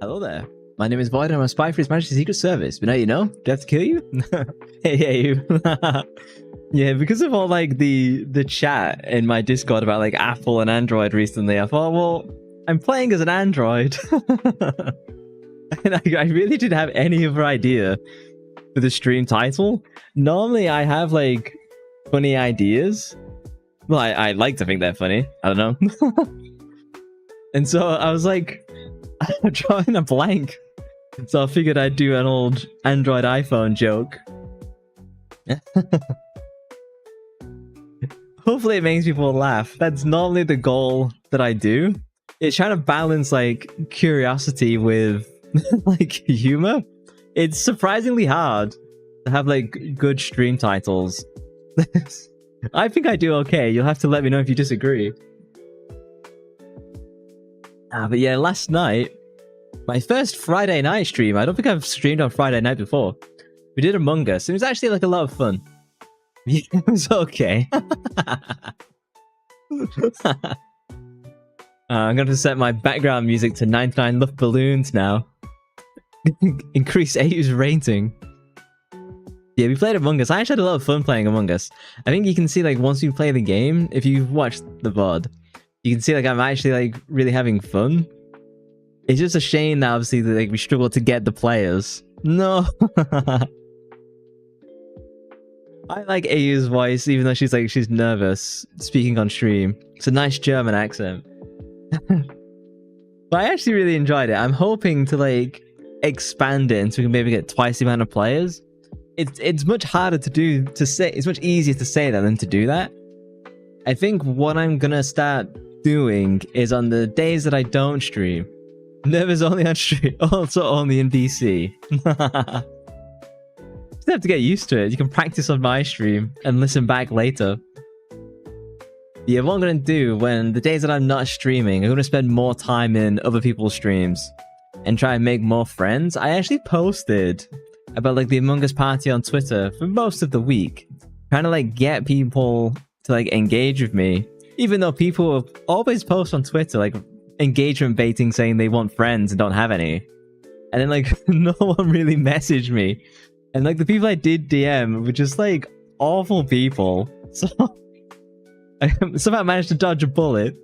Hello there. My name is Void and I'm a spy for His Majesty's Secret Service. But now you know, do I have to kill you? Hey, you. Yeah, because of all like the chat in my Discord about like Apple and Android recently, I thought, well, I'm playing as an Android. And I really didn't have any other idea for the stream title. Normally I have like funny ideas. Well, I like to think they're funny. I don't know. And so I was like, I'm drawing a blank. So I figured I'd do an old Android iPhone joke. Hopefully it makes people laugh. That's normally the goal that I do. It's trying to balance like curiosity with like humor. It's surprisingly hard to have like good stream titles. I think I do okay. You'll have to let me know if you disagree. But yeah, last night, my first Friday night stream. I don't think I've streamed on Friday night before. We did Among Us. It was actually like a lot of fun. Yeah, it was okay. I'm going to set my background music to 99 Luft Balloons now. Increase AU's rating. Yeah, we played Among Us. I actually had a lot of fun playing Among Us. I think you can see like once you play the game, if you've watched the VOD, you can see like I'm actually like really having fun. It's just a shame that obviously that, like, we struggle to get the players. No. I like AU's voice, even though she's nervous speaking on stream. It's a nice German accent. But I actually really enjoyed it. I'm hoping to like expand it so we can maybe get twice the amount of players. It's much harder to say. It's much easier to say that than to do that. I think what I'm gonna start doing is on the days that I don't stream. Nervous only on stream, also only in PC. Just have to get used to it. You can practice on my stream and listen back later. Yeah, what I'm gonna do when the days that I'm not streaming, I'm gonna spend more time in other people's streams and try and make more friends. I actually posted about like the Among Us party on Twitter for most of the week, trying to like get people to like engage with me, even though people always post on Twitter like engagement baiting, saying they want friends and don't have any, and then like no one really messaged me, and like the people I did DM were just like awful people. So I somehow managed to dodge a bullet.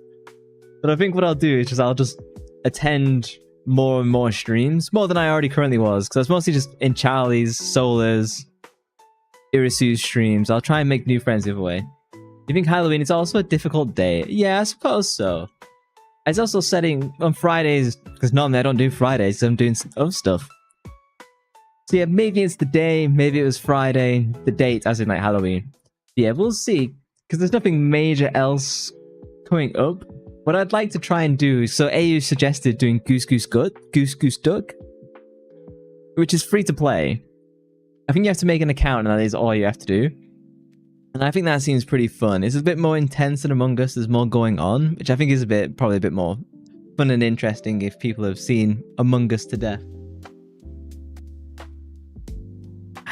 But I think what I'll do is I'll just attend more and more streams, more than I already currently was, because I was mostly just in Charlie's, Solar's, Irisu's streams. I'll try and make new friends the other way. You think Halloween is also a difficult day? Yeah, I suppose so. It's also setting on Fridays, because normally I don't do Fridays, so I'm doing other stuff. So yeah, maybe it's the day, maybe it was Friday, the date, as in like Halloween. Yeah, we'll see, because there's nothing major else coming up. What I'd like to try and do, so AU suggested doing Goose Goose Duck, which is free to play. I think you have to make an account, and that is all you have to do. And I think that seems pretty fun. It's a bit more intense than Among Us. There's more going on, which I think is probably a bit more fun and interesting if people have seen Among Us to death. But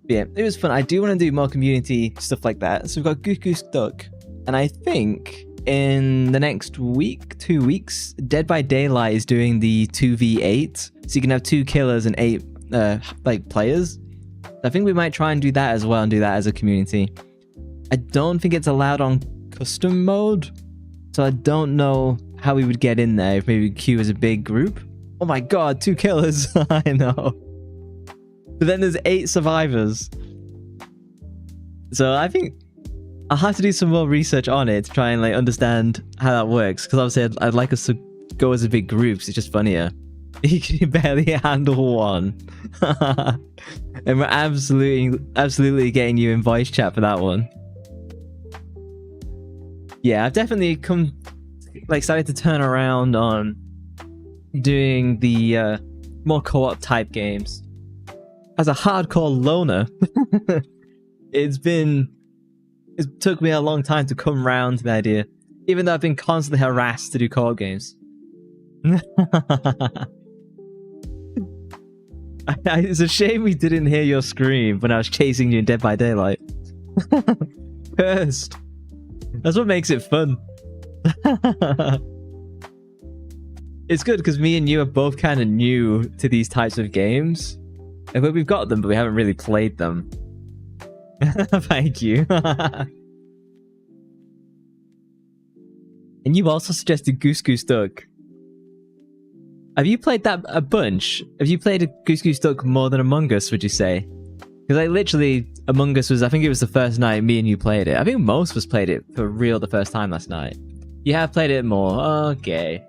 yeah, it was fun. I do want to do more community stuff like that. So we've got Goose Goose Duck, and I think in the next week, 2 weeks, Dead by Daylight is doing the 2v8, so you can have 2 killers and 8 like players. I think we might try and do that as well and do that as a community. I don't think it's allowed on custom mode, so I don't know how we would get in there if maybe queue as a big group. Oh my god, 2 killers. I know. But then there's 8 survivors. So I think I'll have to do some more research on it to try and like understand how that works, because obviously I'd like us to go as a big group, so it's just funnier. You can barely handle one. And we're absolutely getting you in voice chat for that one. Yeah, I've definitely started to turn around on doing the more co-op type games. As a hardcore loner, it took me a long time to come around to the idea, even though I've been constantly harassed to do co-op games. It's a shame we didn't hear your scream when I was chasing you in Dead by Daylight. Cursed. That's what makes it fun. It's good because me and you are both kind of new to these types of games. But we've got them, but we haven't really played them. Thank you. And you also suggested Goose Goose Duck. Have you played that a bunch? Have you played a Goose Goose Duck more than Among Us, would you say? Because I literally, Among Us was, I think it was the first night me and you played it. I think most of us played it for real the first time last night. You have played it more. Okay.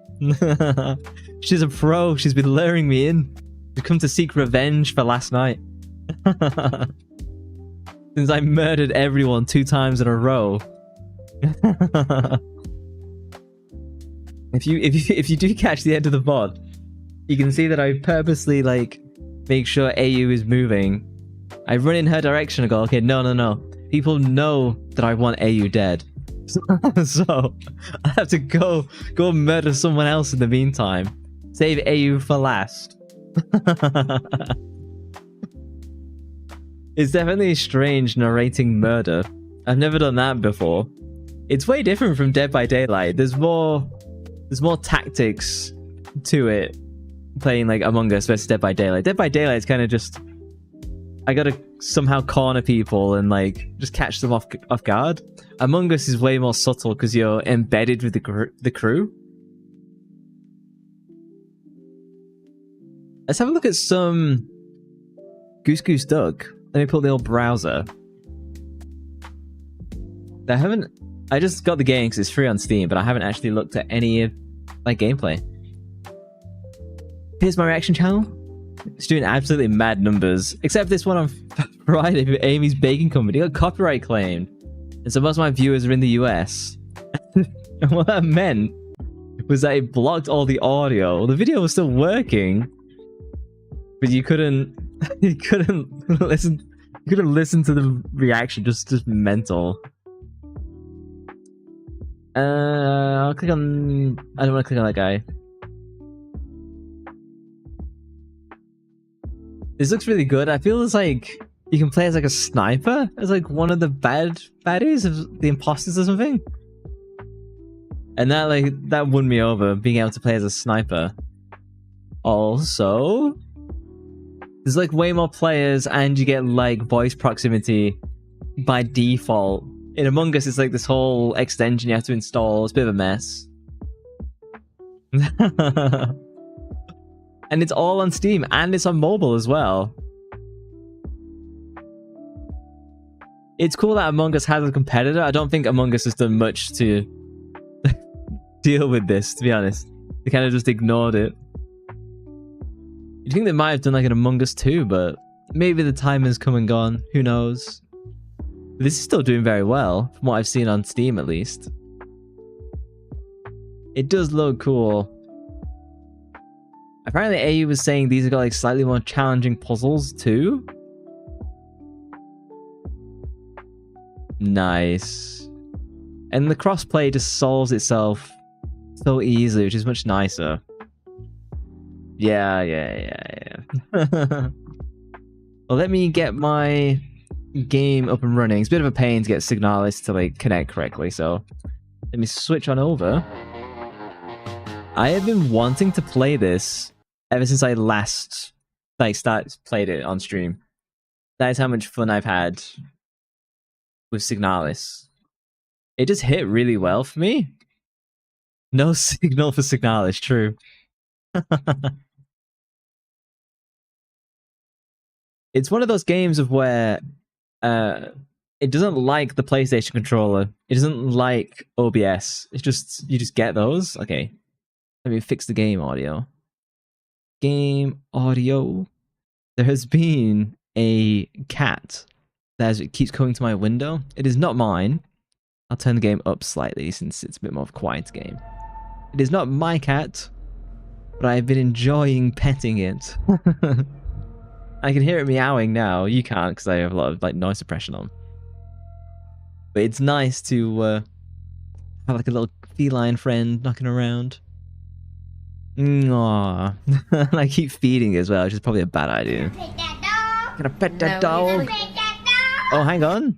She's a pro. She's been luring me in. She's come to seek revenge for last night. Since I murdered everyone 2 times in a row. If you do catch the end of the VOD, you can see that I purposely like make sure AU is moving. I run in her direction and go, okay, no. People know that I want AU dead. So I have to go murder someone else in the meantime. Save AU for last. It's definitely strange narrating murder. I've never done that before. It's way different from Dead by Daylight. There's more tactics to it, playing like Among Us versus Dead by Daylight. Dead by Daylight is kind of just, I gotta somehow corner people and like just catch them off guard. Among Us is way more subtle because you're embedded with the crew. Let's have a look at some Goose Goose Duck. Let me pull the old browser. I just got the game because it's free on Steam, but I haven't actually looked at any of my gameplay. Here's my reaction channel. It's doing absolutely mad numbers, except this one on Friday for Amy's Baking Company. It got copyright claimed, and so most of my viewers are in the US. And what that meant was that it blocked all the audio. The video was still working, but you couldn't listen. You couldn't listen to the reaction. Just mental. I'll click on... I don't want to click on that guy. This looks really good. I feel it's like you can play as like a sniper, as like one of the baddies of the imposters or something. And that won me over, being able to play as a sniper. Also, there's like way more players, and you get like voice proximity by default. In Among Us, it's like this whole extension you have to install. It's a bit of a mess. And it's all on Steam, and it's on mobile as well. It's cool that Among Us has a competitor. I don't think Among Us has done much to deal with this, to be honest. They kind of just ignored it. You'd think they might have done like an Among Us 2, but maybe the time has come and gone. Who knows? This is still doing very well, from what I've seen on Steam at least. It does look cool. Apparently AU was saying these have got like slightly more challenging puzzles too. Nice. And the crossplay just solves itself so easily, which is much nicer. Yeah. Well, let me get my game up and running. It's a bit of a pain to get Signalis to like connect correctly, so let me switch on over. I have been wanting to play this ever since I last played it on stream. That is how much fun I've had with Signalis. It just hit really well for me. No signal for Signalis, true. It's one of those games of where it doesn't like the PlayStation controller. It doesn't like OBS. It's just, you just get those. Okay. Let me fix the game audio. Game audio. There has been a cat that keeps coming to my window. It is not mine. I'll turn the game up slightly since it's a bit more of a quiet game. It is not my cat, but I've been enjoying petting it. I can hear it meowing now. You can't because I have a lot of like noise suppression on. But it's nice to have like a little feline friend knocking around. Aww. And I keep feeding it as well, which is probably a bad idea. Gonna pet that dog. Oh, hang on.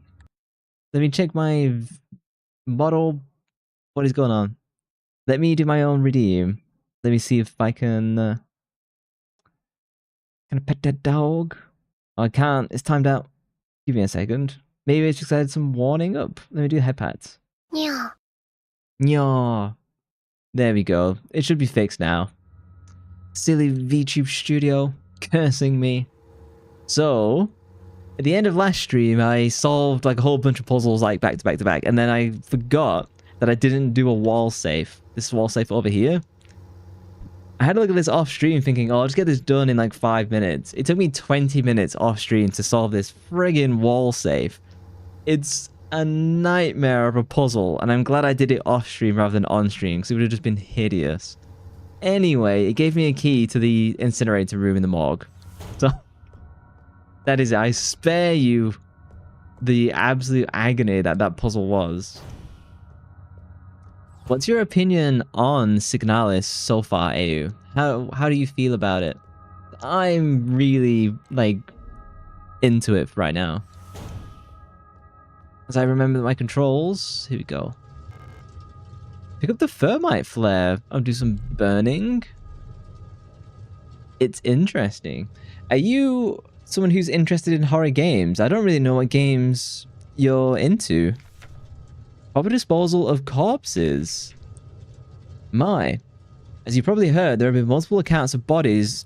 Let me check my model. What is going on? Let me do my own redeem. Let me see if I can... can I pet that dog? Oh, I can't. It's timed out. Give me a second. Maybe it's just I had some warning up. Let me do head pats. Yeah. Yeah. There we go. It should be fixed now. Silly VTube Studio cursing me. So, at the end of last stream, I solved like a whole bunch of puzzles like back to back to back, and then I forgot that I didn't do a wall safe. This wall safe over here. I had to look at this off stream thinking, oh, I'll just get this done in like 5 minutes. It took me 20 minutes off stream to solve this friggin' wall safe. It's a nightmare of a puzzle, and I'm glad I did it off stream rather than on stream, because it would have just been hideous. Anyway, it gave me a key to the incinerator room in the morgue. So, that is it. I spare you the absolute agony that that puzzle was. What's your opinion on Signalis so far, AU? How do you feel about it? I'm really, like, into it right now. As I remember my controls, here we go. Pick up the thermite flare. I'll do some burning. It's interesting. Are you someone who's interested in horror games? I don't really know what games you're into. Proper disposal of corpses. My. As you probably heard, there have been multiple accounts of bodies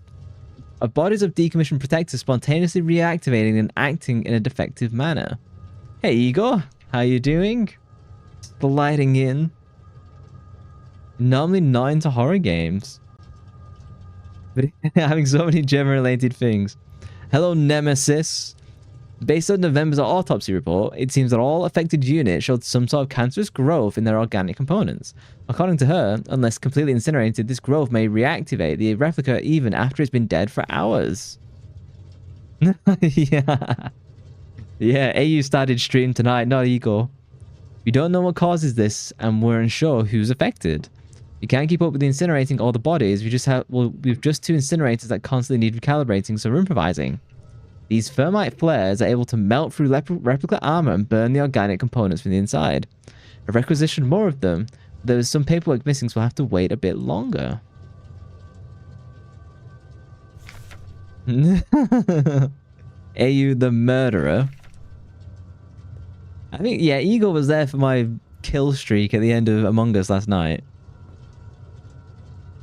of decommissioned protectors spontaneously reactivating and acting in a defective manner. Hey Igor, how you doing? Sliding in. Normally not into horror games, but having so many gem-related things. Hello, Nemesis. Based on November's autopsy report, it seems that all affected units showed some sort of cancerous growth in their organic components. According to her, unless completely incinerated, this growth may reactivate the replica even after it's been dead for hours. Yeah. Yeah, AU started stream tonight, not Igor. We don't know what causes this, and we're unsure who's affected. You can't keep up with the incinerating all the bodies. We've just 2 incinerators that constantly need recalibrating, so we're improvising. These thermite flares are able to melt through replica armor and burn the organic components from the inside. I requisitioned more of them, but there is some paperwork missing, so we'll have to wait a bit longer. AU the murderer. I think, yeah, Eagle was there for my kill streak at the end of Among Us last night.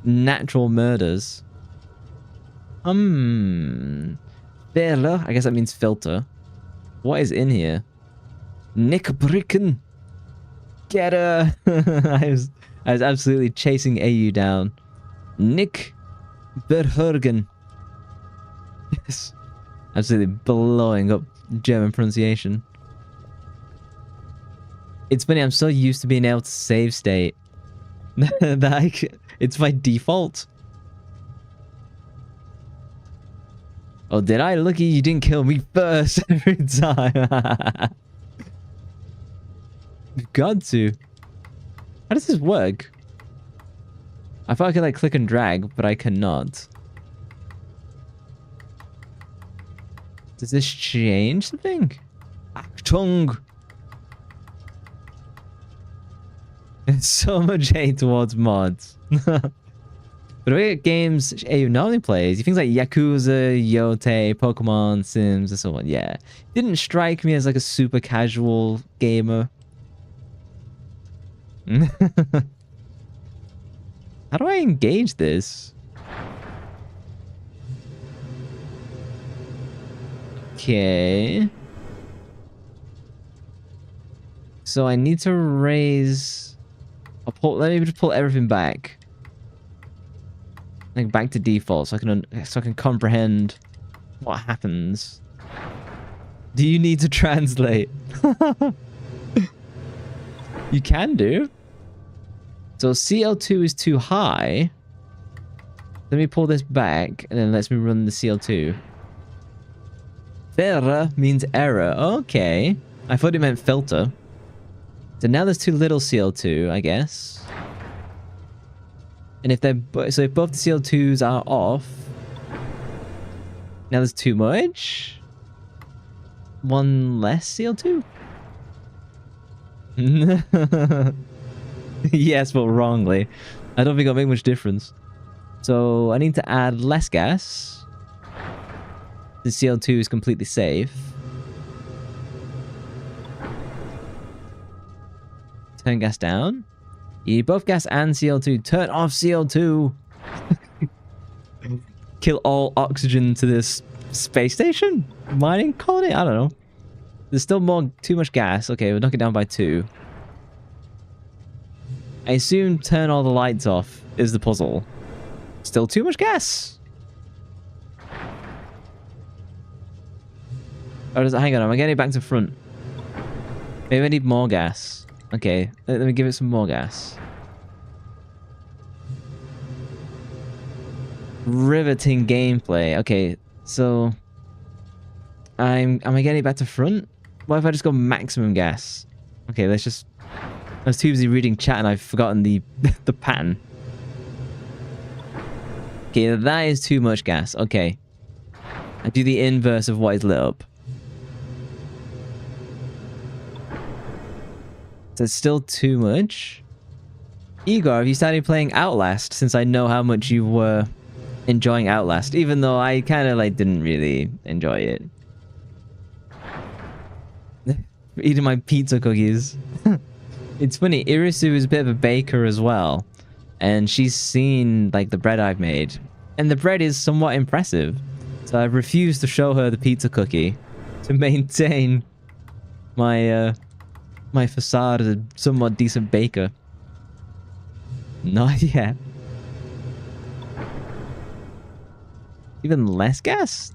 Natural murders. Filter. I guess that means filter. What is in here? Nick Bricken. Get her. I was absolutely chasing AU down. Nick Verhergen. Yes. Absolutely blowing up German pronunciation. It's funny, I'm so used to being able to save state that it's my default. Oh, did I? Lucky you didn't kill me first every time. You've got to. How does this work? I thought I could like click and drag, but I cannot. Does this change something? Achtung! It's so much hate towards mods. But we get games AU normally plays, things like Yakuza, Yote, Pokemon, Sims, and so on. Yeah, didn't strike me as like a super casual gamer. How do I engage this? Okay. So I need to raise. Let me just pull everything back. Like back to default, so I can comprehend what happens. Do you need to translate? You can do. So CO2 is too high. Let me pull this back, and then lets me run the CO2. Ferra means error. Okay. I thought it meant filter. So now there's too little CO2, I guess. And if they're so if both the CO2s are off, now there's too much. One less CO2. Yes, but wrongly. I don't think it'll make much difference. So I need to add less gas. The CO2 is completely safe. Turn gas down. You need both gas and CO2. Turn off CO2. Kill all oxygen to this space station? Mining colony? I don't know. There's still too much gas. Okay, we'll knock it down by 2. I assume turn all the lights off is the puzzle. Still too much gas. Oh, hang on, am I getting it back to front? Maybe I need more gas. Okay, let me give it some more gas. Riveting gameplay. Okay, so am I getting it back to front? What if I just go maximum gas? Okay, let's just. I was too busy reading chat and I've forgotten the the pattern. Okay, that is too much gas. Okay, I do the inverse of what is lit up. So it's still too much. Igor, have you started playing Outlast? Since I know how much you were enjoying Outlast, even though I kind of like didn't really enjoy it. Eating my pizza cookies. It's funny, Irisu is a bit of a baker as well, and she's seen like the bread I've made, and the bread is somewhat impressive. So I've refused to show her the pizza cookie to maintain my my facade as a somewhat decent baker. Not yet. Even less gas?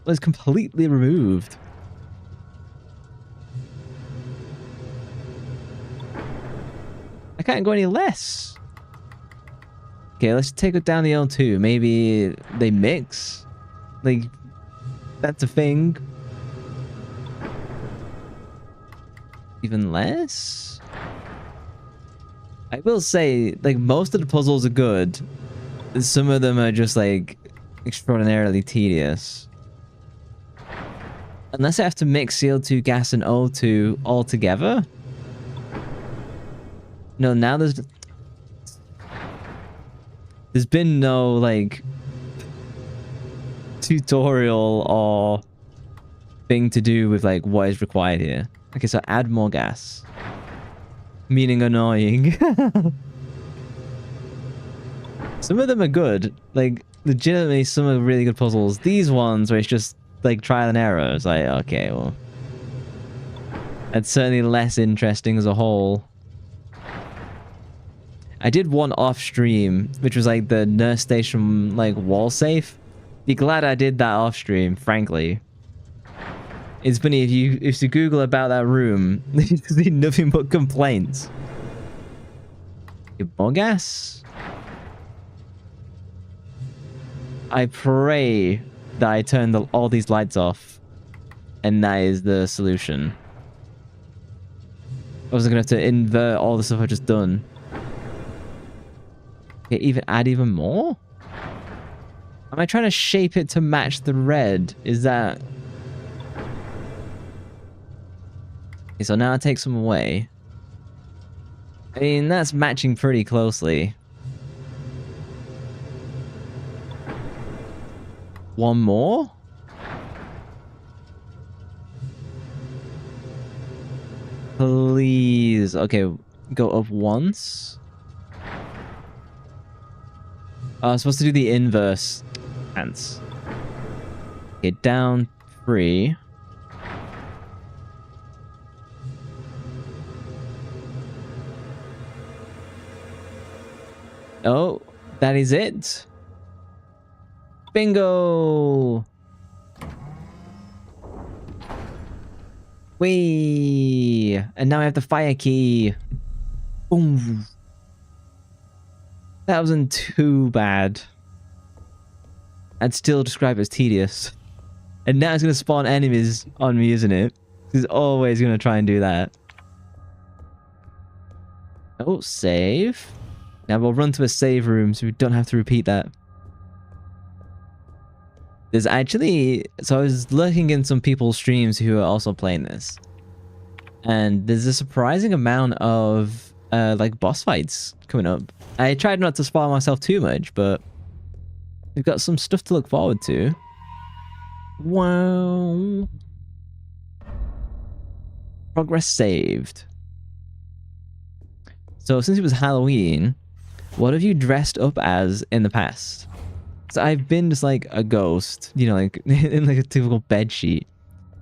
Was completely removed. I can't go any less. Okay, let's take it down the L2. Maybe they mix? Like, that's a thing. Even less? I will say, like, most of the puzzles are good. Some of them are just, like, extraordinarily tedious. Unless I have to mix CO2, gas, and O2 all together. No, now there's been no, like, tutorial or thing to do with, like, what is required here. Okay, so add more gas. Meaning annoying. Some of them are good. Like, legitimately, some are really good puzzles. These ones where it's just, like, trial and error. It's like, okay, well. That's certainly less interesting as a whole. I did one off stream, which was like the nurse station, like, wall safe. Be glad I did that off stream, frankly. It's funny, if you Google about that room, you see nothing but complaints. Get more gas? I pray that I turn all these lights off, and that is the solution. I was gonna have to invert all the stuff I just done. Okay, add even more? Am I trying to shape it to match the red? Is that... Okay, so now I take some away. I mean, that's matching pretty closely. One more? Please. Okay, go up once. I was supposed to do the inverse. Ants. Okay, down 3. Oh, that is it. Bingo! Whee! And now I have the fire key. Boom. That wasn't too bad. I'd still describe it as tedious. And now it's going to spawn enemies on me, isn't it? It's always going to try and do that. Oh, save. Now we'll run to a save room so we don't have to repeat that. There's actually... So I was looking in some people's streams who are also playing this. And there's a surprising amount of like boss fights coming up. I tried not to spoil myself too much, but we've got some stuff to look forward to. Wow. Progress saved. So since it was Halloween, what have you dressed up as in the past? So I've been just like a ghost, you know, like in like a typical bed sheet.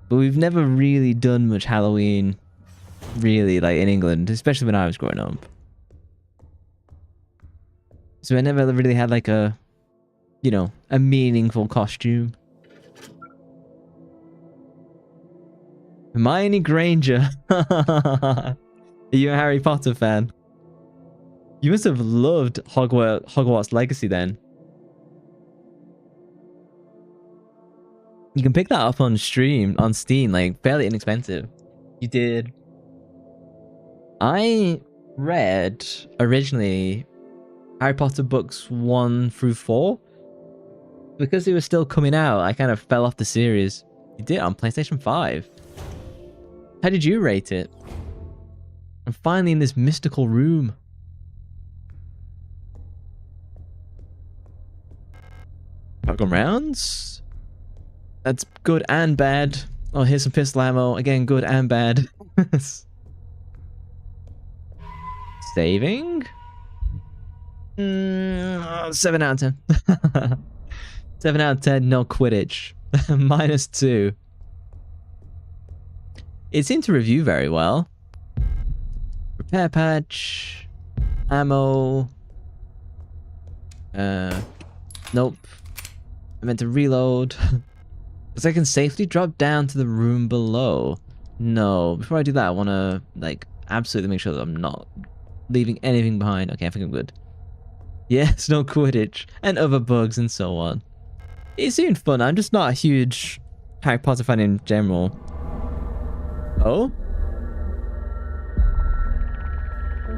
But we've never really done much Halloween, really, like in England, especially when I was growing up. So I never really had like a, you know, a meaningful costume. Hermione Granger. Are you a Harry Potter fan? You must have loved Hogwarts Legacy then. You can pick that up on Steam, like fairly inexpensive. You did. I read originally Harry Potter books 1 through 4. Because they were still coming out, I kind of fell off the series. You did on PlayStation 5. How did you rate it? I'm finally in this mystical room. Shotgun rounds? That's good and bad. Oh, here's some pistol ammo. Again, good and bad. Saving? 7 out of 10. 7 out of 10, no Quidditch. -2. It seemed to review very well. Repair patch. Ammo. Nope. I meant to reload. Because I can safely drop down to the room below. No, before I do that, I want to, like, absolutely make sure that I'm not leaving anything behind. Okay, I think I'm good. Yes, no Quidditch. And other bugs and so on. It seemed fun. I'm just not a huge Harry Potter fan in general. Oh?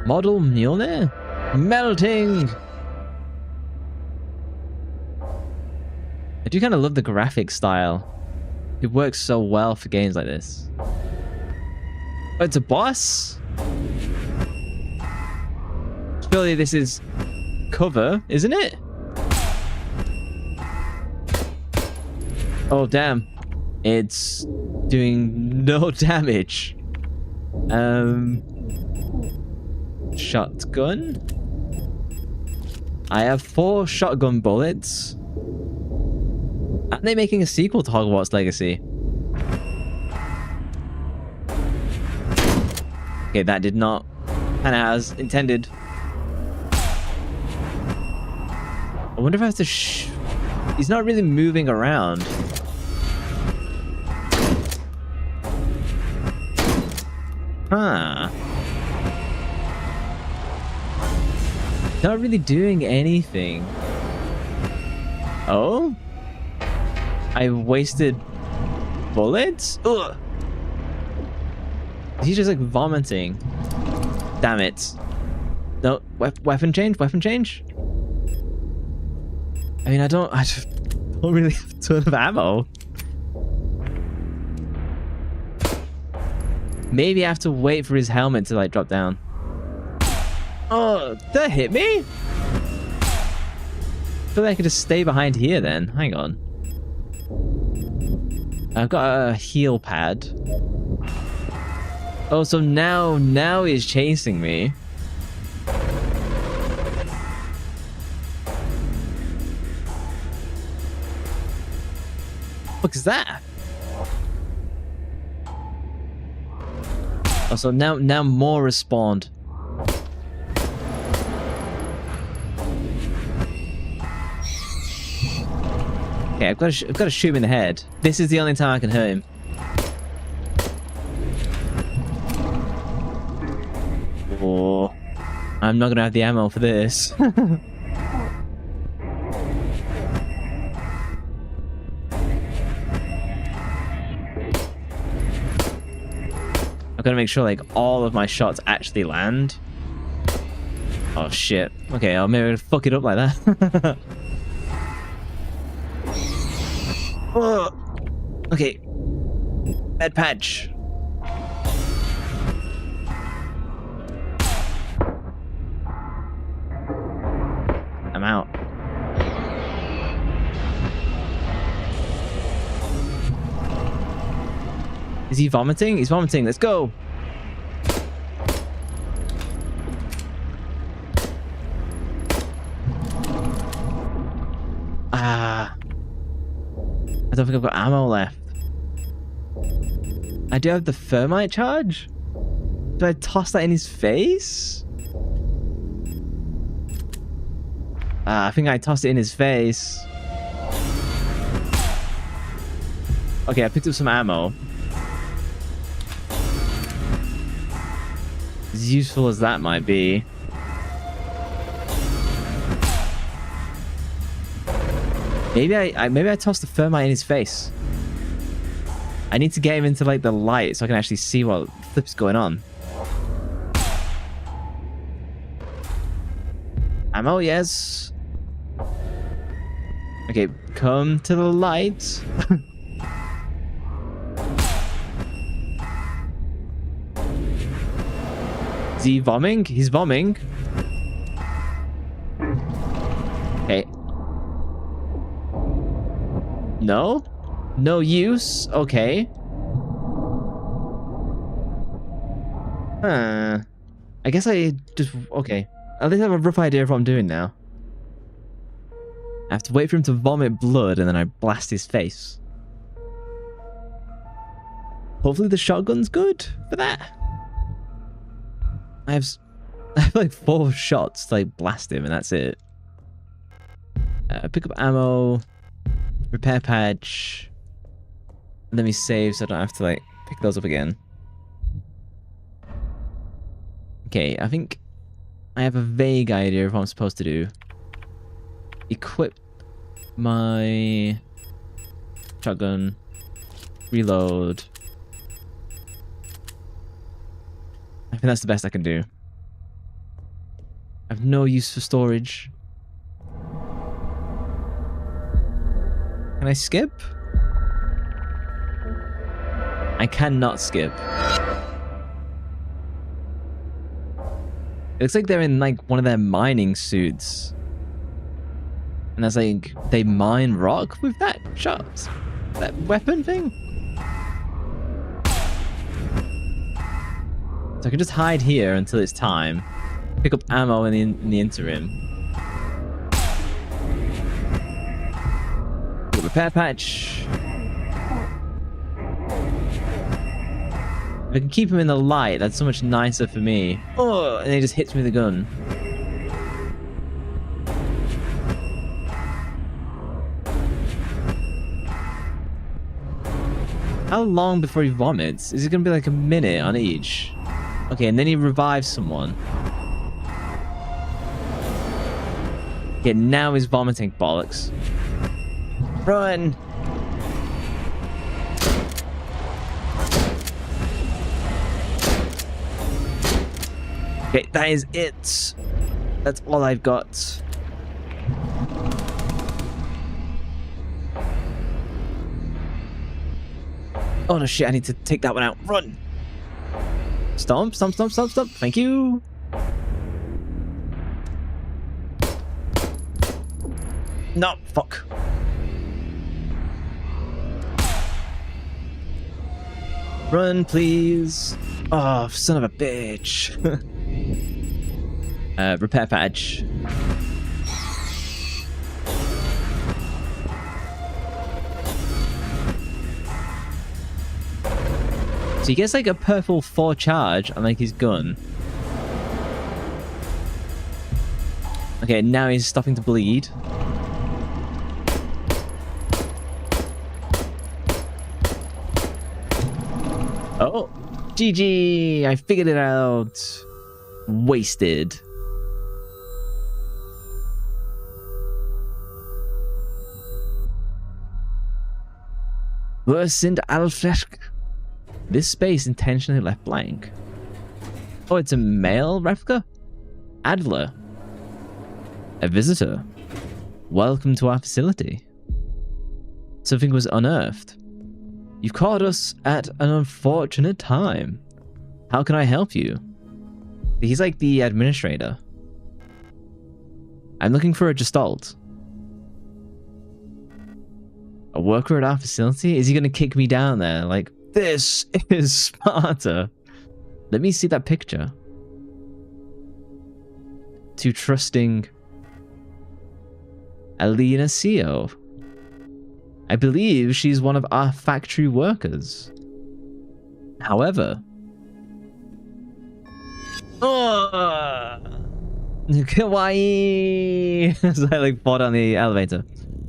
Model Mjolnir? Melting! I do kind of love the graphic style. It works so well for games like this. Oh, it's a boss? Surely this is cover, isn't it? Oh, damn. It's doing no damage. Shotgun? I have 4 shotgun bullets. Aren't they making a sequel to Hogwarts Legacy? Okay, that did not pan out as intended. I wonder if I have to He's not really moving around. Huh. Not really doing anything. Oh? I wasted bullets? Ugh. He's just like vomiting. Damn it. No, weapon change? Weapon change? I mean, I don't really have a ton of ammo. Maybe I have to wait for his helmet to like drop down. Oh, did that hit me? I feel like I could just stay behind here then. Hang on. I've got a heal pad. Oh, so now he's chasing me. What is that? Oh, so now more respawned. Okay, I've got to shoot him in the head. This is the only time I can hurt him. Oh, I'm not gonna have the ammo for this. I've got to make sure like all of my shots actually land. Oh shit. Okay, I'll maybe fuck it up like that. Oh. Okay. Bad patch. Is he vomiting? He's vomiting. Let's go. Ah. I don't think I've got ammo left. I do have the thermite charge. Do I toss that in his face? I think I tossed it in his face. Okay, I picked up some ammo. As useful as that might be. Maybe I tossed the thermite in his face. I need to get him into like the light so I can actually see what the flip's going on. Ammo, yes. Okay, come to the light. Is he vomiting? He's vomiting. Okay. No? No use? Okay. I guess I just... Okay. At least I have a rough idea of what I'm doing now. I have to wait for him to vomit blood and then I blast his face. Hopefully the shotgun's good for that. I have like 4 shots to like blast him and that's it. Pick up ammo. Repair patch. Let me save so I don't have to like pick those up again. Okay, I think I have a vague idea of what I'm supposed to do. Equip my shotgun. Reload. I think that's the best I can do. I have no use for storage. Can I skip? I cannot skip. It looks like they're in like one of their mining suits. And that's like, they mine rock with that shot? That weapon thing? So I can just hide here until it's time. Pick up ammo in the interim. Repair patch. If I can keep him in the light, that's so much nicer for me. Oh, and he just hits me with a gun. How long before he vomits? Is it gonna be like a minute on each? Okay, and then he revives someone. Okay, now he's vomiting, bollocks. Run! Okay, that is it. That's all I've got. Oh no shit, I need to take that one out. Run! Stomp, stomp, stomp, stomp, stomp. Thank you. No, fuck. Run, please. Oh, son of a bitch. Repair patch. So he gets like a purple 4 charge on like his gun. Okay, now he's stopping to bleed. Oh, GG! I figured it out. Wasted. Wo sind alle Flesch? This space intentionally left blank. Oh, it's a male replica? Adler. A visitor. Welcome to our facility. Something was unearthed. You've caught us at an unfortunate time. How can I help you? He's like the administrator. I'm looking for a Gestalt. A worker at our facility? Is he going to kick me down there? Like, This is Sparta. Let me see that picture. Too trusting. Alina Seo. I believe she's one of our factory workers. However... Oh! Kawaii! As I like fall down the elevator.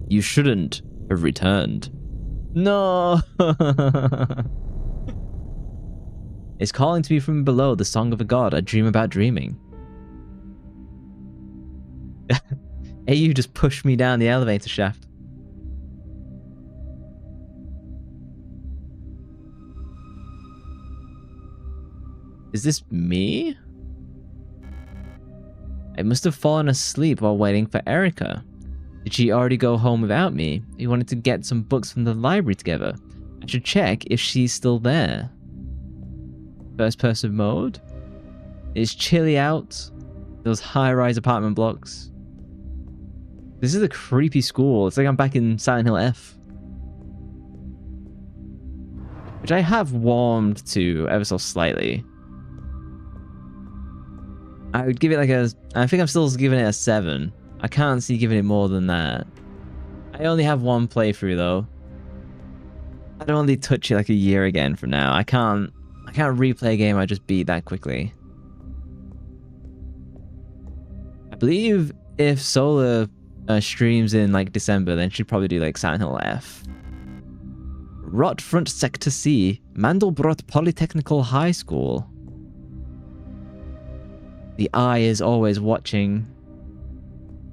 You shouldn't have returned. No! It's calling to me from below, the song of a god, a dream about dreaming. Hey, you just pushed me down the elevator shaft. Is this me? I must have fallen asleep while waiting for Erica. Did she already go home without me? We wanted to get some books from the library together. I should check if she's still there. First person mode. It's chilly out. Those high-rise apartment blocks. This is a creepy school. It's like I'm back in Silent Hill F. Which I have warmed to ever so slightly. I would give it like a... I think I'm still giving it a 7. I can't see giving it more than that. I only have one playthrough though. I'd only touch it like a year again from now. I can't replay a game I just beat that quickly. I believe if Solar streams in like December, then she'd probably do like Silent Hill F. Rotfront Sector C, Mandelbrot Polytechnical High School. The eye is always watching.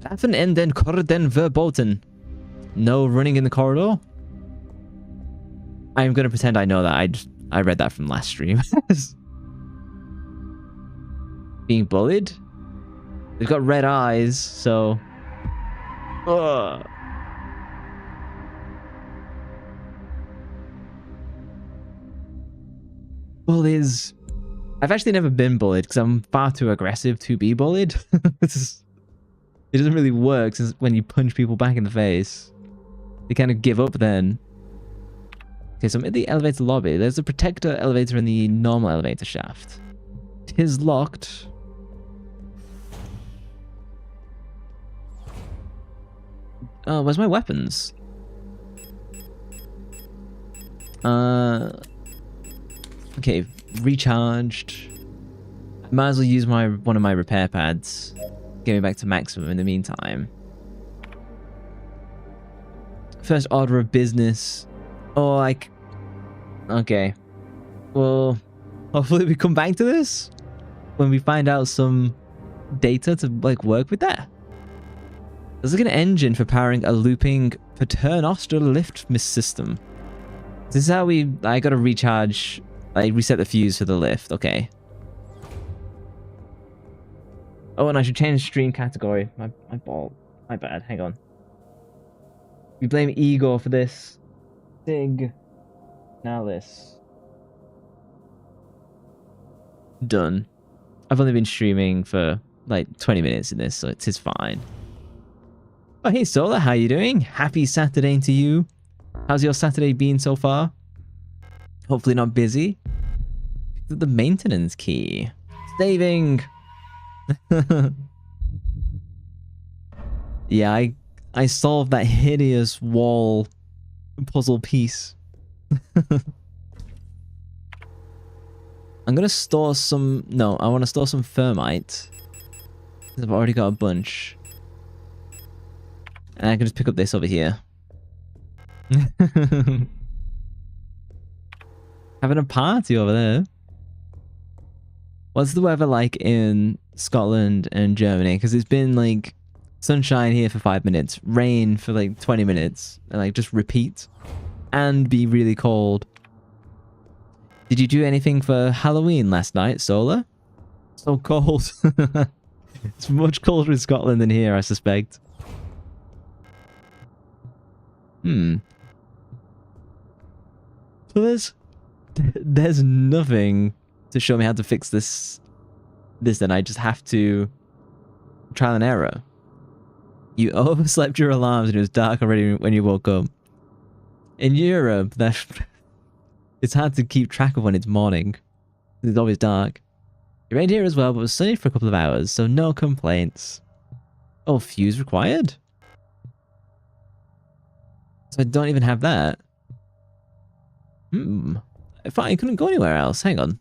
Waffen in den Korridor verboten. No running in the corridor. I'm gonna pretend I know that. I read that from last stream. Being bullied? They've got red eyes, so... Ugh. Bullies. I've actually never been bullied because I'm far too aggressive to be bullied. It doesn't really work since when you punch people back in the face. They kind of give up then. Okay, so I'm in the elevator lobby. There's a protector elevator in the normal elevator shaft. It is locked. Oh, where's my weapons? Okay, recharged. I might as well use one of my repair pads. Get me back to maximum in the meantime. First order of business. Oh, like... Okay. Well, hopefully we come back to this when we find out some data to like work with that. There's like an engine for powering a looping paternoster lift system. This is how I gotta recharge, like reset the fuse for the lift. Okay. Oh, and I should change stream category. My bad. Hang on. We blame Igor for this. Signalis. Done. I've only been streaming for like 20 minutes in this, so it is fine. Oh, hey Solar, how you doing? Happy Saturday to you. How's your Saturday been so far? Hopefully not busy. The maintenance key. Saving. Yeah, I solved that hideous wall puzzle piece. I'm gonna store some... No, I want to store some thermite. I've already got a bunch. And I can just pick up this over here. Having a party over there. What's the weather like in Scotland and Germany? Because it's been like sunshine here for 5 minutes, rain for like 20 minutes, and like just repeat and be really cold. Did you do anything for Halloween last night, Solar? So cold. It's much colder in Scotland than here, I suspect. So there's nothing to show me how to fix this. Then I just have to trial and error. You overslept your alarms and it was dark already when you woke up. In Europe, It's hard to keep track of when it's morning. It's always dark. It rained here as well, but it was sunny for a couple of hours, so no complaints. Oh, fuse required? So I don't even have that. I couldn't go anywhere else. Hang on.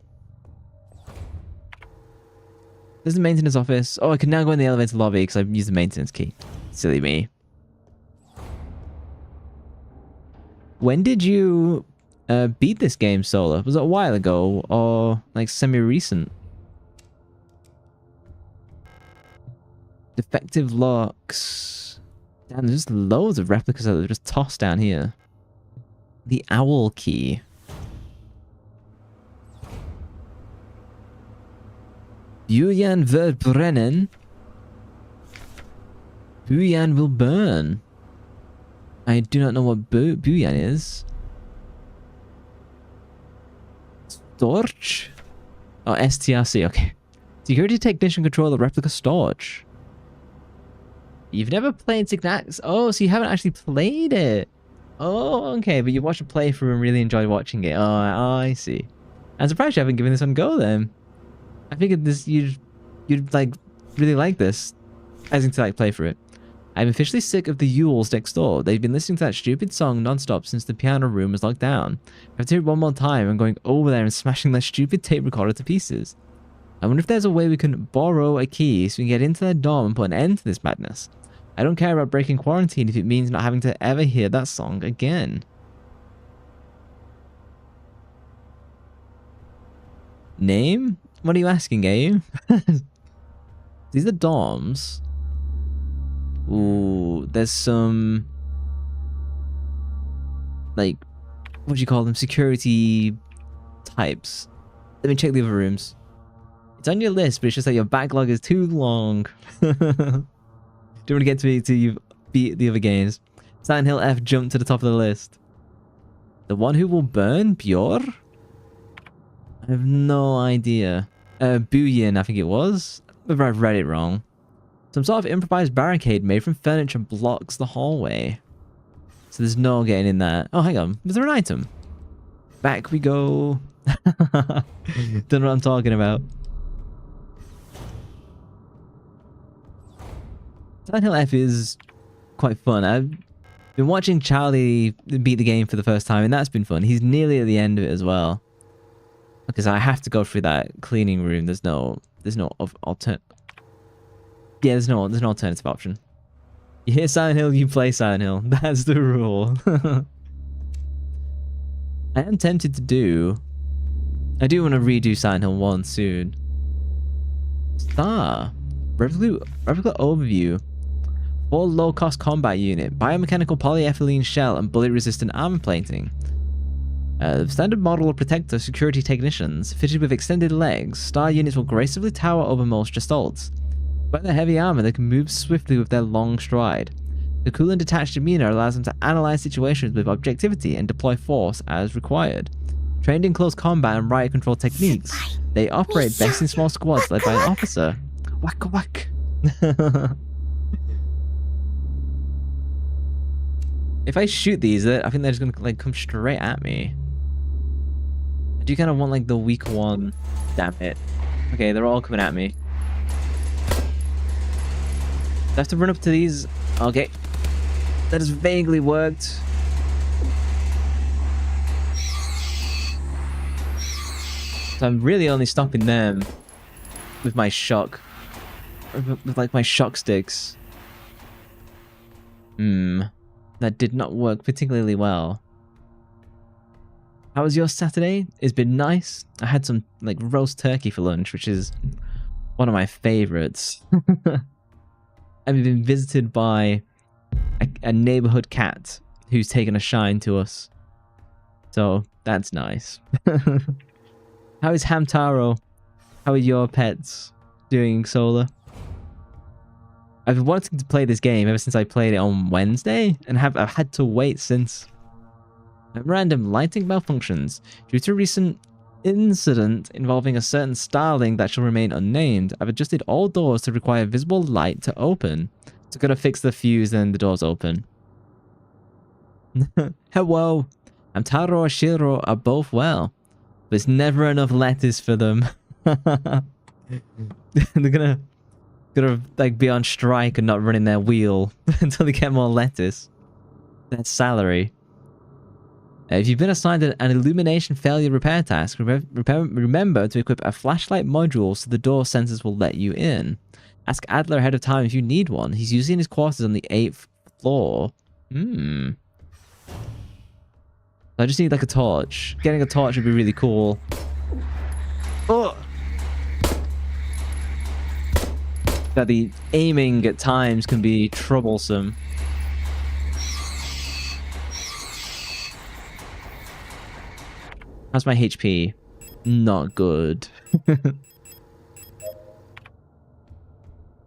There's the maintenance office. Oh, I can now go in the elevator lobby because I've used the maintenance key. Silly me. When did you beat this game solo? Was it a while ago or like semi-recent? Defective locks. Damn, there's just loads of replicas that are just tossed down here. The owl key. Bujan wird brennen. Bujan will burn. I do not know what Bujan is. Storch? Oh, STRC, okay. Security Technician Controller Replica Storch. You've never played Signalis? Oh, so you haven't actually played it. Oh, okay, but you watched a playthrough and really enjoyed watching it. Oh, I see. I'm surprised you haven't given this one a go then. I figured this you'd like really like this. As in to like play through it. I'm officially sick of the Yules next door. They've been listening to that stupid song non-stop since the piano room was locked down. I have to hear it one more time and going over there and smashing that stupid tape recorder to pieces. I wonder if there's a way we can borrow a key so we can get into their dorm and put an end to this madness. I don't care about breaking quarantine if it means not having to ever hear that song again. Name? What are you asking, Gabe? These are dorms. Ooh, there's some... like, what do you call them? Security types. Let me check the other rooms. It's on your list, but it's just that your backlog is too long. Don't want to get to you beat the other games. Silent Hill F jumped to the top of the list. The one who will burn? Bjor? I have no idea. Buyin, I think it was. Maybe I've read it wrong. Some sort of improvised barricade made from furniture blocks the hallway. So there's no getting in there. Oh, hang on. Was there an item? Back we go. Don't know what I'm talking about. Silent Hill F is quite fun. I've been watching Charlie beat the game for the first time, and that's been fun. He's nearly at the end of it as well. Because I have to go through that cleaning room. There's no alternative. Yeah, there's no alternative option. You hear Silent Hill, you play Silent Hill. That's the rule. I am tempted to do... I do want to redo Silent Hill 1 soon. Star. Replica overview. 4 low-cost combat unit. Biomechanical polyethylene shell and bullet-resistant armor plating. Standard model of protector security technicians. Fitted with extended legs, Star units will gracefully tower over most gestalts. By their heavy armor, they can move swiftly with their long stride. The cool and detached demeanor allows them to analyze situations with objectivity and deploy force as required. Trained in close combat and riot control techniques, they operate best in small squads led by an officer. Whack whack. If I shoot these, I think they're just gonna like come straight at me. I do kind of want like the weak one. Damn it. Okay, they're all coming at me. I have to run up to these. Okay. That has vaguely worked. So I'm really only stopping them with my shock. With like my shock sticks. That did not work particularly well. How was your Saturday? It's been nice. I had some like roast turkey for lunch, which is one of my favorites. I've been visited by a neighborhood cat who's taken a shine to us. So that's nice. How is Hamtaro? How are your pets doing, Solar? I've been wanting to play this game ever since I played it on Wednesday, and I've had to wait since. Random lighting malfunctions. Due to a recent incident involving a certain starling that shall remain unnamed, I've adjusted all doors to require visible light to open. So gotta fix the fuse and the doors open. Hello. And Taro or Shiro are both well. But it's never enough lettuce for them. They're gonna like be on strike and not running their wheel until they get more lettuce. That's salary. If you've been assigned an illumination failure repair task, remember to equip a flashlight module so the door sensors will let you in. Ask Adler ahead of time if you need one. He's using his quarters on the 8th floor. I just need like a torch. Getting a torch would be really cool. Oh! That the aiming at times can be troublesome. How's my HP? Not good.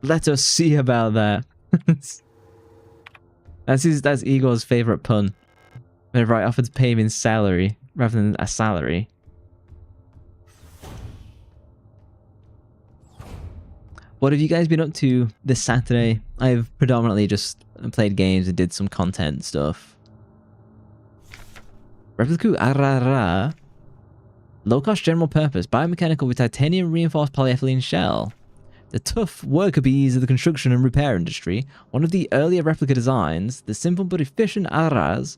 Let us see about that. That's Igor's favorite pun. Whenever I offered to pay him in salary rather than a salary. What have you guys been up to this Saturday? I've predominantly just played games and did some content stuff. Replica Arara. Low-cost general purpose. Biomechanical with titanium reinforced polyethylene shell. The tough worker bees of the construction and repair industry. One of the earlier replica designs, the simple but efficient Aras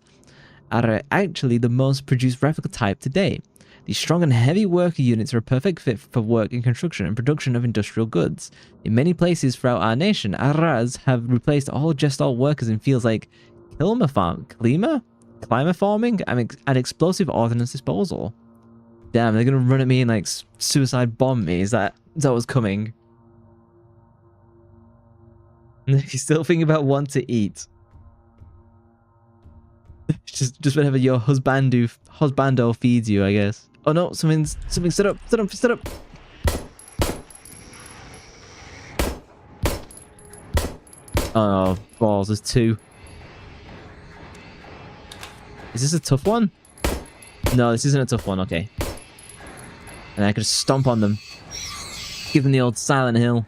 are actually the most produced replica type to date. These strong and heavy worker units are a perfect fit for work in construction and production of industrial goods. In many places throughout our nation, Aras have replaced all Gestalt workers in fields like climber farming, and explosive ordnance disposal. Damn, they're gonna run at me and like suicide bomb me. Is that what's coming? If you still think about what to eat, just whenever your husbando feeds you, I guess. Oh no, something stood up. Oh balls, there's two. Is this a tough one? No, this isn't a tough one. Okay. And I could just stomp on them. Give them the old Silent Hill.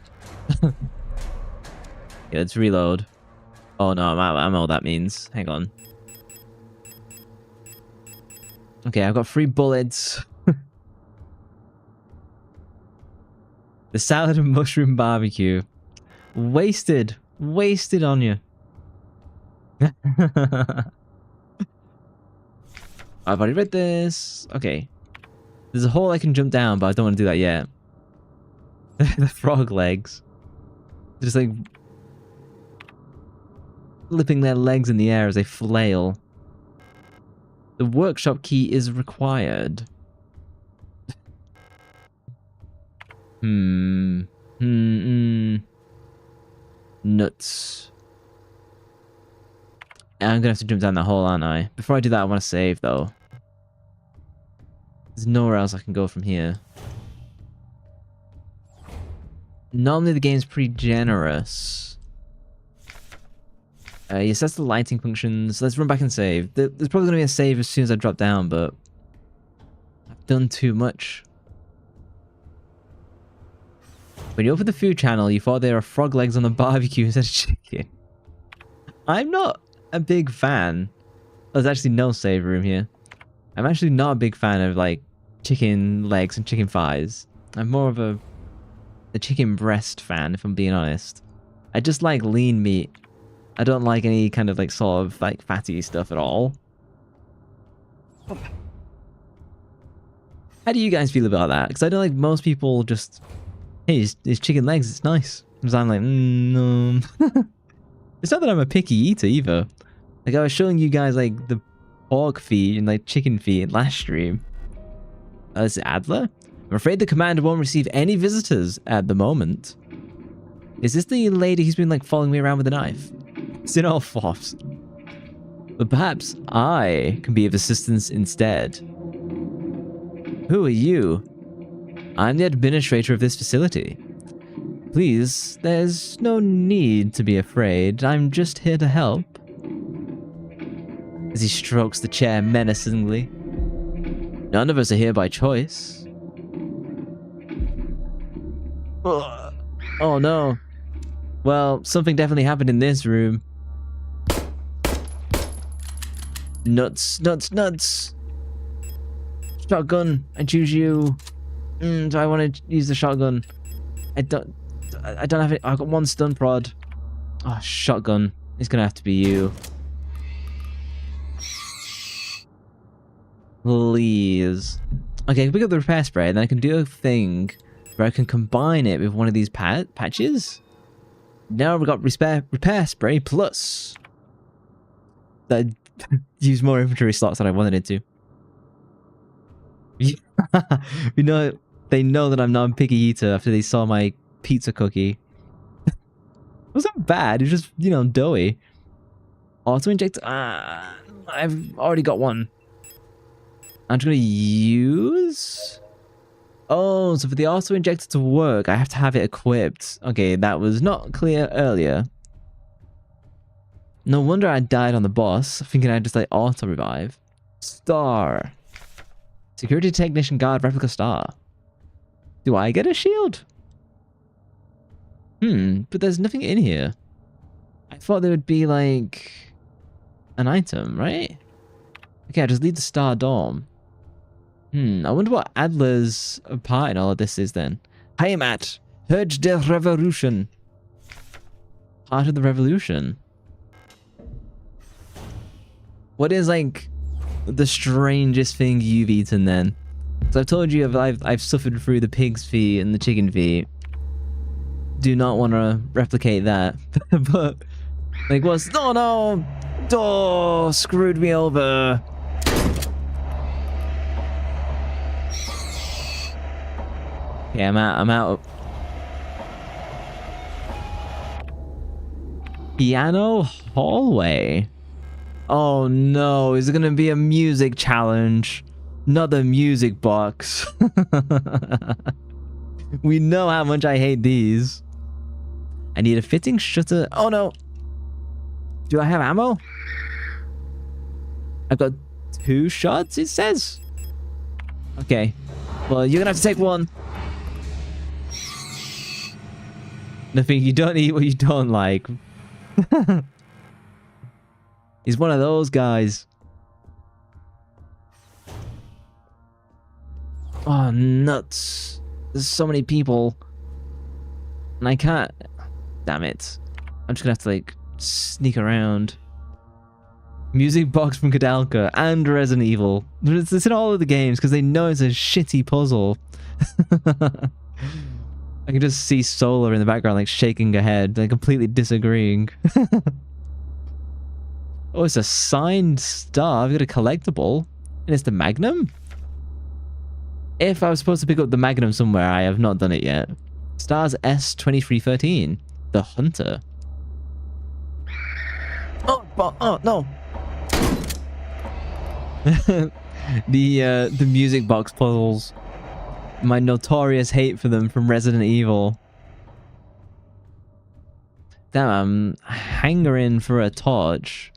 Yeah, let's reload. Oh no, I'm out of ammo, that means. Hang on. Okay, I've got 3 bullets. The salad and mushroom barbecue. Wasted. Wasted on you. I've already read this. Okay. There's a hole I can jump down, but I don't want to do that yet. The frog legs. Just like flipping their legs in the air as they flail. The workshop key is required. Nuts. I'm gonna have to jump down that hole, aren't I? Before I do that, I want to save, though. There's nowhere else I can go from here. Normally the game's pretty generous. Yes, that's the lighting functions. Let's run back and save. There's probably going to be a save as soon as I drop down, but I've done too much. When you open the food channel, you thought there were frog legs on the barbecue instead of chicken. I'm not a big fan. There's actually no save room here. I'm actually not a big fan of like chicken legs and chicken thighs. I'm more of a chicken breast fan, if I'm being honest. I just like lean meat. I don't like any kind of like sort of like fatty stuff at all. How do you guys feel about that? Because I know like most people just, hey, it's chicken legs, it's nice. Because I'm like, no. It's not that I'm a picky eater either. Like I was showing you guys like the pork feet and like chicken feet last stream. This is Adler? I'm afraid the commander won't receive any visitors at the moment. Is this the lady who's been like following me around with a knife? It's in all fops. But perhaps I can be of assistance instead. Who are you? I'm the administrator of this facility. Please, there's no need to be afraid. I'm just here to help. As he strokes the chair menacingly. None of us are here by choice. Ugh. Oh no. Well, something definitely happened in this room. Nuts, nuts, nuts. Shotgun. I choose you. Do I want to use the shotgun? I don't have it. I've got one stun prod. Oh, shotgun. It's gonna have to be you. Please. Okay, pick up the repair spray, and then I can do a thing where I can combine it with one of these patches. Now we've got repair spray plus. That use more inventory slots than I wanted it to. They know that I'm not a picky eater after they saw my pizza cookie. It wasn't bad. It was just, you know, doughy. Auto inject. I've already got one. I'm just gonna use. Oh, so for the auto injector to work, I have to have it equipped. Okay, that was not clear earlier. No wonder I died on the boss, thinking I'd just like auto revive. Star. Security technician guard replica star. Do I get a shield? But there's nothing in here. I thought there would be like an item, right? Okay, I just leave the star dome. I wonder what Adler's part in all of this is then. Heimat, Hurge der Revolution. Part of the revolution. What is like the strangest thing you've eaten then? So I've told you I've suffered through the pig's feet and the chicken feet. Do not want to replicate that. But like what's screwed me over. Yeah, I'm out. Piano hallway. Oh no, is it gonna be a music challenge? Another music box. We know how much I hate these. I need a fitting shutter. Oh no. Do I have ammo? I've got 2 shots, it says. Okay. Well, you're gonna have to take one. Nothing, you don't eat what you don't like. He's one of those guys. Oh, nuts. There's so many people. And I can't... Damn it. I'm just gonna have to, like, sneak around. Music box from Kadalka and Resident Evil. It's in all of the games because they know it's a shitty puzzle. I can just see Solar in the background, like, shaking her head, like, completely disagreeing. Oh, it's a signed star. I've got a collectible. And it's the Magnum? If I was supposed to pick up the Magnum somewhere, I have not done it yet. Stars S2313. The Hunter. Oh, no. The music box puzzles. My notorious hate for them from Resident Evil. Damn, I'm hangering for a torch.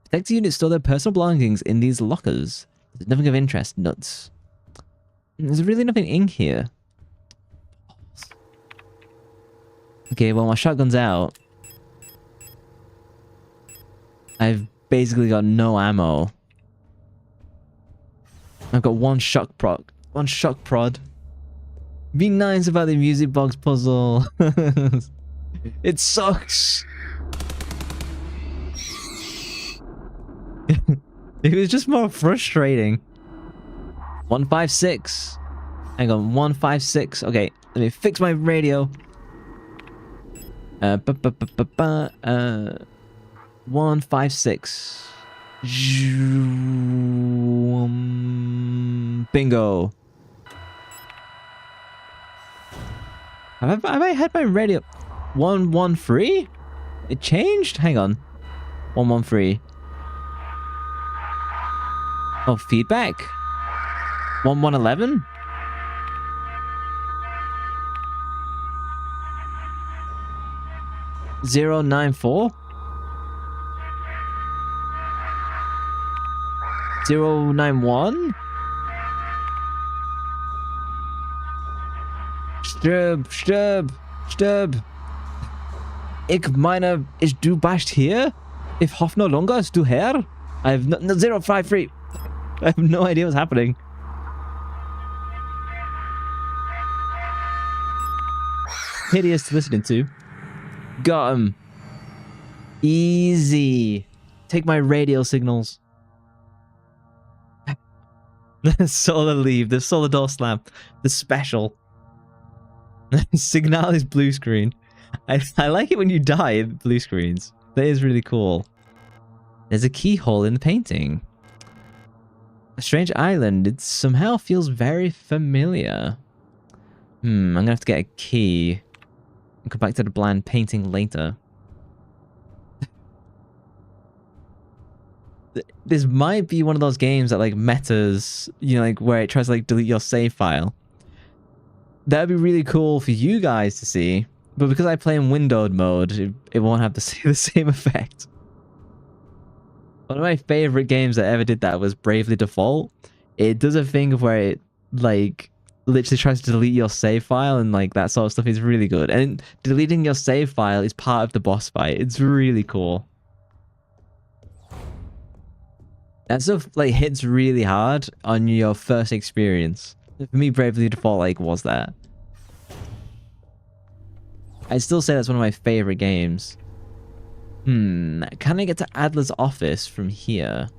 Protector units store their personal belongings in these lockers. There's nothing of interest. Nuts. There's really nothing in here. Okay, well, my shotgun's out. I've basically got no ammo. I've got one shock prod. Be nice about the music box puzzle. It sucks. It was just more frustrating. 156. Hang on, 156. Okay, let me fix my radio. 156. Bingo. Have I had my radio? 113? It changed? Hang on. 113. Oh, feedback? 1111? Zero 94? 091? Stirb. Ich meine, ist du bist hier? Ich hoffe no longer ist du her? I have no 053. I have no idea what's happening. Hideous to listen to. Got him. Easy. Take my radio signals. The solar leave. The solar door slam. The special. Signalis blue screen. I like it when you die in blue screens. That is really cool. There's a keyhole in the painting. A strange island. It somehow feels very familiar. I'm gonna have to get a key. And come back to the bland painting later. This might be one of those games that like metas, you know, like where it tries to like delete your save file. That'd be really cool for you guys to see, but because I play in windowed mode, it won't have the same effect. One of my favorite games that ever did that was Bravely Default. It does a thing of where it like literally tries to delete your save file and like that sort of stuff is really good. And deleting your save file is part of the boss fight. It's really cool. That stuff like hits really hard on your first experience. For me, Bravely Default like was that. I'd still say that's one of my favorite games. Can I get to Adler's office from here?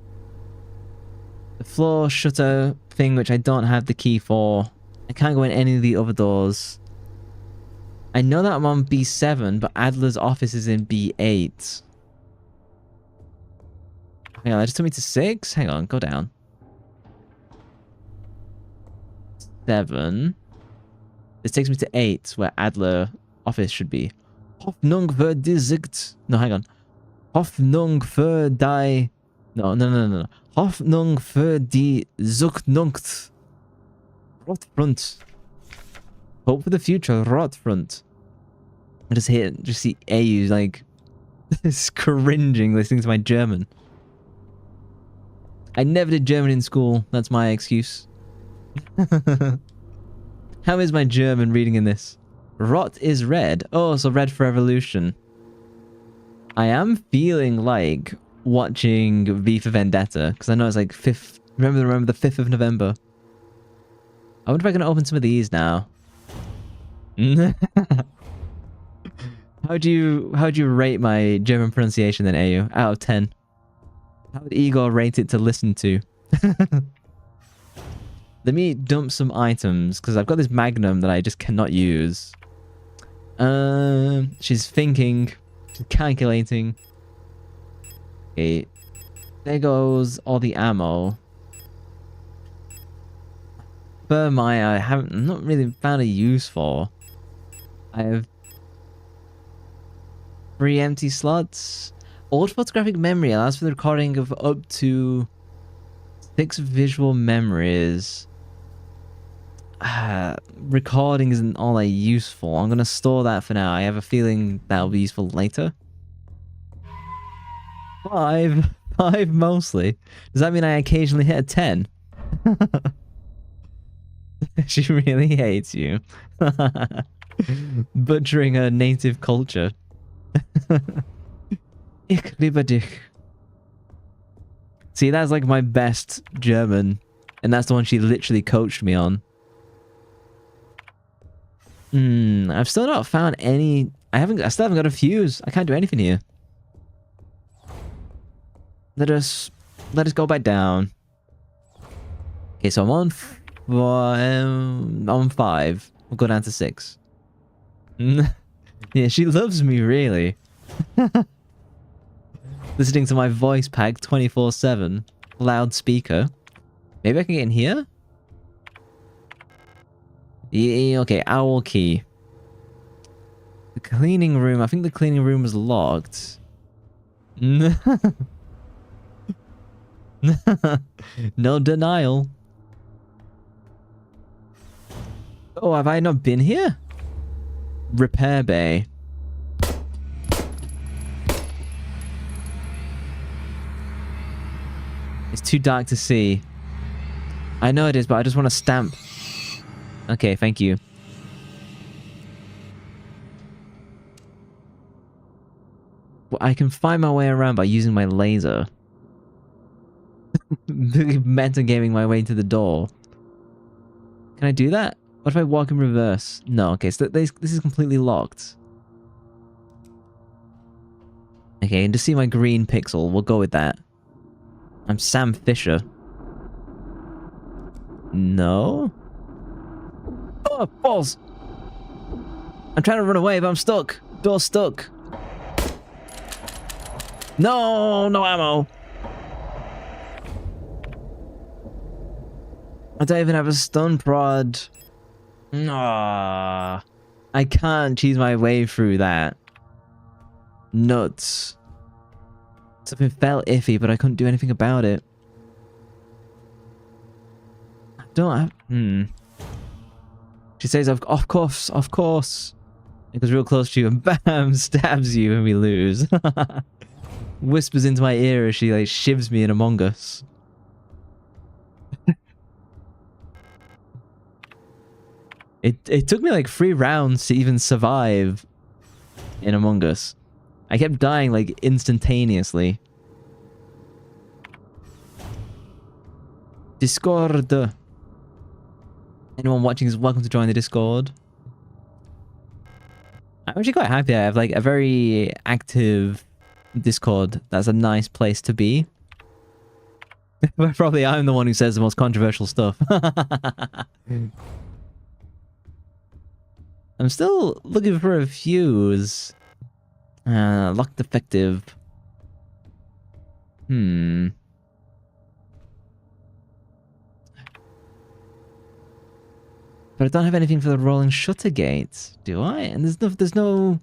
The floor shutter thing, which I don't have the key for. I can't go in any of the other doors. I know that I'm on B7, but Adler's office is in B8. Hang on, that just took me to 6? Hang on, go down. 7. This takes me to 8, where Adler office should be. Hoffnung für die Zucht. No, hang on. Hoffnung für die... No. Hoffnung für die Zukunft. Rotfront. Hope for the future, Rotfront. I just see AU like... it's cringing listening to my German. I never did German in school. That's my excuse. How is my German reading in this? Rot is red. Oh, so red for evolution. I am feeling like watching V for Vendetta because I know it's like 5th. Remember the 5th of November. I wonder if I can open some of these now. How'd you rate my German pronunciation then, AU? Out of 10. How would Igor rate it to listen to? Let me dump some items, because I've got this Magnum that I just cannot use. She's thinking. She's calculating. Okay. There goes all the ammo. Thermite I haven't not really found a use for. I have 3 empty slots. Old photographic memory allows for the recording of up to 6 visual memories. Recording isn't all that useful. I'm gonna store that for now. I have a feeling that'll be useful later. 5 mostly. Does that mean I occasionally hit a 10? She really hates you. Butchering her native culture. Ich liebe dich. See, that's like my best German. And that's the one she literally coached me on. I've still not found any... I still haven't got a fuse. I can't do anything here. Let us go back down. Okay, so I'm on 5. We'll go down to 6. Yeah, she loves me, really. Listening to my voice pack 24/7. Loudspeaker. Maybe I can get in here? Yeah, okay, owl key. The cleaning room. I think the cleaning room was locked. No denial. Oh, have I not been here? Repair bay. It's too dark to see. I know it is, but I just want to stamp. Okay, thank you. Well, I can find my way around by using my laser. Metagaming my way to the door. Can I do that? What if I walk in reverse? No, okay, so this is completely locked. Okay, and to see my green pixel, we'll go with that. I'm Sam Fisher. No? Oh, balls! I'm trying to run away, but I'm stuck. Door's stuck. No, no ammo. I don't even have a stun prod. Ah, I can't cheese my way through that. Nuts. Something felt iffy, but I couldn't do anything about it. I don't have... She says, of course, of course. It goes real close to you and bam, stabs you and we lose. Whispers into my ear as she like shivs me in Among Us. It took me like 3 rounds to even survive in Among Us. I kept dying like instantaneously. Discord. Anyone watching is welcome to join the Discord. I'm actually quite happy I have like a very active Discord. That's a nice place to be. But probably I'm the one who says the most controversial stuff. I'm still looking for a fuse. Locked effective. But I don't have anything for the rolling shutter gate, do I? And there's no...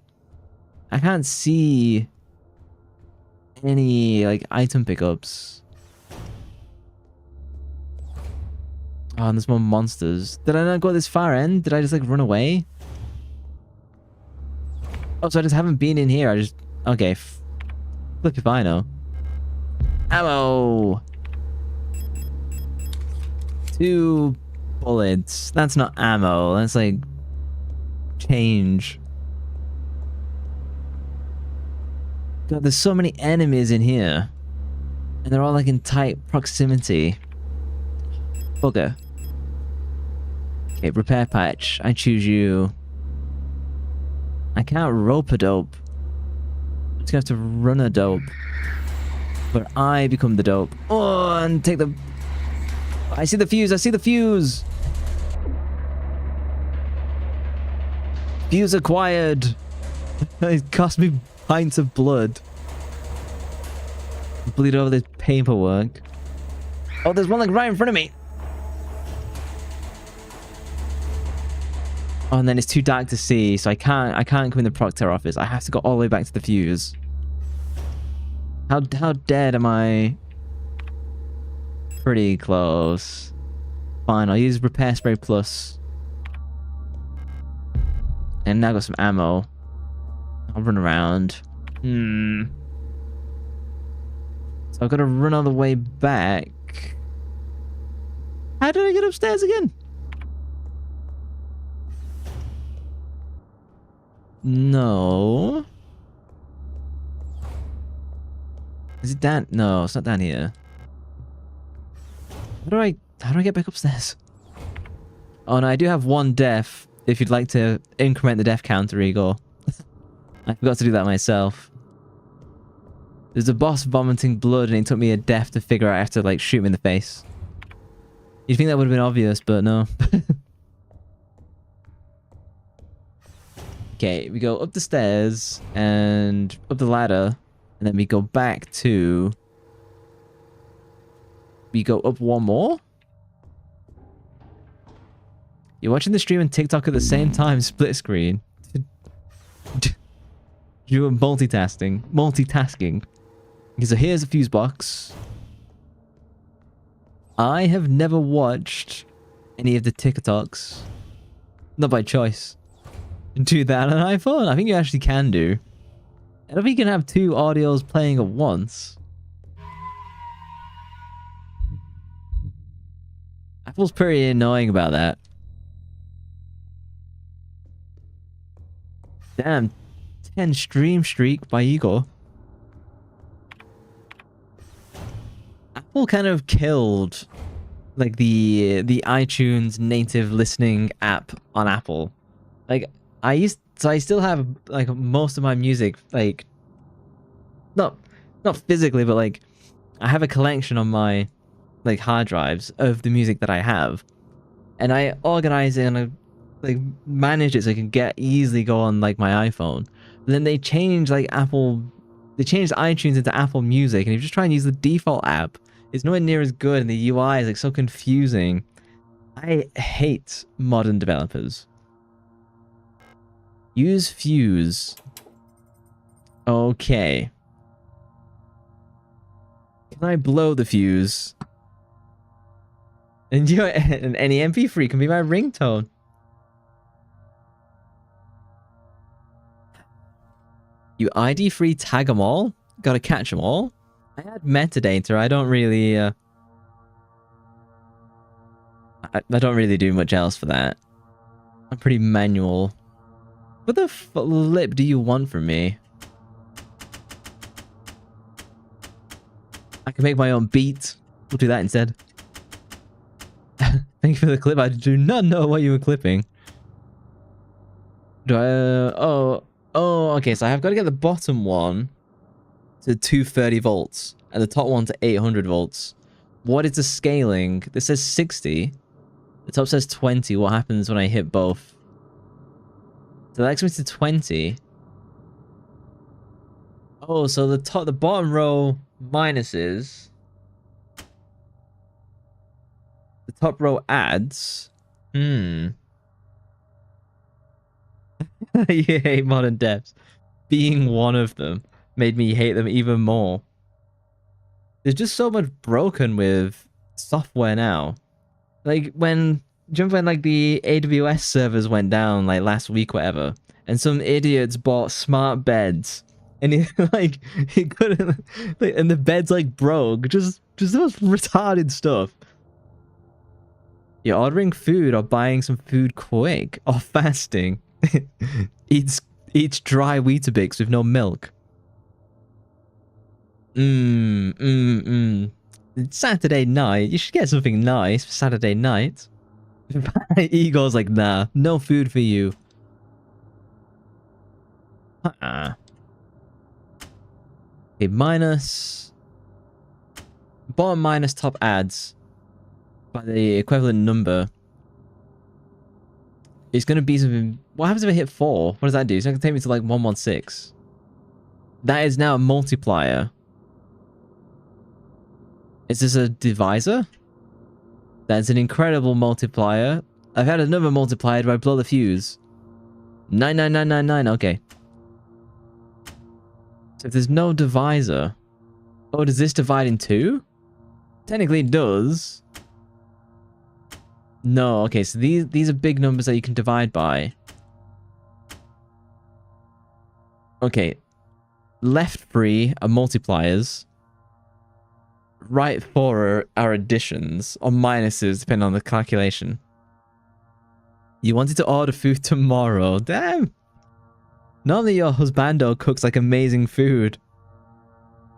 I can't see any, like, item pickups. Oh, and there's more monsters. Did I not go this far end? Did I just, like, run away? Oh, so I just haven't been in here. I just... Okay. Flip if I know. Ammo! 2 bullets. That's not ammo. That's, like... change. God, there's so many enemies in here. And they're all, like, in tight proximity. Bugger. Okay, repair patch. I choose you. I can't rope a dope. I'm just gonna have to run a dope. Where I become the dope. Oh, and take the... I see the fuse, I see the fuse! Fuse acquired! It cost me pints of blood. Bleed over this paperwork. Oh, there's one like right in front of me! Oh, and then it's too dark to see, so I can't come in the Proctor office. I have to go all the way back to the fuse. How dead am I? Pretty close. Fine, I'll use Repair Spray Plus. And now I've got some ammo. I'll run around. So I've got to run all the way back. How did I get upstairs again? No. Is it down? No, it's not down here. How do I get back upstairs? Oh no, I do have 1 death. If you'd like to increment the death counter, Igor. I forgot to do that myself. There's a boss vomiting blood and it took me a death to figure out I have to like shoot him in the face. You'd think that would have been obvious, but no. Okay, we go up the stairs and up the ladder, and then we go back to... We go up 1 more? You're watching the stream and TikTok at the same time, split screen. You're multitasking. Okay, so here's a fuse box. I have never watched any of the TikToks. Not by choice. Do that on an iPhone? I think you actually can do. I don't think you can have 2 audios playing at once. Apple's pretty annoying about that. Damn. 10 stream streak by Igor. Apple kind of killed like the iTunes native listening app on Apple. Like I still have like most of my music, like not physically, but like I have a collection on my like hard drives of the music that I have, and I organize it and I like manage it so I can easily go on like my iPhone. But then they changed like they changed iTunes into Apple Music, and if you just try and use the default app, it's nowhere near as good, and the UI is like so confusing. I hate modern developers. Use fuse. Okay. Can I blow the fuse? And any MP3 can be my ringtone. You ID-free tag them all? Gotta catch them all? I add metadata. I don't really I don't really do much else for that. I'm pretty manual. What the flip do you want from me? I can make my own beat. We'll do that instead. Thank you for the clip. I do not know what you were clipping. Do I... Oh, okay, so I've got to get the bottom one to 230 volts and the top one to 800 volts. What is the scaling? This says 60. The top says 20. What happens when I hit both? So that takes me to 20. Oh, so the bottom row minuses. The top row adds. You hate modern devs. Being one of them made me hate them even more. There's just so much broken with software now. Like when like the AWS servers went down like last week, whatever, and some idiots bought smart beds, and he couldn't, like, and the beds like broke. Just the most retarded stuff. You're ordering food or buying some food quick or fasting. eats dry Weetabix with no milk. It's Saturday night. You should get something nice for Saturday night. Eagle's like, nah, no food for you. Okay, minus. Bottom minus top adds by the equivalent number. It's going to be something... What happens if I hit 4? What does that do? It's going to take me to like 116. That is now a multiplier. Is this a divisor? That's an incredible multiplier. I've had another multiplier. Do I blow the fuse? 99999. Okay. So if there's no divisor... Oh, does this divide in 2? Technically it does. No, okay, so these are big numbers that you can divide by. Okay. Left 3 are multipliers. Right 4 are additions, or minuses, depending on the calculation. You wanted to order food tomorrow. Damn! Normally your husbando cooks like amazing food.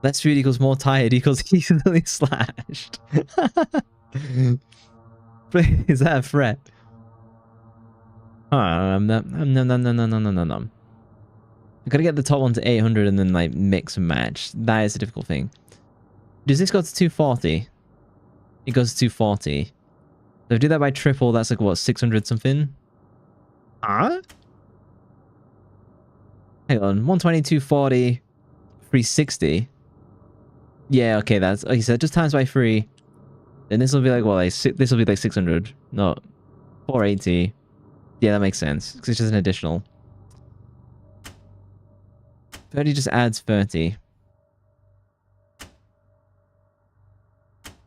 Less food equals more tired equals easily slashed. Is that a threat? No. I gotta get the top one to 800 and then like mix and match. That is a difficult thing. Does this go to 240? It goes to 240. So if I do that by triple, that's like what, 600 something? Hang on, 120, 240, 360. Yeah, okay, that's okay. So just times by 3. Then this will be like, well, like, this will be like 600. No, 480. Yeah, that makes sense. Because it's just an additional. 30 just adds 30.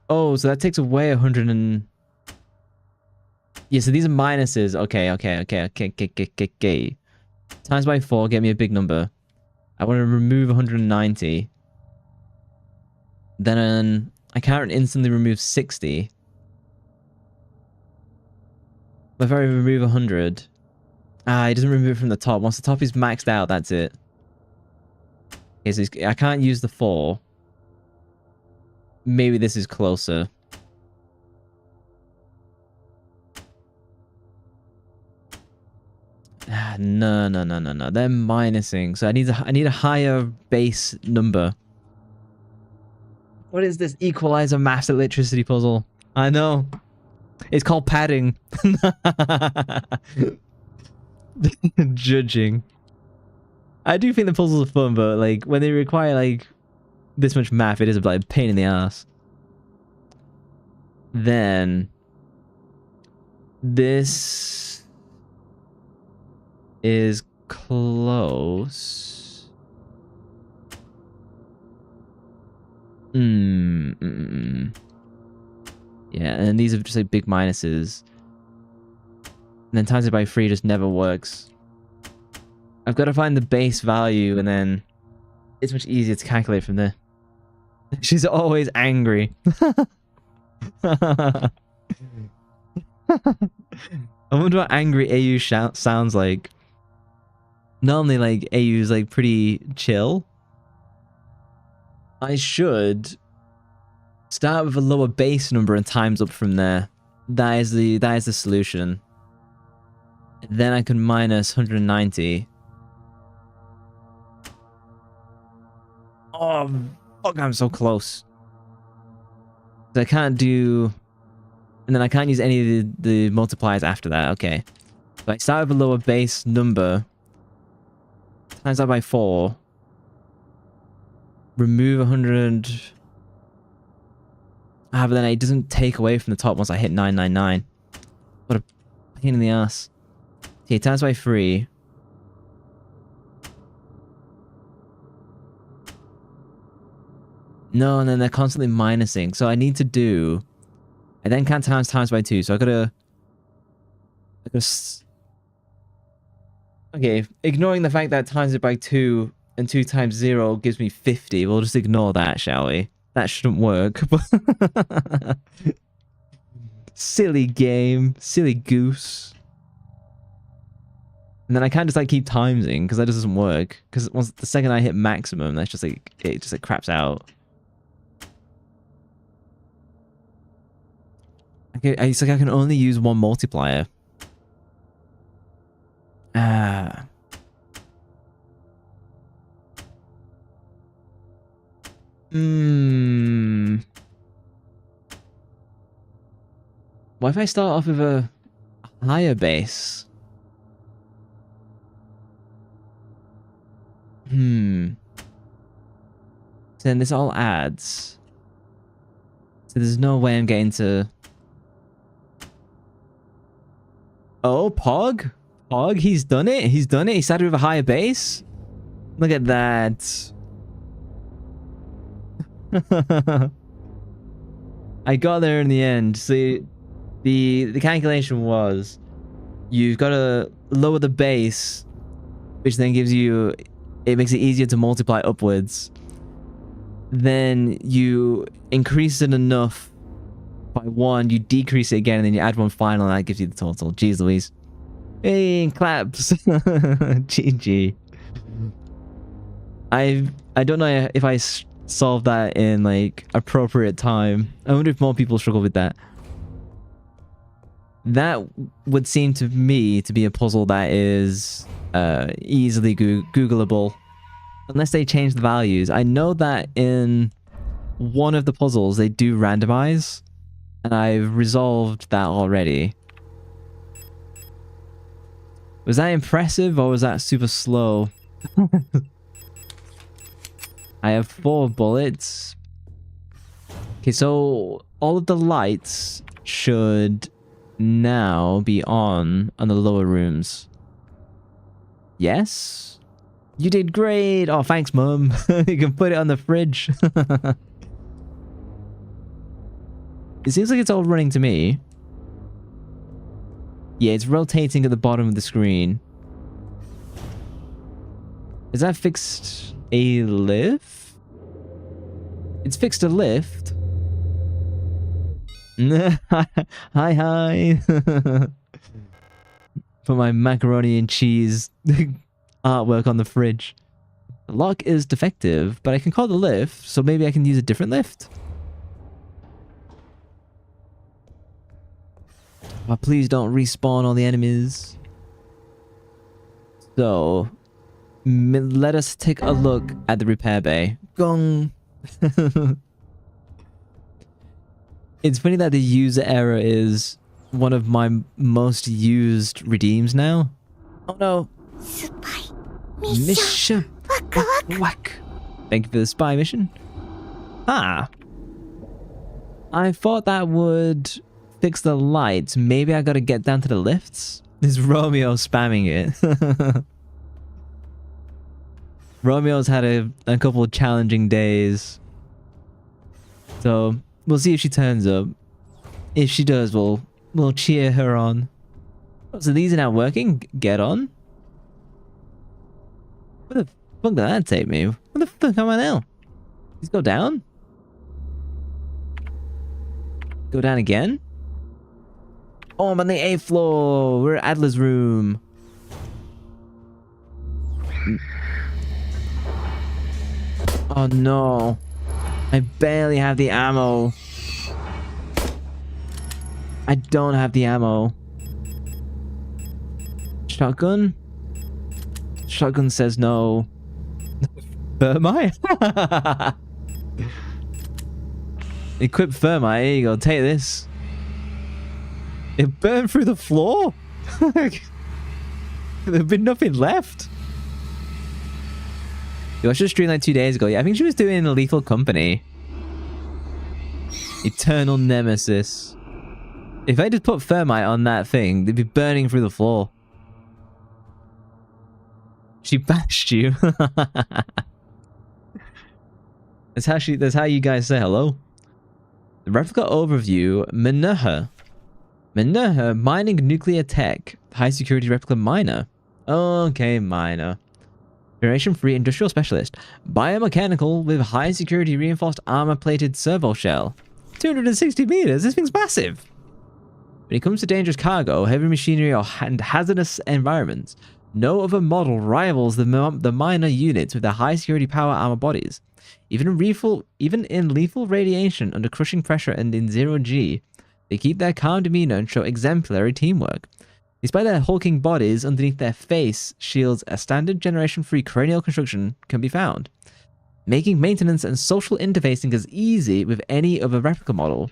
Oh, so that takes away 100 and... Yeah, so these are minuses. Okay. Times by 4, get me a big number. I want to remove 190. Then I can't instantly remove 60. But if I remove 100... it doesn't remove it from the top. Once the top is maxed out, that's it. Okay, so I can't use the 4. maybe this is closer. No. They're minusing. So I need a higher base number. What is this equalizer mass electricity puzzle? I know. It's called padding. Judging. I do think the puzzles are fun, but like when they require like this much math, it is a like, pain in the ass. Then this is close. Yeah, and these are just like big minuses. And then times it by 3 just never works. I've got to find the base value, and then it's much easier to calculate from there. She's always angry. I wonder what angry AU sounds like. Normally, like, AU's like pretty chill. I should start with a lower base number and times up from there. That is the solution. Then I can minus 190. Oh, fuck, I'm so close. I can't do... And then I can't use any of the multipliers after that. Okay. So I start with a lower base number. Times that by 4. Remove 100... Ah, but then it doesn't take away from the top once I hit 999. What a pain in the ass. Okay, times by 3. No, and then they're constantly minusing. So I need to do... I then can't times by 2, so I gotta... Okay, ignoring the fact that times it by 2 and 2 times 0 gives me 50, we'll just ignore that, shall we? That shouldn't work. Silly game. Silly goose. And then I can't just like keep timesing, because that just doesn't work. Because once the second I hit maximum, that's just like, it just like craps out. Okay, it's like I can only use one multiplier. Ah. What if I start off with a higher base? So then this all adds. So there's no way I'm getting to... Oh, Pog? Pog, he's done it. He's done it. He started with a higher base. Look at that. I got there in the end. See, the calculation was you've got to lower the base, which then gives you... It makes it easier to multiply upwards. Then you increase it enough by 1, you decrease it again, and then you add 1 final, and that gives you the total. Jeez Louise. Hey, claps. GG. I don't know if I solved that in, like, appropriate time. I wonder if more people struggle with that. That would seem to me to be a puzzle that is easily Googleable. Unless they change the values. I know that in one of the puzzles, they do randomize. And I've resolved that already. Was that impressive or was that super slow? I have 4 bullets. Okay, so all of the lights should now be on the lower rooms. Yes? You did great! Oh, thanks, Mum. You can put it on the fridge. It seems like it's all running to me. Yeah, it's rotating at the bottom of the screen. Is that fixed a lift? It's fixed a lift. Hi. Put my macaroni and cheese artwork on the fridge. The lock is defective, but I can call the lift, so maybe I can use a different lift? Oh, please don't respawn all the enemies. So, let us take a look at the repair bay. Gong! It's funny that the user error is one of my most used redeems now. Oh no. Spy Mission. Whack. Thank you for the spy mission. Ah. I thought that would fix the lights. Maybe I gotta get down to the lifts? This Romeo spamming it. Romeo's had a couple of challenging days. So, we'll see if she turns up. If she does, we'll cheer her on. Oh, so these are now working? Get on? Where the fuck did that take me? Where the fuck am I now? Let's go down? Go down again? Oh, I'm on the 8th floor. We're at Adler's room. Oh no. I barely have the ammo. I don't have the ammo. Shotgun? Shotgun says no. Thermite? Equip thermite. Here you go. Take this. It burned through the floor? There'd been nothing left. Yo, I should stream like 2 days ago. Yeah, I think she was doing a Lethal Company. Eternal Nemesis. If I just put thermite on that thing, they'd be burning through the floor. She bashed you. That's how you guys say hello. The replica overview, Menuha. Menuha, mining nuclear tech. High security replica miner. Okay, miner. Generation 3 industrial specialist. Biomechanical with high security reinforced armor plated servo shell. 260 meters, this thing's massive. When it comes to dangerous cargo, heavy machinery, and hazardous environments, no other model rivals the miner units with their high security power armor bodies. Even in lethal radiation under crushing pressure and in zero G, they keep their calm demeanor and show exemplary teamwork. Despite their hulking bodies, underneath their face shields, a standard Generation 3 cranial construction can be found, making maintenance and social interfacing as easy with any other replica model.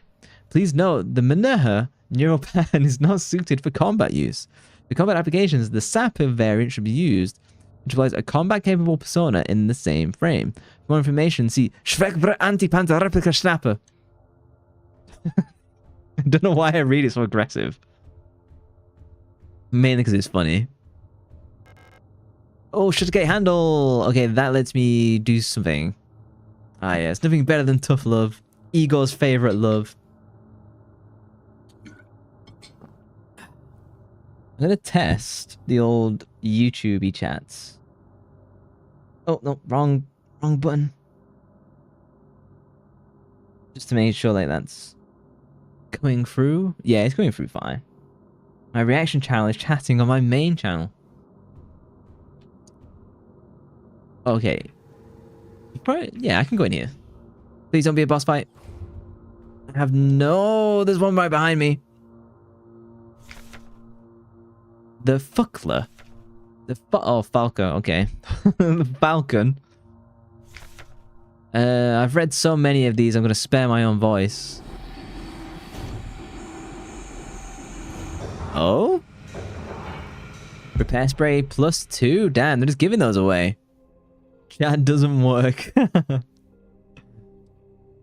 Please note, the Menuha neural pan is not suited for combat use. For combat applications, the Sapper variant should be used, which applies a combat-capable persona in the same frame. For more information, see Schweckbre Anti-Panzer Replica Schnapper. I don't know why I read it so aggressive. Mainly because it's funny. Oh, Shuttergate handle! Okay, that lets me do something. Ah, yeah, it's nothing better than tough love. Igor's favorite love. I'm gonna test the old YouTube-y chats. Oh, no, wrong button. Just to make sure like that's coming through. Yeah, it's coming through fine. My reaction channel is chatting on my main channel. Okay. Yeah, I can go in here. Please don't be a boss fight. I have no... There's one right behind me. The Fuckler. Oh, Falco. Okay. The Falcon. I've read so many of these, I'm going to spare my own voice. Oh? Repair spray +2? Damn, they're just giving those away. Chat doesn't work.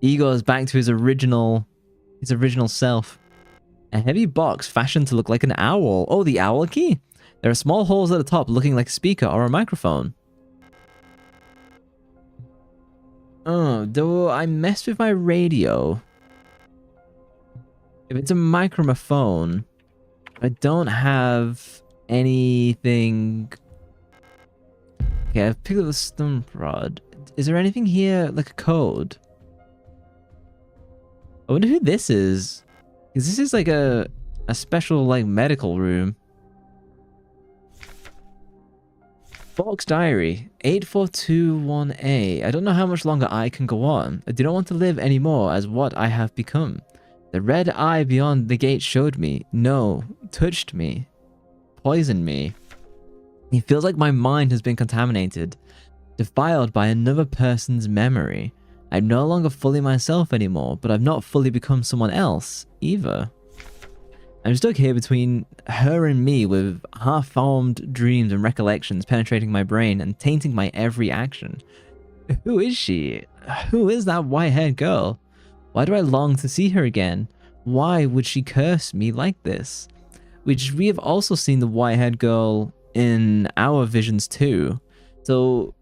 Igor's back to his original self. A heavy box fashioned to look like an owl. Oh, the owl key? There are small holes at the top looking like a speaker or a microphone. Oh, do I mess with my radio? If it's a microphone, I don't have anything. Okay, I've picked up the stump rod. Is there anything here like a code? I wonder who this is. Because this is like a special like medical room. Box diary 8421A. I don't know how much longer I can go on. I do not want to live anymore as what I have become. The red eye beyond the gate showed me, no, touched me, poisoned me. It feels like my mind has been contaminated, defiled by another person's memory. I'm no longer fully myself anymore, but I've not fully become someone else either. I'm stuck here between her and me with half-formed dreams and recollections penetrating my brain and tainting my every action. Who is she? Who is that white-haired girl? Why do I long to see her again? Why would she curse me like this? Which we have also seen the white-haired girl in our visions too. So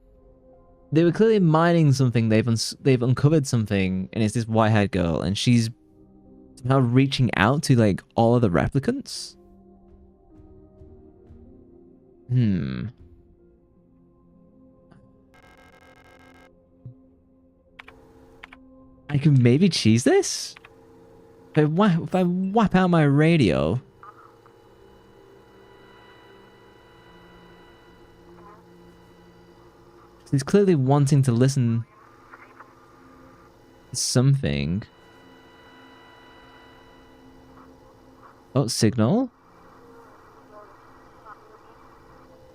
they were clearly mining something. They've uncovered something, and it's this white-haired girl, and she's now reaching out to like all of the replicants. I could maybe cheese this? If I whap out my radio. He's clearly wanting to listen to something. Oh, signal?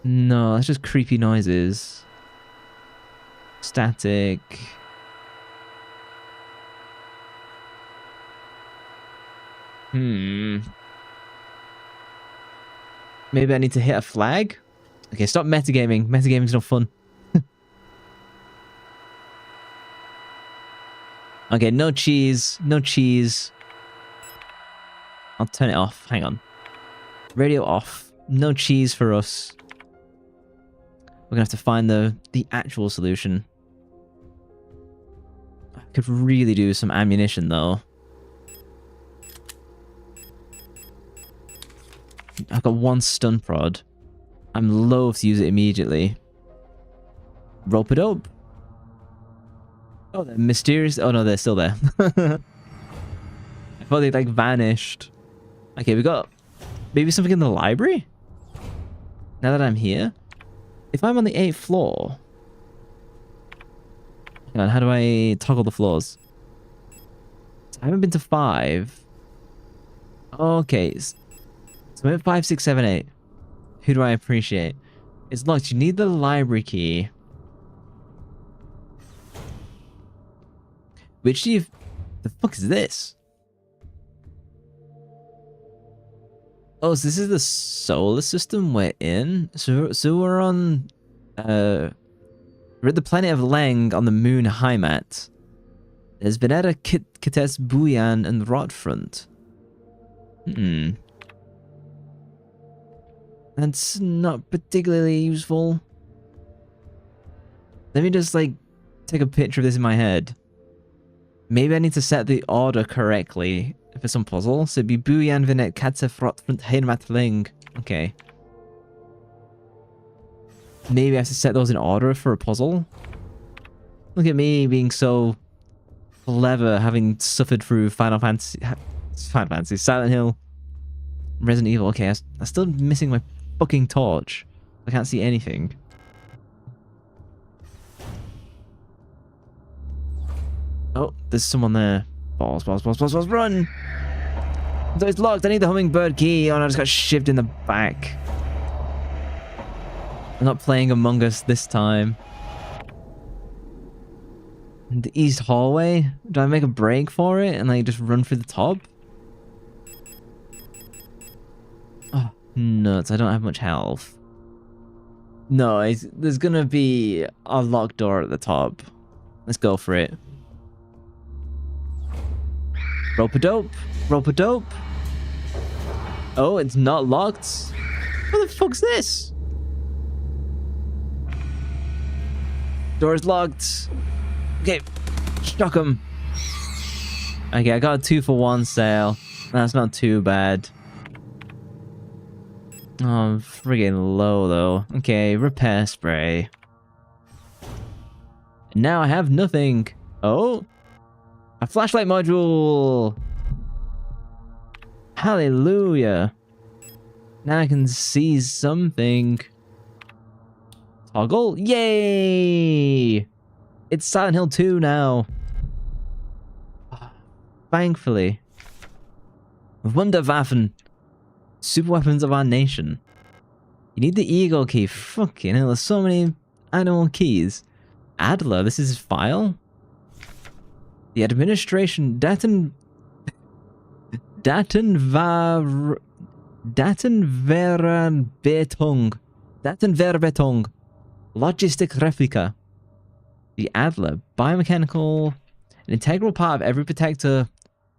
No, that's just creepy noises. Static. Maybe I need to hit a flag? Okay, stop metagaming. Metagaming's not fun. Okay, no cheese. No cheese. I'll turn it off. Hang on. Radio off. No cheese for us. We're gonna have to find the actual solution. I could really do some ammunition though. I've got one stun prod. I'm loath to use it immediately. Rope it up. Oh, they're mysterious. Oh no, they're still there. I thought they like vanished. Okay, we got maybe something in the library? Now that I'm here? If I'm on the 8th floor... Hang on, how do I toggle the floors? I haven't been to 5. Okay, so I'm at 5, 6, 7, 8. Who do I appreciate? It's locked. You need the library key. Which do you... The fuck is this? Oh, so this is the solar system we're in? So we're on... we're at the planet of Leng on the moon Heimat. There's Veneta, Kites, Buyan, and Rotfront. That's not particularly useful. Let me just, like, take a picture of this in my head. Maybe I need to set the order correctly for some puzzle. So it'd be Buyan, Venet, Katze, Rotfront, Heimat, Ling. Okay. Maybe I have to set those in order for a puzzle. Look at me being so clever, having suffered through Final Fantasy, Silent Hill, Resident Evil. Okay, I'm still missing my fucking torch. I can't see anything. Oh, there's someone there. Balls, run! So it's locked. I need the hummingbird key. Oh, no, I just got shivved in the back. I'm not playing Among Us this time. The east hallway? Do I make a break for it and like just run through the top? Oh, nuts. I don't have much health. No, there's gonna be a locked door at the top. Let's go for it. Rope-a-dope. Rope-a-dope. Oh, it's not locked? What the fuck's this? Door's locked. Okay, shock him. Okay, I got a 2-for-1 sale. That's not too bad. Oh, I'm friggin' low though. Okay, repair spray. And now I have nothing. Oh, a flashlight module. Hallelujah. Now I can see something. Toggle. Yay! It's Silent Hill 2 now. Thankfully. Wunderwaffen. Super weapons of our nation. You need the ego key. Fucking hell, there's so many animal keys. Adler, this is his file? The administration... Datenverbetung. Logistic replica. The Adler. Biomechanical... An integral part of every protector.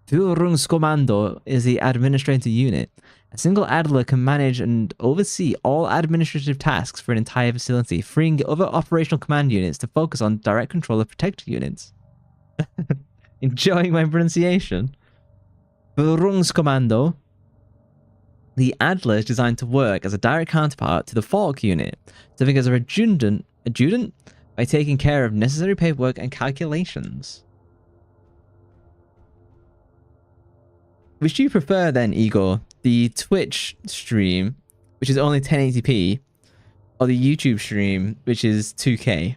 Führungskommando is the administrator unit. A single Adler can manage and oversee all administrative tasks for an entire facility, freeing other operational command units to focus on direct control of protector units. Enjoying my pronunciation. Führungskommando. The Adler is designed to work as a direct counterpart to the Falk unit, serving as a adjutant by taking care of necessary paperwork and calculations. Which do you prefer then, Igor? The Twitch stream, which is only 1080p, or the YouTube stream, which is 2K?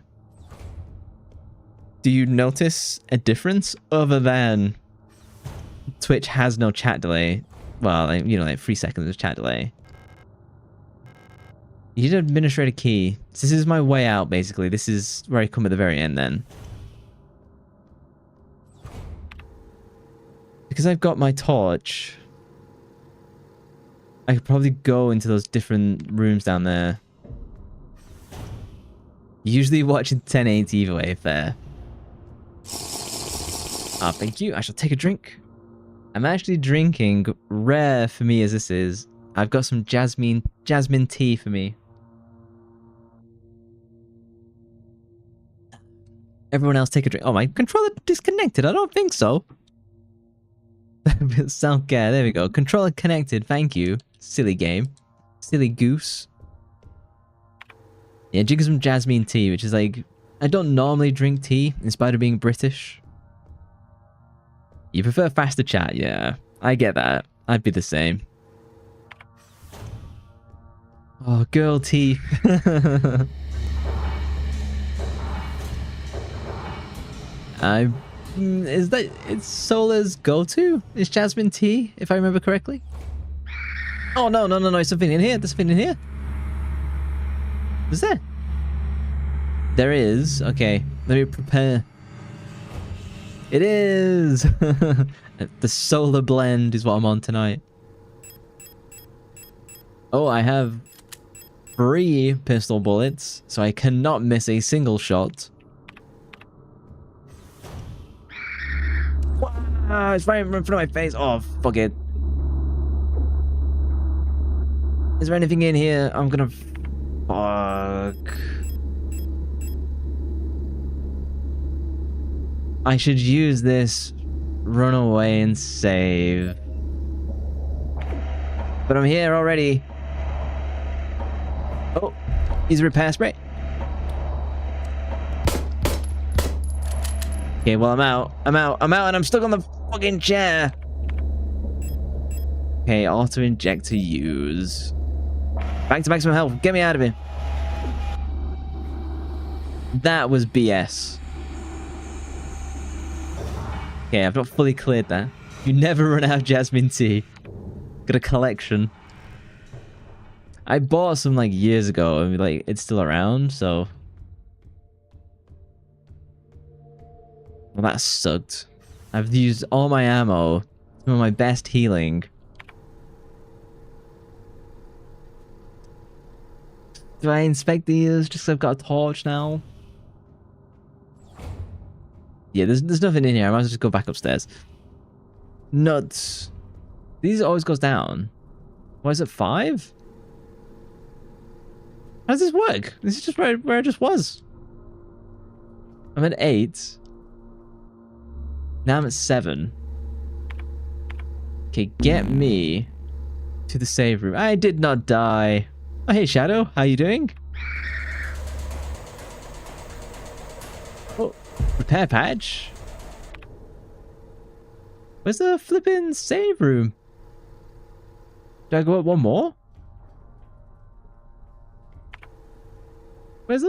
Do you notice a difference other than Twitch has no chat delay? Well, like, you know, like 3 seconds of chat delay. You need an administrator key. This is my way out, basically. This is where I come at the very end then. Because I've got my torch, I could probably go into those different rooms down there. Usually watching 1080 either way, fair. Ah, thank you. I shall take a drink. I'm actually drinking, rare for me as this is. I've got some jasmine tea for me. Everyone else take a drink. Oh, my controller disconnected. I don't think so. Sound care. There we go. Controller connected. Thank you. Silly game. Silly goose. Yeah, drinking some jasmine tea, which is like... I don't normally drink tea, in spite of being British. You prefer faster chat? Yeah, I get that. I'd be the same. Oh, girl tea. Is that... It's Solar's go-to? Is jasmine tea, if I remember correctly? Oh, no, no, no, no. There's something in here. There's something in here. Is there? There is. Okay. Let me prepare. It is! The Solar blend is what I'm on tonight. Oh, I have 3 pistol bullets, so I cannot miss a single shot. Wow, it's right in front of my face. Oh, fuck it. Is there anything in here? I'm gonna... Fuck. I should use this, run away and save. But I'm here already. Oh, he's a repair spray. Okay, well, I'm out, and I'm stuck on the fucking chair. Okay, auto-inject to use. Back to maximum health. Get me out of here. That was BS. Okay, I've not fully cleared that. You never run out of jasmine tea. Got a collection. I bought some like years ago, and like it's still around, so... Well, that sucked. I've used all my ammo. Some of my best healing. Do I inspect these just because I've got a torch now? Yeah, there's nothing in here. I might as well just go back upstairs. Nuts. These always goes down. Why is it 5? How does this work? This is just where I just was. I'm at 8. Now I'm at 7. Okay, get me to the save room. I did not die. Oh, hey, Shadow. How you doing? Oh, repair patch. Where's the flipping save room? Do I go up one more? Where's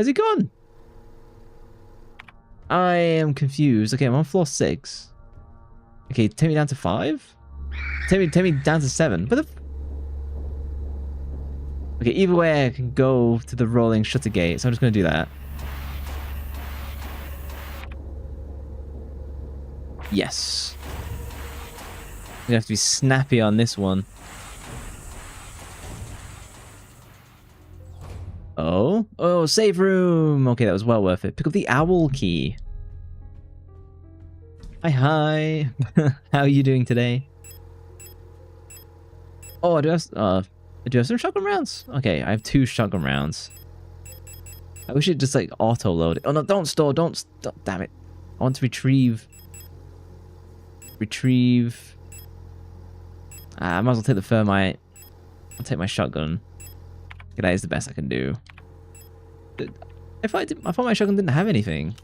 he gone? I am confused. Okay, I'm on floor 6. Okay, take me down to 5? Take me down to 7. But okay, either way I can go to the rolling shutter gate, so I'm just gonna do that. Yes. You have to be snappy on this one. Oh, save room. Okay, that was well worth it. Pick up the owl key. Hi. How are you doing today? Oh, do I have some shotgun rounds? Okay, I have 2 shotgun rounds. I wish it just like auto load. Oh no, don't store, don't. Damn it. I want to retrieve. I might as well take the thermite. I'll take my shotgun. Okay, that is the best I can do. I thought my shotgun didn't have anything.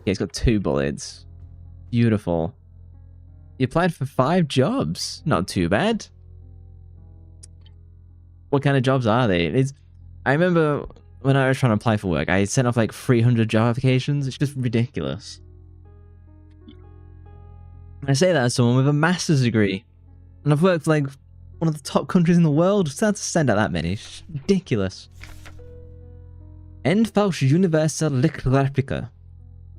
Okay, it's got 2 bullets. Beautiful. You applied for 5 jobs. Not too bad. What kind of jobs are they? I remember when I was trying to apply for work, I sent off like 300 job applications. It's just ridiculous. And I say that as someone with a master's degree. And I've worked for like one of the top countries in the world. Just had to send out that many. It's ridiculous. Endfalsch Universal Replica.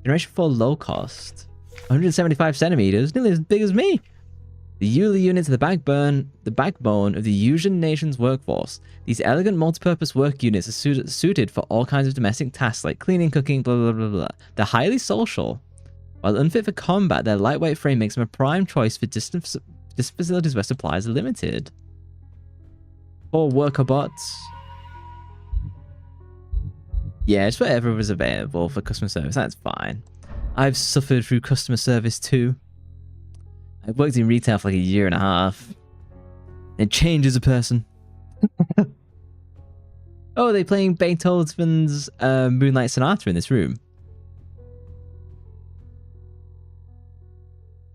Generation 4 low cost. 175 centimeters, nearly as big as me. The Yuli units are the backbone of the Yusian nation's workforce. These elegant multi-purpose work units are suited for all kinds of domestic tasks like cleaning, cooking, blah blah blah blah. They're highly social. While unfit for combat, their lightweight frame makes them a prime choice for distant facilities where supplies are limited. Or worker bots. Yeah, it's whatever was available for customer service. That's fine. I've suffered through customer service too. I've worked in retail for like 1.5 years. It changes a person. Oh, they're playing Beethoven's Moonlight Sonata in this room.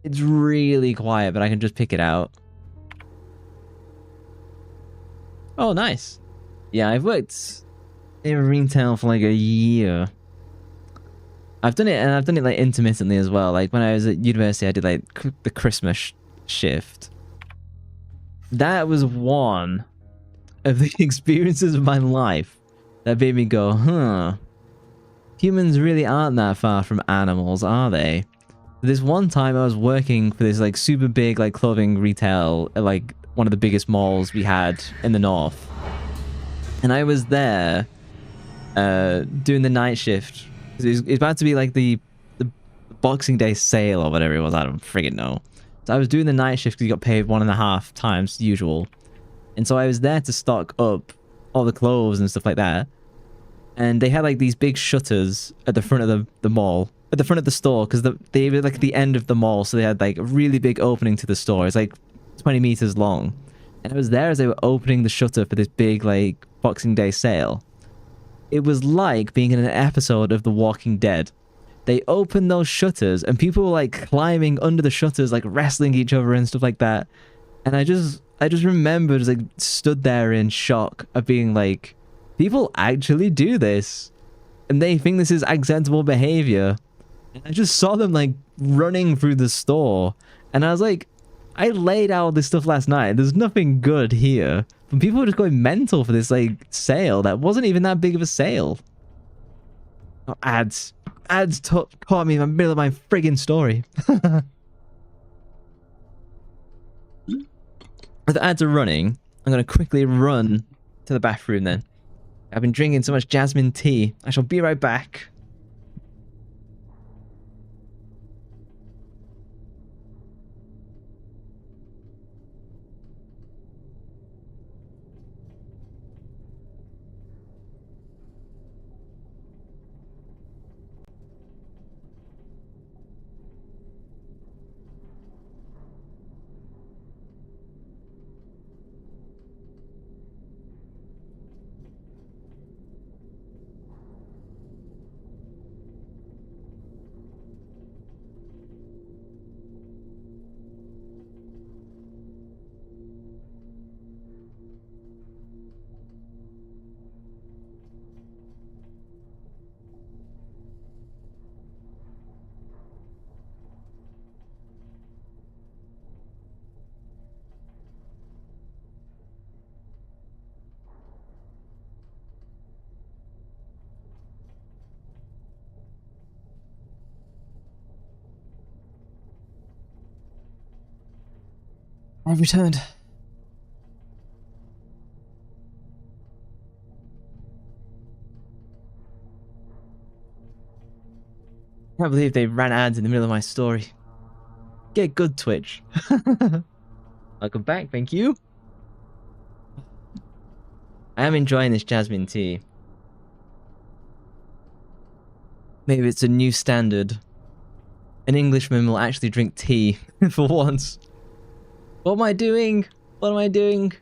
It's really quiet, but I can just pick it out. Oh, nice. Yeah, I've worked in retail for like 1 year. I've done it, and I've done it like intermittently as well. Like when I was at university, I did like the Christmas shift. That was one of the experiences of my life that made me go, huh. Humans really aren't that far from animals, are they? This one time I was working for this like super big like clothing retail at like one of the biggest malls we had in the north. And I was there doing the night shift. It's about to be like the Boxing Day sale or whatever it was. I don't friggin' know. So I was doing the night shift because you got paid 1.5 times usual. And so I was there to stock up all the clothes and stuff like that. And they had like these big shutters at the front of the mall. At the front of the store, because they were like at the end of the mall, so they had like a really big opening to the store. It's like 20 meters long. And I was there as they were opening the shutter for this big like Boxing Day sale. It was like being in an episode of The Walking Dead. They opened those shutters and people were like climbing under the shutters, like wrestling each other and stuff like that. And I just remember just like stood there in shock of being like, people actually do this. And they think this is acceptable behavior. And I just saw them like running through the store. And I was like, I laid out this stuff last night. There's nothing good here. But people were just going mental for this like sale that wasn't even that big of a sale. Oh, ads. Ads caught me in the middle of my friggin' story. If the ads are running, I'm going to quickly run to the bathroom then. I've been drinking so much jasmine tea. I shall be right back. I've returned. I can't believe they ran ads in the middle of my story. Get good, Twitch. Welcome back, thank you. I am enjoying this jasmine tea. Maybe it's a new standard. An Englishman will actually drink tea for once. What am I doing? What am I doing?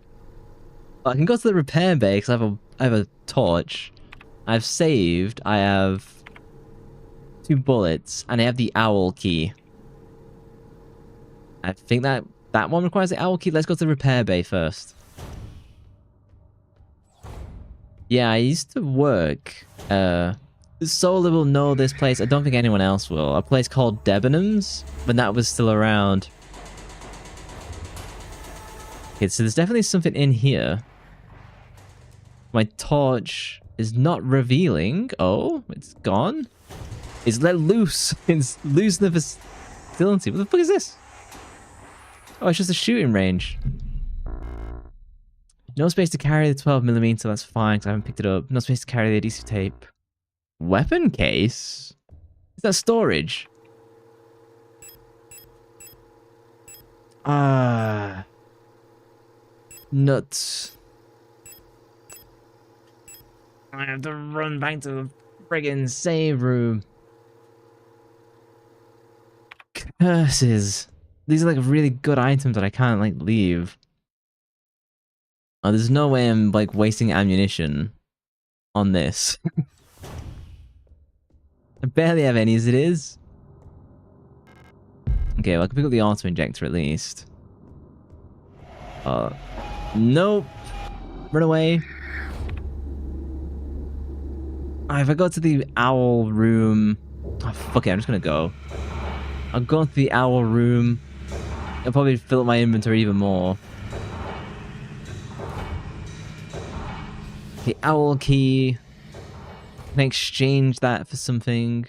I can go to the repair bay because I have a torch. I've saved. I have 2 bullets and I have the owl key. I think that one requires the owl key. Let's go to the repair bay first. Yeah, I used to work. Solar will know this place. I don't think anyone else will. A place called Debenhams, when that was still around. Okay, so there's definitely something in here. My torch is not revealing. Oh, it's gone. It's let loose. It's loose in the facility. What the fuck is this? Oh, it's just a shooting range. No space to carry the 12mm, that's fine, because I haven't picked it up. No space to carry the adhesive tape. Weapon case? Is that storage? Nuts. I have to run back to the friggin' save room. Curses. These are like really good items that I can't like leave. Oh, there's no way I'm like wasting ammunition on this. I barely have any as it is. Okay, well I can pick up the auto injector at least. Nope. Run away. If I go to the owl room... Oh, fuck it, I'm just gonna go. I'll go to the owl room. It'll probably fill up my inventory even more. The owl key. Can I exchange that for something?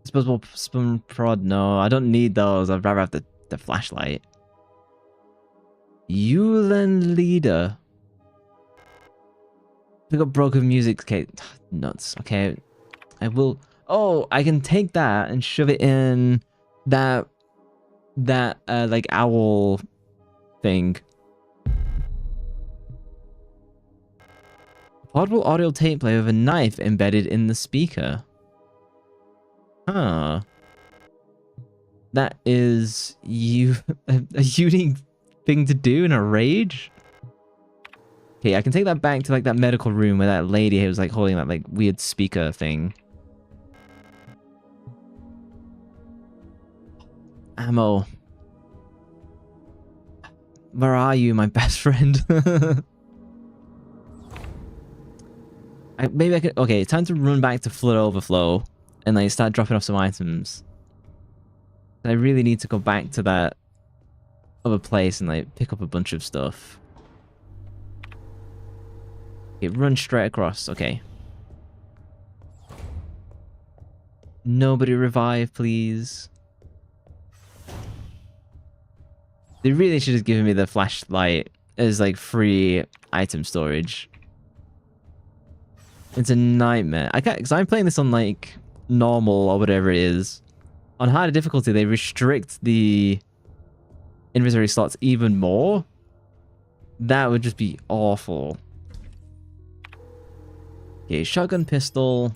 Disposable spun prod? No, I don't need those. I'd rather have the flashlight. Yulin leader. We got broken music. Okay, nuts. Okay, I will. Oh, I can take that and shove it in that like owl thing. Portable audio tape player with a knife embedded in the speaker. Huh. That is a unique thing to do in a rage. Okay, I can take that back to like that medical room where that lady was like holding that like weird speaker thing. Ammo. Where are you, my best friend? Maybe I could... Okay, it's time to run back to Flood Overflow and like start dropping off some items. I really need to go back to that other place and like pick up a bunch of stuff. Okay, run straight across. Okay. Nobody revive, please. They really should have given me the flashlight as like free item storage. It's a nightmare. I can't, because I'm playing this on like normal or whatever it is. On harder difficulty, they restrict the inventory slots even more. That would just be awful. Okay, shotgun pistol.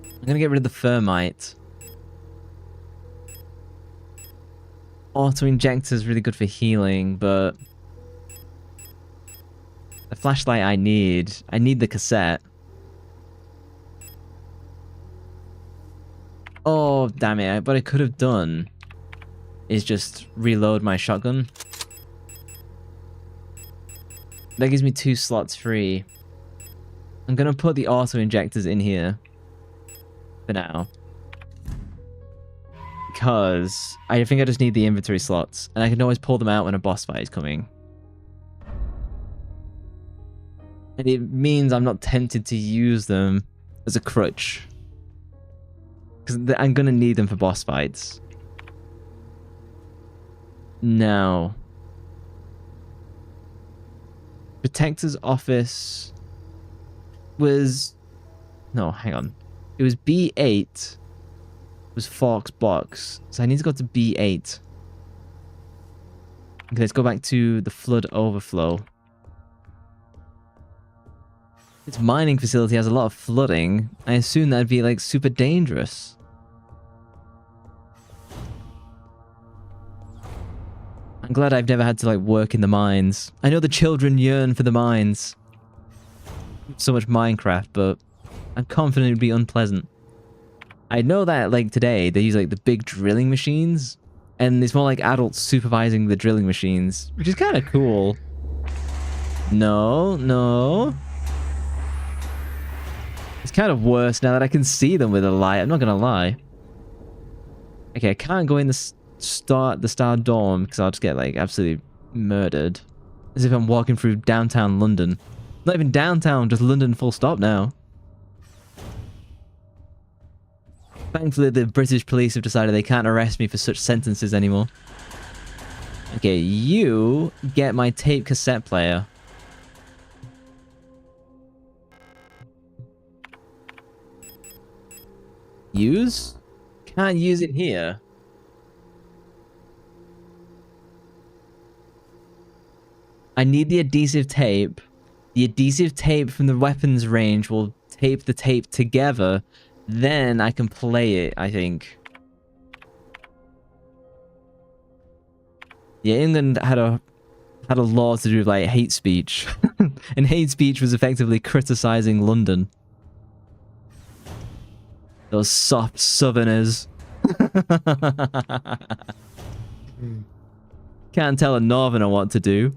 I'm gonna get rid of the thermite. Auto injector is really good for healing, but the flashlight I need the cassette. Oh, damn it. What I could have done is just reload my shotgun. That gives me 2 slots free. I'm gonna put the auto injectors in here for now. Because I think I just need the inventory slots, and I can always pull them out when a boss fight is coming. And it means I'm not tempted to use them as a crutch. Because I'm gonna need them for boss fights. Now, Protector's office was... No, hang on. It was B8. Was Fork's box. So I need to go to B8. Okay, let's go back to the flood overflow. Its mining facility has a lot of flooding. I assume that'd be like super dangerous. I'm glad I've never had to like work in the mines. I know the children yearn for the mines. So much Minecraft, but I'm confident it'd be unpleasant. I know that, like, today, they use, like, the big drilling machines, and it's more like adults supervising the drilling machines, which is kind of cool. No, no. It's kind of worse now that I can see them with a light, I'm not gonna lie. Okay, I can't go in the Star Dorm, because I'll just get, like, absolutely murdered. As if I'm walking through downtown London. Not even downtown, just London full stop now. Thankfully, the British police have decided they can't arrest me for such sentences anymore. Okay, you get my tape cassette player. Use? Can't use it here. I need the adhesive tape. The adhesive tape from the weapons range will tape the tape together. Then I can play it, I think. Yeah, England had a law to do with like hate speech. And hate speech was effectively criticizing London. Those soft southerners. Can't tell a northerner what to do.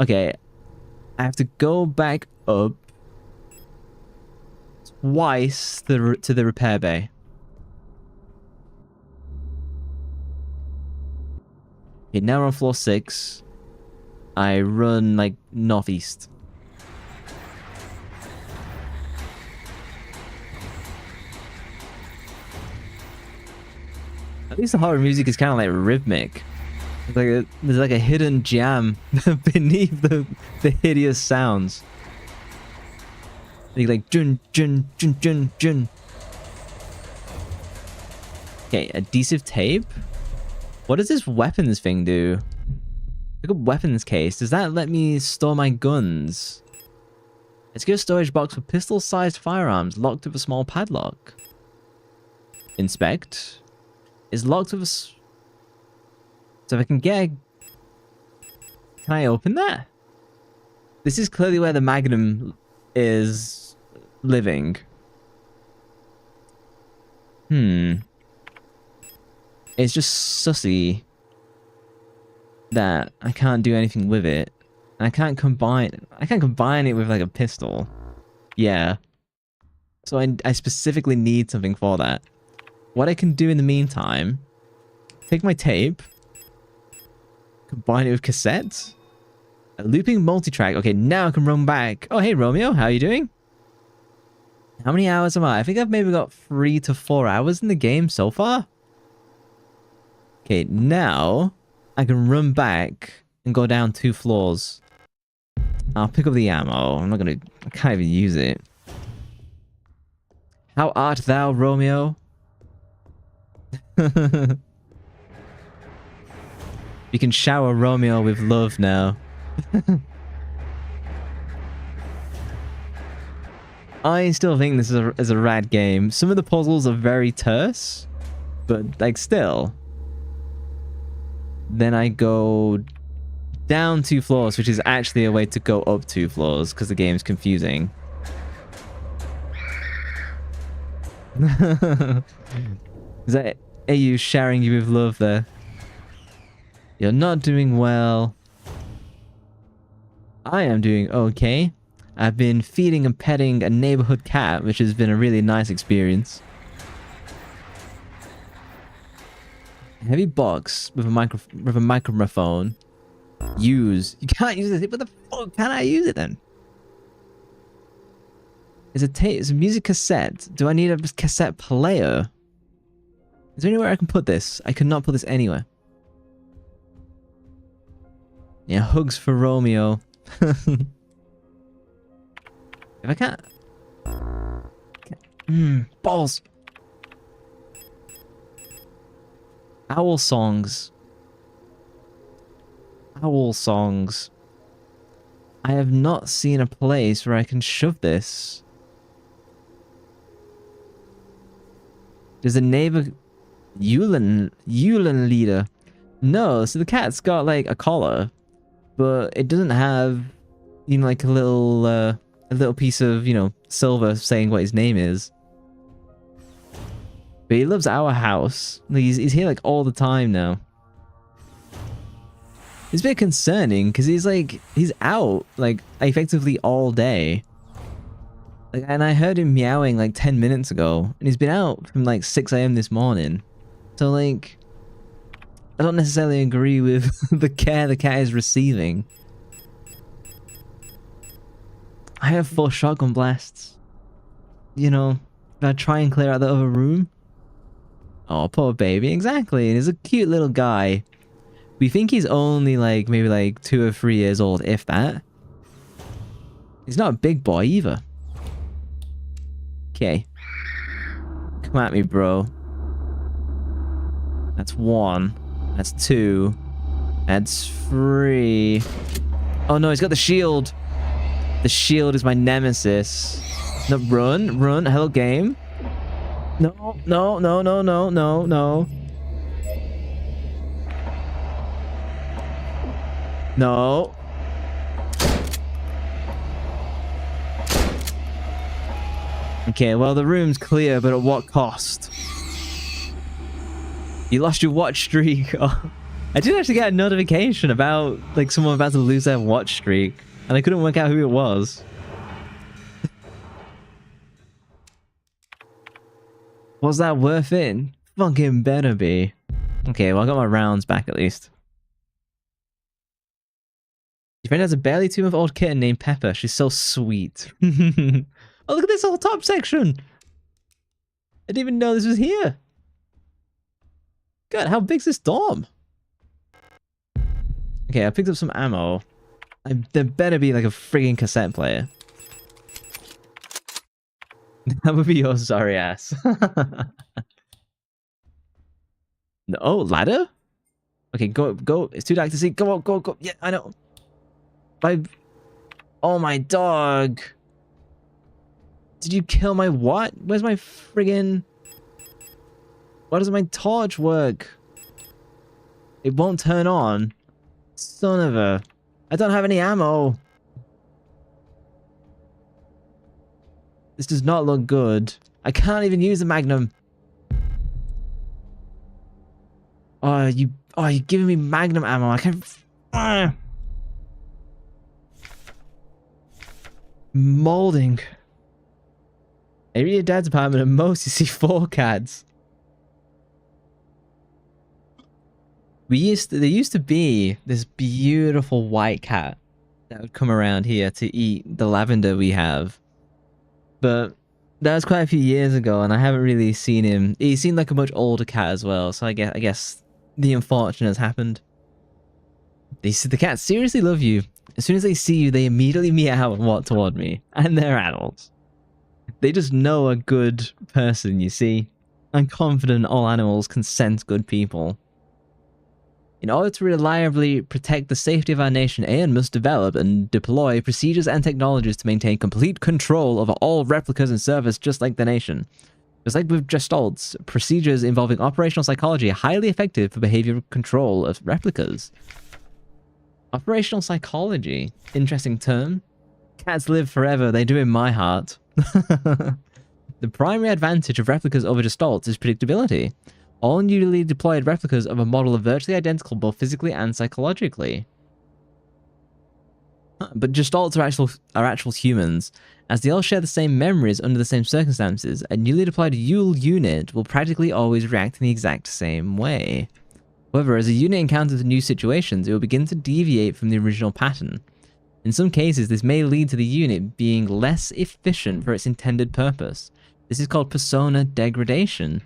Okay. I have to go back up twice to the repair bay. Okay, now we're on floor 6. I run like northeast. At least the horror music is kind of like rhythmic. It's like there's like a hidden jam beneath the hideous sounds. Like jun jun jun jun jun. Okay, adhesive tape. What does this weapons thing do? Look at weapons case. Does that let me store my guns? Let's get a storage box with pistol-sized firearms locked with a small padlock. Inspect. Is locked with a... So if I can get... Can I open that? This is clearly where the Magnum is living. It's just sussy that I can't do anything with it. And I can't combine it with like a pistol. Yeah. So I specifically need something for that. What I can do in the meantime, take my tape, combine it with cassette, a looping multi-track. Okay, now I can run back. Oh, hey Romeo, how are you doing? How many hours am I? I think I've maybe got 3 to 4 hours in the game so far. Okay, now I can run back and go down 2 floors. I'll pick up the ammo. I can't even use it. How art thou, Romeo? You can shower Romeo with love now. I still think this is a rad game. Some of the puzzles are very terse, but like still. Then I go down 2 floors, which is actually a way to go up 2 floors because the game's confusing. Is that AU showering you with love there? You're not doing well. I am doing okay. I've been feeding and petting a neighborhood cat, which has been a really nice experience. Heavy box with a microphone. Use. You can't use it. What the fuck can I use it then? It's a music cassette. Do I need a cassette player? Is there anywhere I can put this? I could not put this anywhere. Yeah, hugs for Romeo. If I can't... balls. Owl songs. Owl songs. I have not seen a place where I can shove this. There's a neighbor... Yulin leader. No, so the cat's got like a collar, but it doesn't have, you know, like a little piece of, you know, silver saying what his name is. But he loves our house. Like, he's here like all the time now. It's a bit concerning because he's out like effectively all day. Like, and I heard him meowing like 10 minutes ago, and he's been out from like 6 AM this morning. So like, I don't necessarily agree with the care the cat is receiving. I have 4 shotgun blasts. You know, if I try and clear out the other room. Oh, poor baby. Exactly. And he's a cute little guy. We think he's only like maybe like 2 or 3 years old, if that. He's not a big boy either. Okay. Come at me, bro. That's 1. That's 2. That's 3. Oh no, he's got the shield. The shield is my nemesis. No, run, run. Hello, game. No, no, no, no, no, no, no. No. Okay, well, the room's clear, but at what cost? You lost your watch streak. Oh, I did actually get a notification about, like, someone about to lose their watch streak, and I couldn't work out who it was. Was that worth it? Fucking better be. Okay, well, I got my rounds back at least. Your friend has a barely 2-month-old kitten named Pepper. She's so sweet. Oh, look at this whole top section. I didn't even know this was here. God, how big's this dorm? Okay, I picked up some ammo. There better be like a friggin' cassette player. That would be your sorry ass. No, oh, ladder? Okay, go. It's too dark to see. Go. Yeah, I know. Oh, my dog. Did you kill my what? Where's my friggin... Why doesn't my torch work? It won't turn on. Son of a... I don't have any ammo. This does not look good. I can't even use the Magnum. Oh, you're giving me Magnum ammo. I can't... Molding. I read your dad's apartment and most you see 4 cats. There used to be this beautiful white cat that would come around here to eat the lavender we have. But that was quite a few years ago, and I haven't really seen him. He seemed like a much older cat as well, so I guess the unfortunate has happened. The cats seriously love you. As soon as they see you, they immediately meow and walk toward me. And they're adults. They just know a good person, you see. I'm confident all animals can sense good people. In order to reliably protect the safety of our nation, AN must develop and deploy procedures and technologies to maintain complete control over all replicas and servers, just like the nation. Just like with Gestalts, procedures involving operational psychology are highly effective for behavioral control of replicas. Operational psychology. Interesting term. Cats live forever, they do in my heart. The primary advantage of replicas over Gestalts is predictability. All newly deployed replicas of a model are virtually identical both physically and psychologically. But Gestalts are actual humans. As they all share the same memories under the same circumstances, a newly deployed Yule unit will practically always react in the exact same way. However, as a unit encounters new situations, it will begin to deviate from the original pattern. In some cases, this may lead to the unit being less efficient for its intended purpose. This is called persona degradation.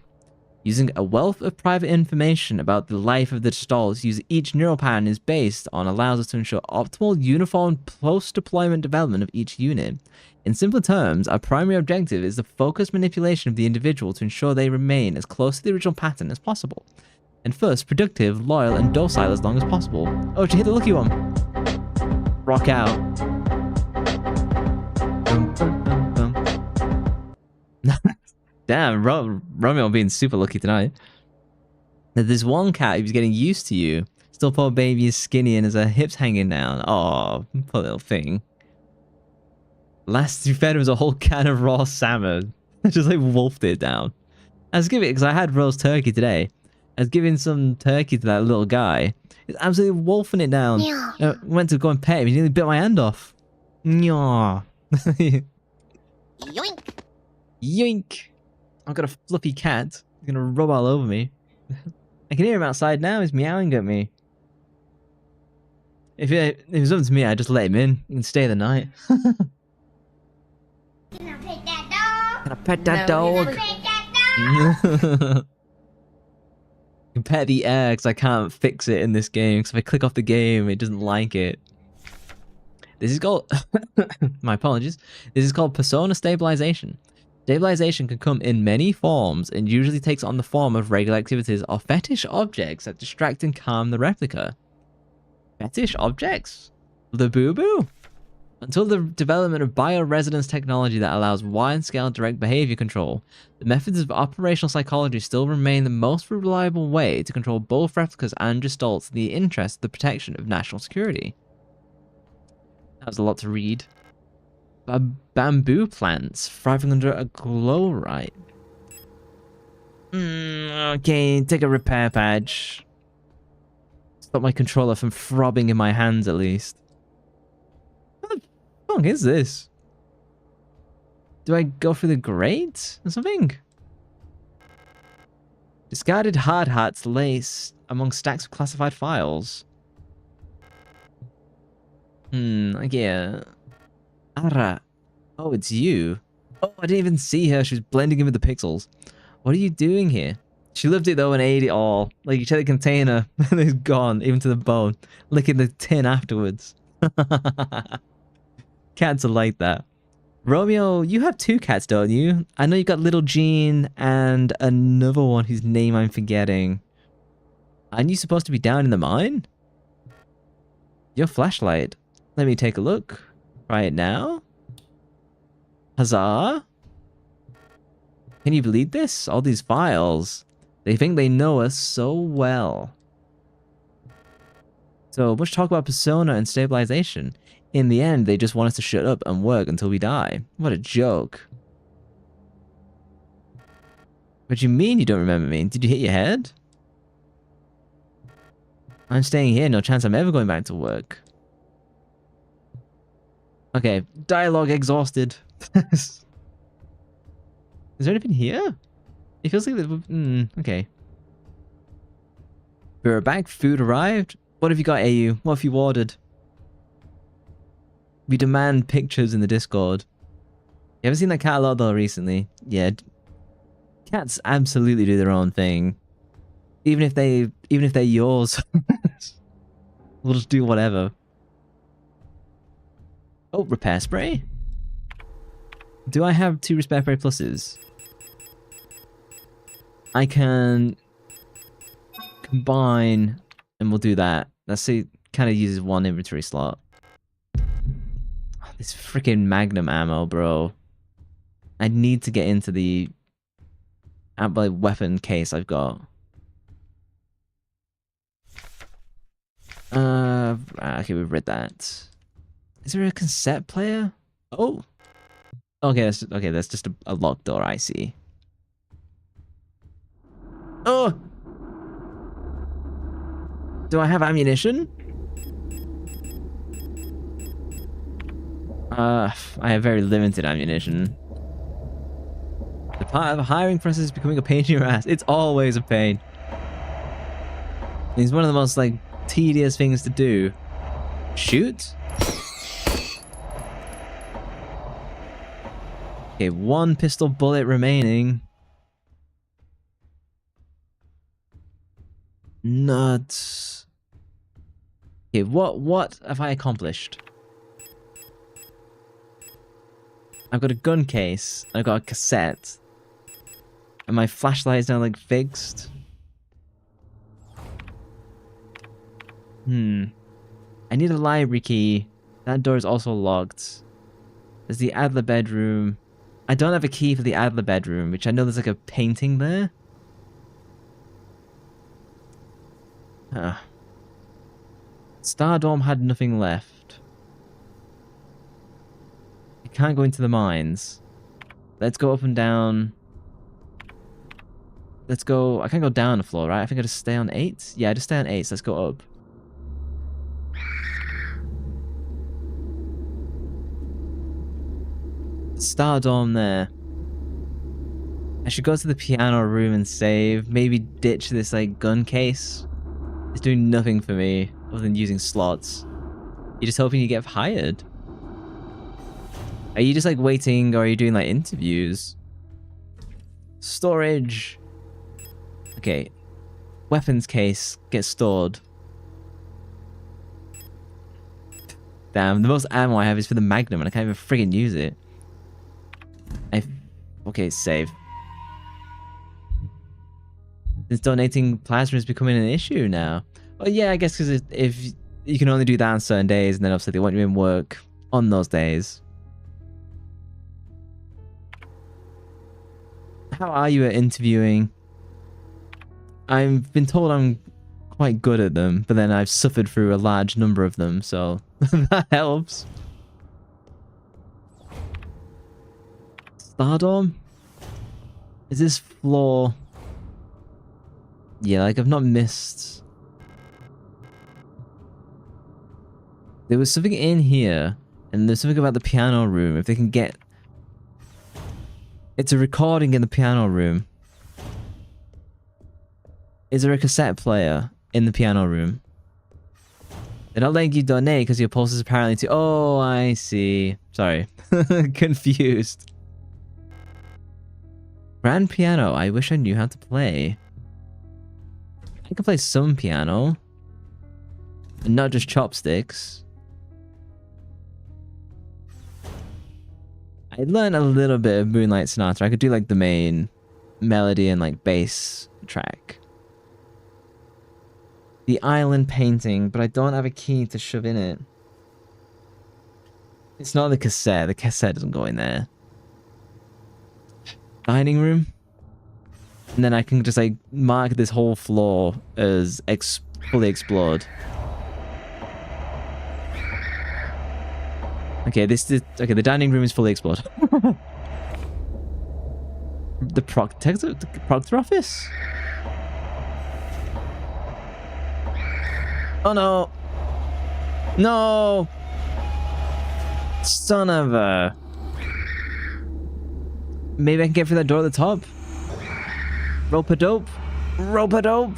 Using a wealth of private information about the life of the stalls each neural pattern is based on allows us to ensure optimal, uniform post-deployment development of each unit. In simpler terms, our primary objective is the focused manipulation of the individual to ensure they remain as close to the original pattern as possible. And first, productive, loyal, and docile as long as possible. Oh, she hit the lucky one. Rock out. Damn, Romeo being super lucky tonight. There's one cat who's getting used to you. Still poor baby is skinny and has her hips hanging down. Oh, poor little thing. Last you fed was a whole can of raw salmon. I just like wolfed it down. I was giving it because I had roast turkey today. I was giving some turkey to that little guy. He's absolutely wolfing it down. Went to go and pet him. He nearly bit my hand off. Yoink. Yoink. I've got a fluffy cat. He's gonna rub all over me. I can hear him outside now. He's meowing at me. If it was up to me, I'd just let him in. He can stay the night. Can I pet that dog? Can I pet that dog? Can I pet that dog? I can pet the air because I can't fix it in this game. Because if I click off the game, it doesn't like it. This is called... My apologies. This is called persona stabilization. Stabilization can come in many forms and usually takes on the form of regular activities or fetish objects that distract and calm the replica. Fetish objects? The boo-boo? Until the development of bioresonance technology that allows wide-scale direct behavior control, the methods of operational psychology still remain the most reliable way to control both replicas and gestalts in the interest of the protection of national security. That was a lot to read. Bamboo plants thriving under a glow light. Okay, take a repair patch. Stop my controller from throbbing in my hands at least. What the fuck is this? Do I go through the grate or something? Discarded hard hats laced among stacks of classified files. Okay. Ara. Oh, it's you. Oh, I didn't even see her. She was blending in with the pixels. What are you doing here? She loved it though and ate it all. Like, you check the container and it's gone, even to the bone. Licking the tin afterwards. Cats are like that. Romeo, you have two cats, don't you? I know you've got Little Jean and another one whose name I'm forgetting. Aren't you supposed to be down in the mine? Your flashlight. Let me take a look. Right now? Huzzah? Can you believe this? All these files. They think they know us so well. So, much talk about persona and stabilization. In the end, they just want us to shut up and work until we die. What a joke. What do you mean you don't remember me? Did you hit your head? I'm staying here, no chance I'm ever going back to work. Okay, dialogue exhausted. Is there anything here? It feels like... okay. We're back, food arrived. What have you got, AU? What have you ordered? We demand pictures in the Discord. You ever seen that cat a lot though recently? Yeah. Cats absolutely do their own thing. Even if they're yours. We'll just do whatever. Oh, repair spray? Do I have 2 repair spray pluses? I can combine and we'll do that. Let's see, kind of uses 1 inventory slot. Oh, this freaking magnum ammo, bro. I need to get into the weapon case I've got. Okay, we've read that. Is there a cassette player? Oh. Okay, that's just a locked door, I see. Oh! Do I have ammunition? I have very limited ammunition. The part of the hiring process is becoming a pain in your ass. It's always a pain. It's one of the most, like, tedious things to do. Shoot? Okay, 1 pistol bullet remaining. Nuts. Okay, what have I accomplished? I've got a gun case, I've got a cassette, and my flashlight is now like fixed. I need a library key. That door is also locked. There's the Adler bedroom. I don't have a key for the Adler bedroom, which I know there's like a painting there. Stardome had nothing left. I can't go into the mines. Let's go up and down. Let's go... I can't go down the floor, right? I think I just stay on 8? Yeah, I just stay on 8, so let's go up. Stardome there. I should go to the piano room and save. Maybe ditch this, like, gun case. It's doing nothing for me other than using slots. You're just hoping you get hired? Are you just, like, waiting, or are you doing, like, interviews? Storage. Okay. Weapons case gets stored. Damn, the most ammo I have is for the Magnum, and I can't even friggin' use it. Okay, save. Since donating plasma is becoming an issue now. Well, yeah, I guess because if you can only do that on certain days, and then obviously they want you in work on those days. How are you at interviewing? I've been told I'm quite good at them, but then I've suffered through a large number of them, so that helps. Stardome? Is this floor... Yeah, like I've not missed... There was something in here, and there's something about the piano room. If they can get... It's a recording in the piano room. Is there a cassette player in the piano room? They're not letting you donate because your post is apparently too... Oh, I see. Sorry. Confused. Grand piano. I wish I knew how to play. I can play some piano. And not just chopsticks. I learned a little bit of Moonlight Sonata. I could do like the main melody and like bass track. The island painting, but I don't have a key to shove in it. It's not the cassette. The cassette doesn't go in there. Dining room. And then I can just like mark this whole floor as fully explored. Okay, okay. The dining room is fully explored. The proctor office. Oh no! No! Son of a... Maybe I can get through that door at the top? Rope-a-dope? Rope-a-dope?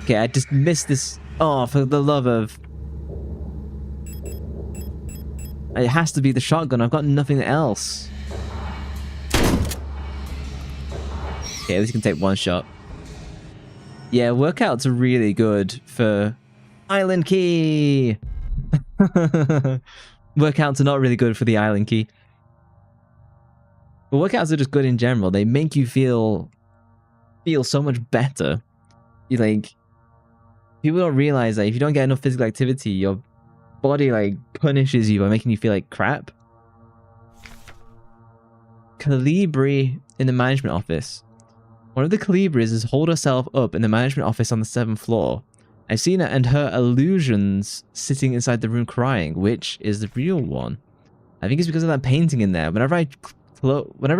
Okay, I just missed this... Oh, for the love of... It has to be the shotgun. I've got nothing else. Okay, at least you can take one shot. Yeah, workouts are really good for... Island key! Workouts are not really good for the island key. But workouts are just good in general. They make you feel so much better. You like... People don't realize that if you don't get enough physical activity, your body like punishes you by making you feel like crap. Calibri in the management office. One of the Calibris has holed herself up in the management office on the 7th floor. I've seen her and her illusions sitting inside the room crying, which is the real one. I think it's because of that painting in there. Whenever I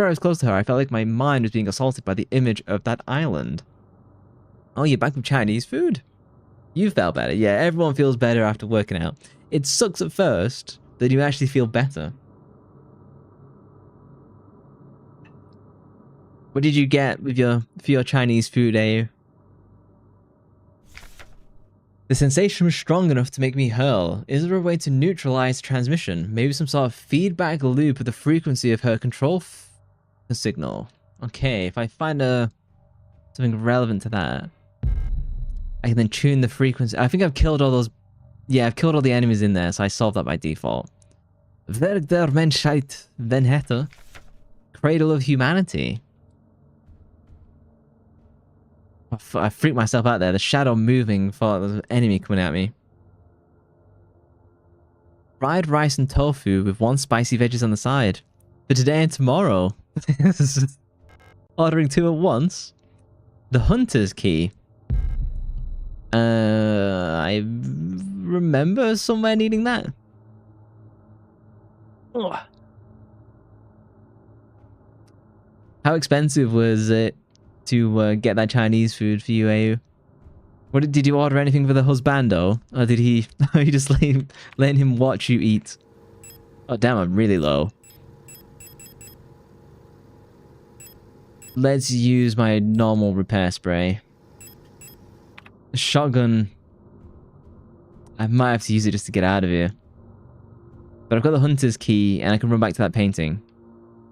was close to her, I felt like my mind was being assaulted by the image of that island. Oh, you're back with Chinese food? You felt better. Yeah, everyone feels better after working out. It sucks at first, then you actually feel better. What did you get with for your Chinese food, eh? The sensation was strong enough to make me hurl. Is there a way to neutralize transmission? Maybe some sort of feedback loop with the frequency of her control signal. Okay, if I find something relevant to that, I can then tune the frequency. I think I've killed all those. Yeah, I've killed all the enemies in there, so I solved that by default. Werk der Menschheit, Venhetta. Cradle of Humanity. I freaked myself out there. The shadow moving for the enemy coming at me. Fried rice and tofu with 1 spicy veggies on the side. For today and tomorrow. Ordering 2 at once. The Hunter's Key. I remember somewhere needing that. Ugh. How expensive was it to get that Chinese food for you, AU? What did you order anything for the husbando? Or did he you just letting him watch you eat? Oh damn, I'm really low. Let's use my normal repair spray. The shotgun, I might have to use it just to get out of here. But I've got the Hunter's Key and I can run back to that painting.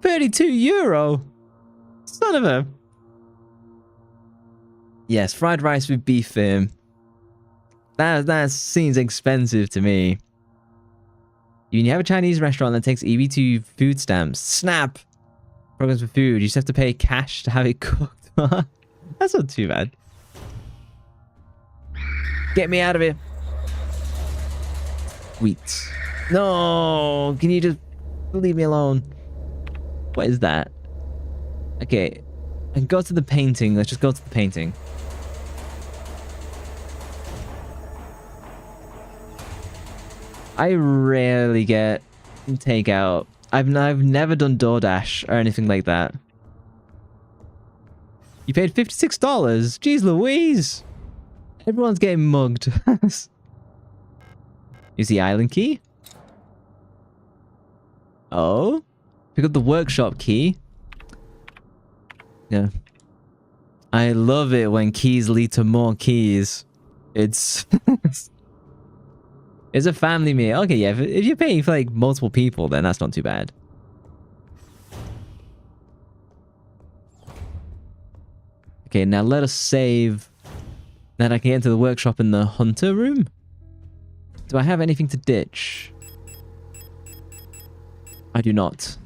32 euro! Son of a... Yes, fried rice with beef firm. That seems expensive to me. When you have a Chinese restaurant that takes EB2 food stamps, snap! Programs for food, you just have to pay cash to have it cooked. That's not too bad. Get me out of here. Wheat. No! Can you just leave me alone? What is that? Okay. I can go to the painting. Let's just go to the painting. I rarely get takeout. I've never done DoorDash or anything like that. You paid $56? Jeez Louise! Everyone's getting mugged. Use the island key? Oh? Pick up the workshop key. Yeah. I love it when keys lead to more keys. It's... It's a family meal. Okay, yeah, if you're paying for like multiple people, then that's not too bad. Okay, now let us save. Then I can get into the workshop in the hunter room. Do I have anything to ditch? I do not.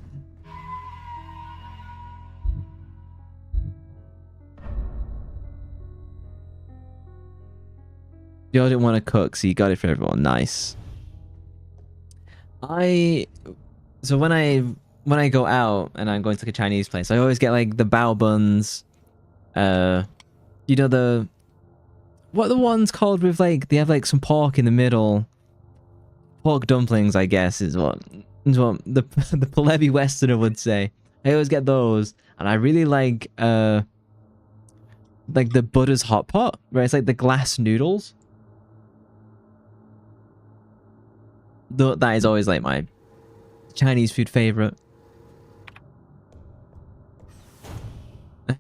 You all didn't want to cook, so you got it for everyone. Nice. So when I go out and I'm going to like a Chinese place, I always get like the bao buns. You know what are the ones called with like they have like some pork in the middle. Pork dumplings, I guess, is what the Palebi Westerner would say. I always get those, and I really like the Buddha's hot pot, where it's like the glass noodles. That is always like my Chinese food favorite.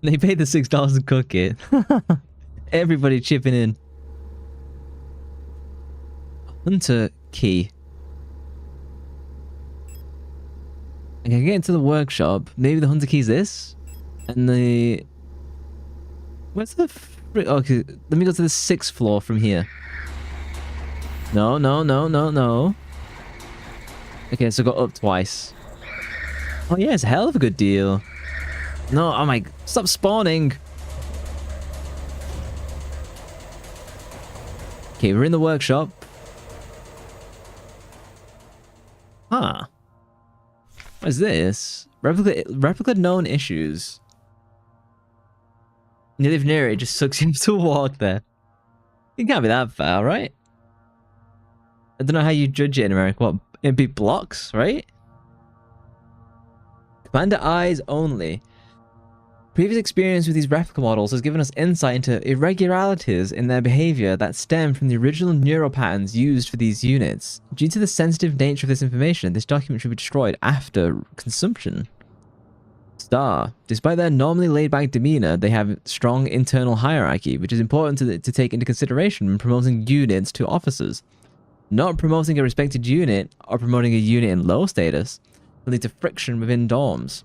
They paid the $6 to cook it. Everybody chipping in. Hunter key. I can get into the workshop. Maybe the hunter key is this? And the... Where's the... Okay, let me go to the 6th floor from here. No, no, no, no, no. Okay, so go up twice. Oh yeah, it's a hell of a good deal. No, oh my... Stop spawning! Okay, we're in the workshop. Huh. What is this? Replica known issues. You live near it, just sucks you to walk there. It can't be that far, right? I don't know how you judge it in America. What? It'd be blocks, right? Commander eyes only. Previous experience with these replica models has given us insight into irregularities in their behavior that stem from the original neural patterns used for these units. Due to the sensitive nature of this information, this document should be destroyed after consumption. Star. Despite their normally laid-back demeanor, they have strong internal hierarchy, which is important to take into consideration when promoting units to officers. Not promoting a respected unit or promoting a unit in low status will lead to friction within dorms.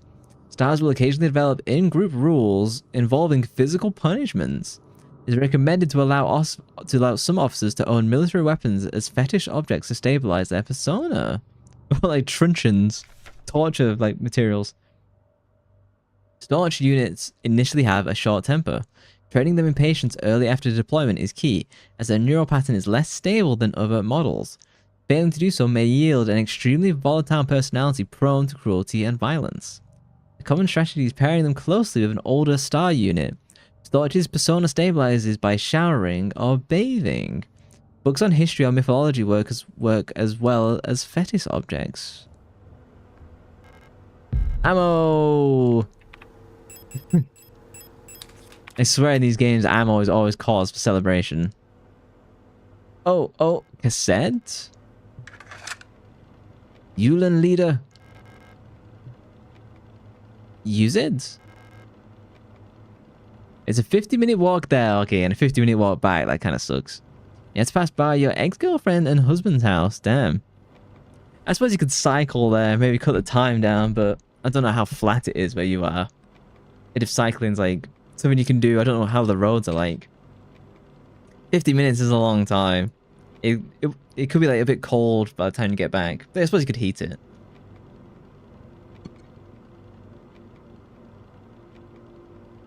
Stars will occasionally develop in-group rules involving physical punishments. It is recommended to allow some officers to own military weapons as fetish objects to stabilize their persona. Like truncheons, torture like materials. Staunch units initially have a short temper. Training them in patience early after deployment is key, as their neural pattern is less stable than other models. Failing to do so may yield an extremely volatile personality prone to cruelty and violence. A common strategy is pairing them closely with an older star unit. Storch's persona stabilizes by showering or bathing. Books on history or mythology work as well as fetish objects. Ammo! I swear in these games, ammo is always cause for celebration. Oh, cassette? Yulin leader. Use it? It's a 50-minute walk there, okay, and a 50-minute walk back. That kind of sucks. You have to pass by your ex-girlfriend and husband's house. Damn. I suppose you could cycle there, maybe cut the time down, but I don't know how flat it is where you are. And if cycling's like something you can do, I don't know how the roads are like. 50 minutes is a long time. It could be like a bit cold by the time you get back. But I suppose you could heat it.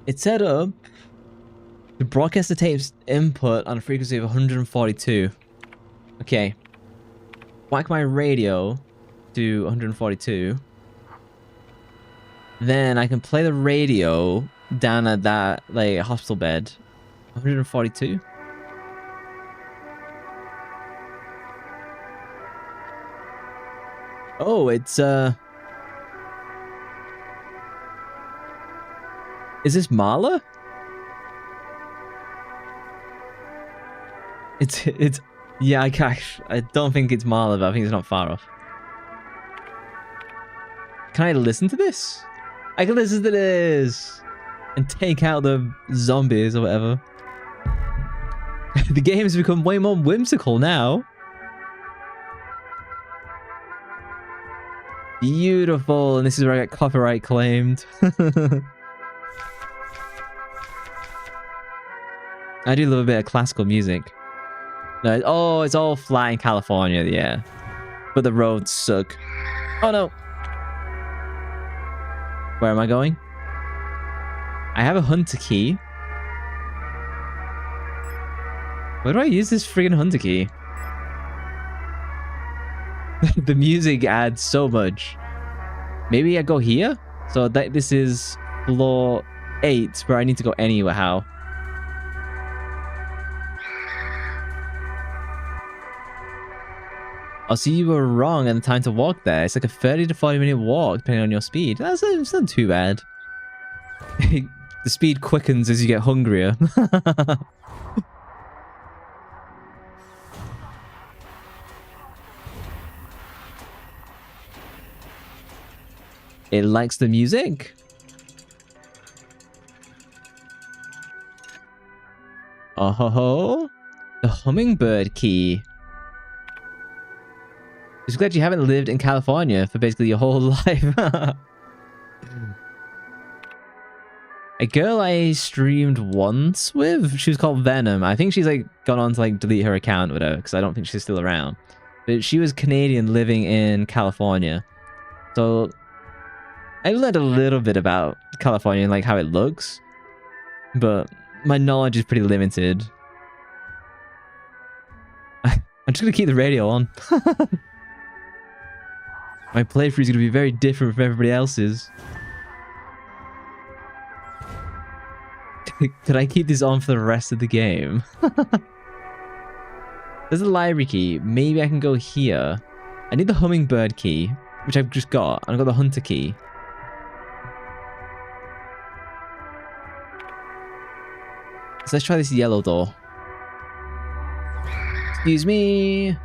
It's set up to broadcast the tape's input on a frequency of 142. Okay. Whack my radio to 142. Then I can play the radio down at that like hospital bed. 142. Oh, it's is this Marla? It's yeah, I don't think it's Marla, but I think it's not far off. Can I listen to this? I can listen to this and take out the zombies or whatever. The game has become way more whimsical now. Beautiful, and this is where I get copyright claimed. I do love a bit of classical music. No, oh, it's all flat in California, yeah. But the roads suck. Oh no. Where am I going? I have a hunter key. Where do I use this friggin' hunter key? The music adds so much. Maybe I go here? So this is floor 8, where I need to go anywhere. How? Oh, so you were wrong at the time to walk there. It's like a 30 to 40 minute walk, depending on your speed. That's not too bad. The speed quickens as you get hungrier. It likes the music. Oh ho ho. The hummingbird key. Just glad you haven't lived in California for basically your whole life. A girl I streamed once with, she was called Venom. I think she's like gone on to like delete her account or whatever, because I don't think she's still around. But she was Canadian living in California. So I learned a little bit about California and like how it looks, but my knowledge is pretty limited. I'm just gonna keep the radio on. My playthrough is going to be very different from everybody else's. Could I keep this on for the rest of the game? There's a library key. Maybe I can go here. I need the hummingbird key, which I've just got. And I've got the hunter key. So let's try this yellow door. Excuse me.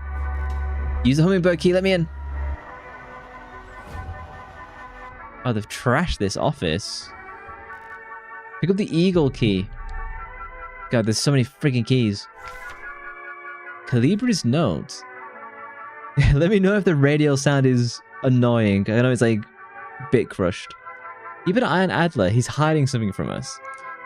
Use the hummingbird key. Let me in. Oh, they've trashed this office. Pick up the eagle key. God, there's so many freaking keys. Calibra's note. Let me know if the radio sound is annoying. I know it's like bit crushed. Keep an eye on Adler. He's hiding something from us.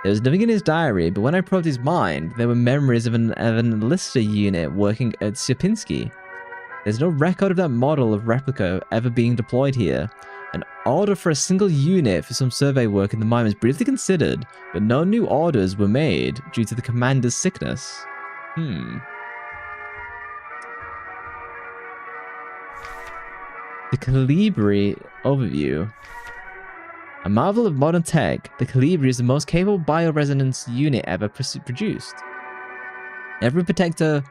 There was nothing in his diary, but when I probed his mind, there were memories of an enlister unit working at Sierpinski. There's no record of that model of replica ever being deployed here. An order for a single unit for some survey work in the mine was briefly considered, but no new orders were made due to the commander's sickness. The Calibri overview. A marvel of modern tech, the Calibri is the most capable bioresonance unit ever produced. Every protector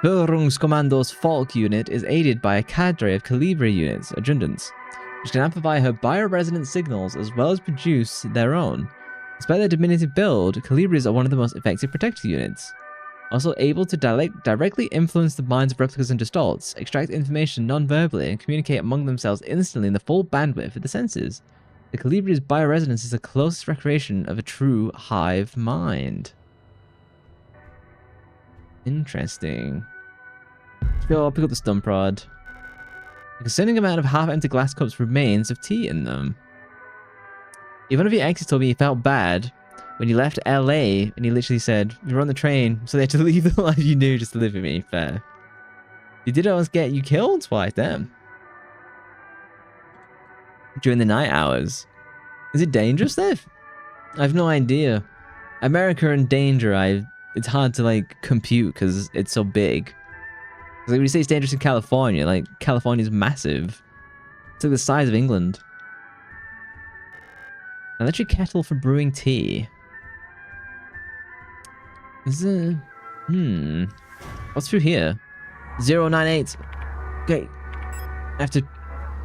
Führungskommando's Falk unit is aided by a cadre of Calibri units, adjutants, which can amplify her bioresonance signals as well as produce their own. Despite their diminutive build, Calibris are one of the most effective protector units. Also able to directly influence the minds of replicas and gestalts, extract information non-verbally, and communicate among themselves instantly in the full bandwidth of the senses. The Calibri's bioresonance is the closest recreation of a true hive mind. Interesting. Sure, I'll pick up the stun prod. A concerning amount of half-empty glass cups remains of tea in them. Even if your exes told me he felt bad when you left LA and he literally said, "You're on the train, so they had to leave the life you knew just to live with me." Fair. He did almost get you killed twice, damn. During the night hours. Is it dangerous, Steph? I have no idea. America and danger, it's hard to like compute because it's so big. Like when you say it's dangerous in California, like California's massive. It's like the size of England. Electric kettle for brewing tea. Is it? What's through here? 098. Okay.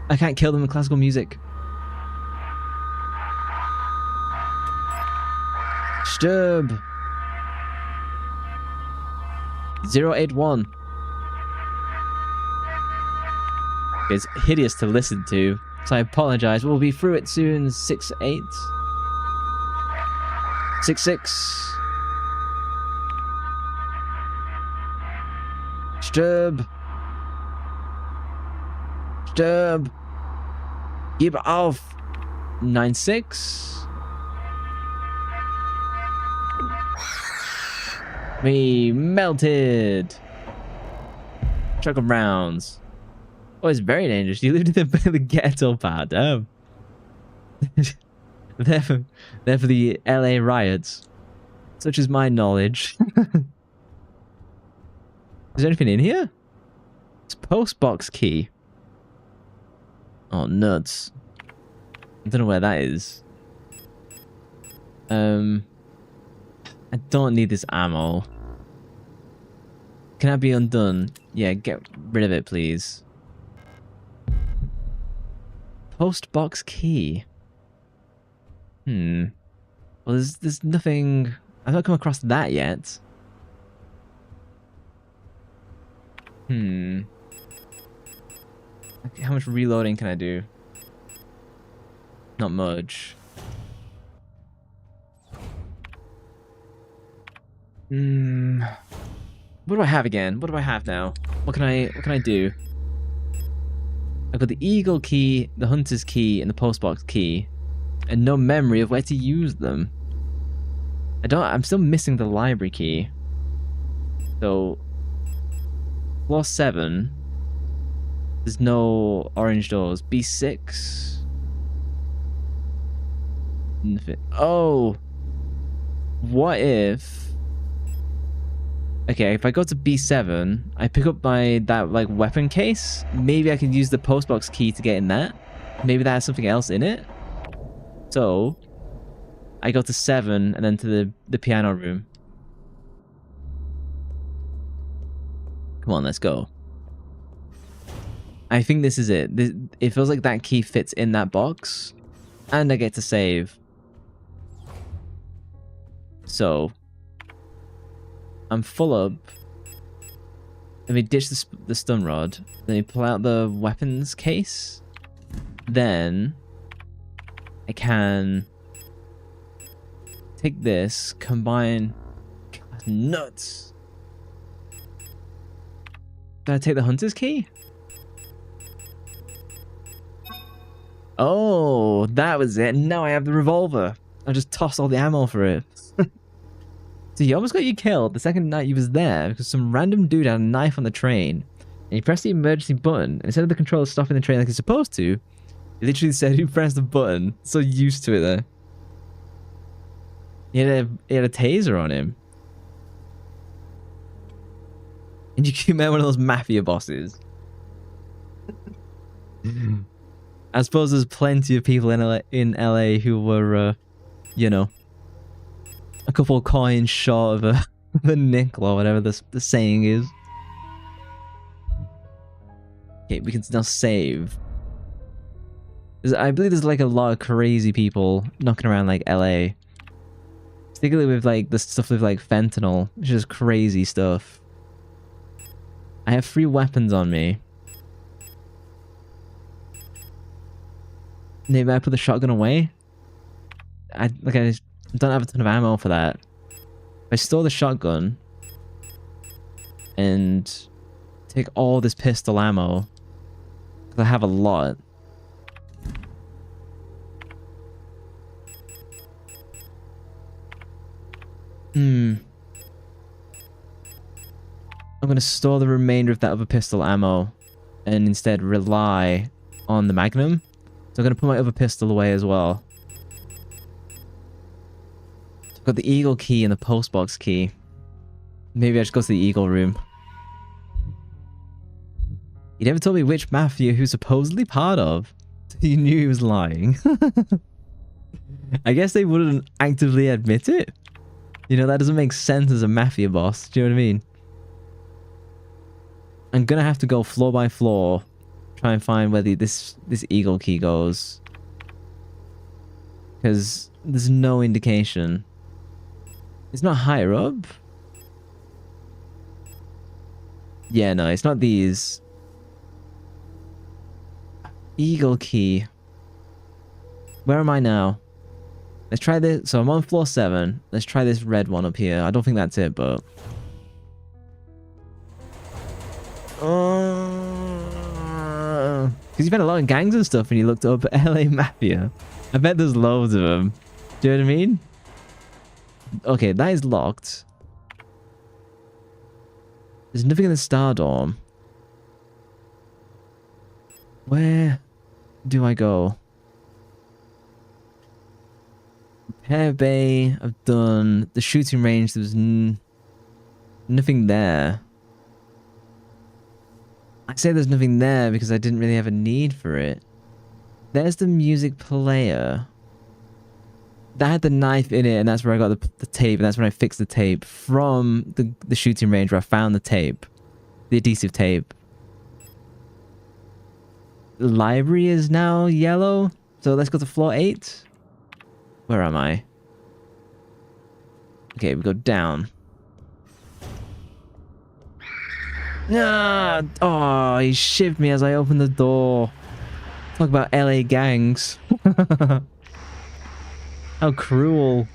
I can't kill them with classical music. Sturb. 081. It's hideous to listen to, so I apologize. We'll be through it soon. 68. 66. Sturb. Sturb. Gib auf. 96. We melted. Chuck 'em rounds. Oh, it's very dangerous. You lived in the ghetto part. Damn. They're for the LA riots. Such is my knowledge. Is there anything in here? It's postbox key. Oh, nuts. I don't know where that is. I don't need this ammo. Can I be undone? Yeah, get rid of it, please. Postbox key. Well, there's nothing... I've not come across that yet. How much reloading can I do? Not much. What do I have again? What do I have now? What can I do? I've got the eagle key, the hunter's key, and the postbox key, and no memory of where to use them. I'm still missing the library key. So, floor 7. There's no orange doors. B6. Nothing. Oh! What if... Okay, if I go to B7, I pick up that like weapon case. Maybe I can use the postbox key to get in that. Maybe that has something else in it. So, I go to 7 and then to the piano room. Come on, let's go. I think this is it. It feels like that key fits in that box. And I get to save. So... I'm full up. Let me ditch the stun rod. Let me pull out the weapons case. Then I can take this, combine... God, nuts! Did I take the hunter's key? Oh, that was it. Now I have the revolver. I just tossed all the ammo for it. So he almost got you killed the second night you was there because some random dude had a knife on the train. And he pressed the emergency button. And instead of the controller stopping the train like it's supposed to, he literally said he pressed the button. So used to it there. He had a taser on him. And you met one of those mafia bosses. I suppose there's plenty of people in LA who were, you know, a couple of coins short of a nickel or whatever the saying is. Okay, we can now save. I believe there's like a lot of crazy people knocking around like LA. Particularly with like the stuff with like fentanyl, which is crazy stuff. I have 3 weapons on me. Maybe I put the shotgun away? I don't have a ton of ammo for that. If I store the shotgun and take all this pistol ammo, because I have a lot. I'm going to store the remainder of that other pistol ammo and instead rely on the Magnum. So I'm going to put my other pistol away as well. I've got the Eagle key and the postbox key. Maybe I just go to the Eagle room. He never told me which mafia he was supposedly part of. He knew he was lying. I guess they wouldn't actively admit it. You know, that doesn't make sense as a mafia boss. Do you know what I mean? I'm gonna have to go floor by floor, try and find where this Eagle key goes. Because there's no indication. It's not higher up. Yeah, no, it's not these. Eagle key. Where am I now? Let's try this. So I'm on floor 7. Let's try this red one up here. I don't think that's it, but... Because you've had a lot of gangs and stuff and you looked up LA Mafia. I bet there's loads of them. Do you know what I mean? Okay, that is locked. There's nothing in the Star Dorm. Where do I go? Repair bay, I've done. The shooting range, there was nothing there. I say there's nothing there because I didn't really have a need for it. There's the music player. That had the knife in it, and that's where I got the tape, and that's when I fixed the tape from the shooting range where I found the tape. The adhesive tape. The library is now yellow, so let's go to floor 8. Where am I? Okay, we go down. Ah! Oh, he shivved me as I opened the door. Talk about LA gangs. How cruel.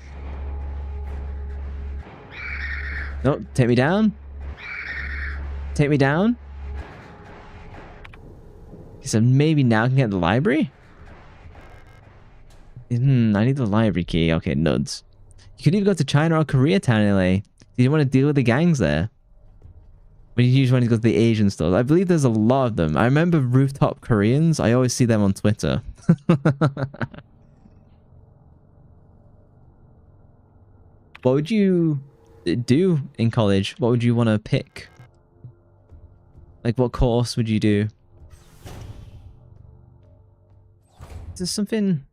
No, take me down. Take me down. He said maybe now I can get the library? I need the library key. Okay, nuds. You could even go to China or Koreatown in LA. Do you want to deal with the gangs there? But you usually want to go to the Asian stores. I believe there's a lot of them. I remember rooftop Koreans. I always see them on Twitter. What would you do in college? What would you want to pick? Like, what course would you do? Is there something...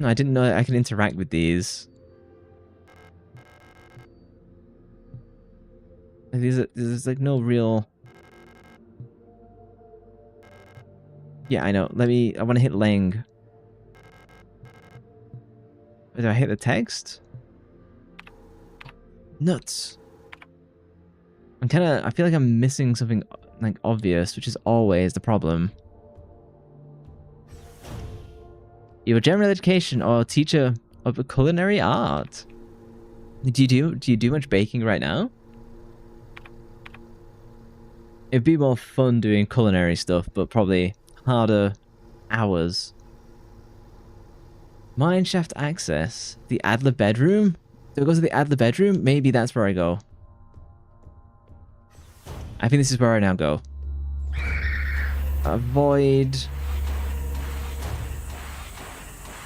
No, I didn't know I could interact with these. Like, there's like no real... Yeah, I know. I want to hit Lang. Do I hit the text? Nuts. I feel like I'm missing something like obvious, which is always the problem. You're a general education or teacher of a culinary art. Do you do much baking right now? It'd be more fun doing culinary stuff, but probably harder hours. Mineshaft access. The Adler bedroom? Do I go to the Adler bedroom? Maybe that's where I go. I think this is where I now go. Avoid.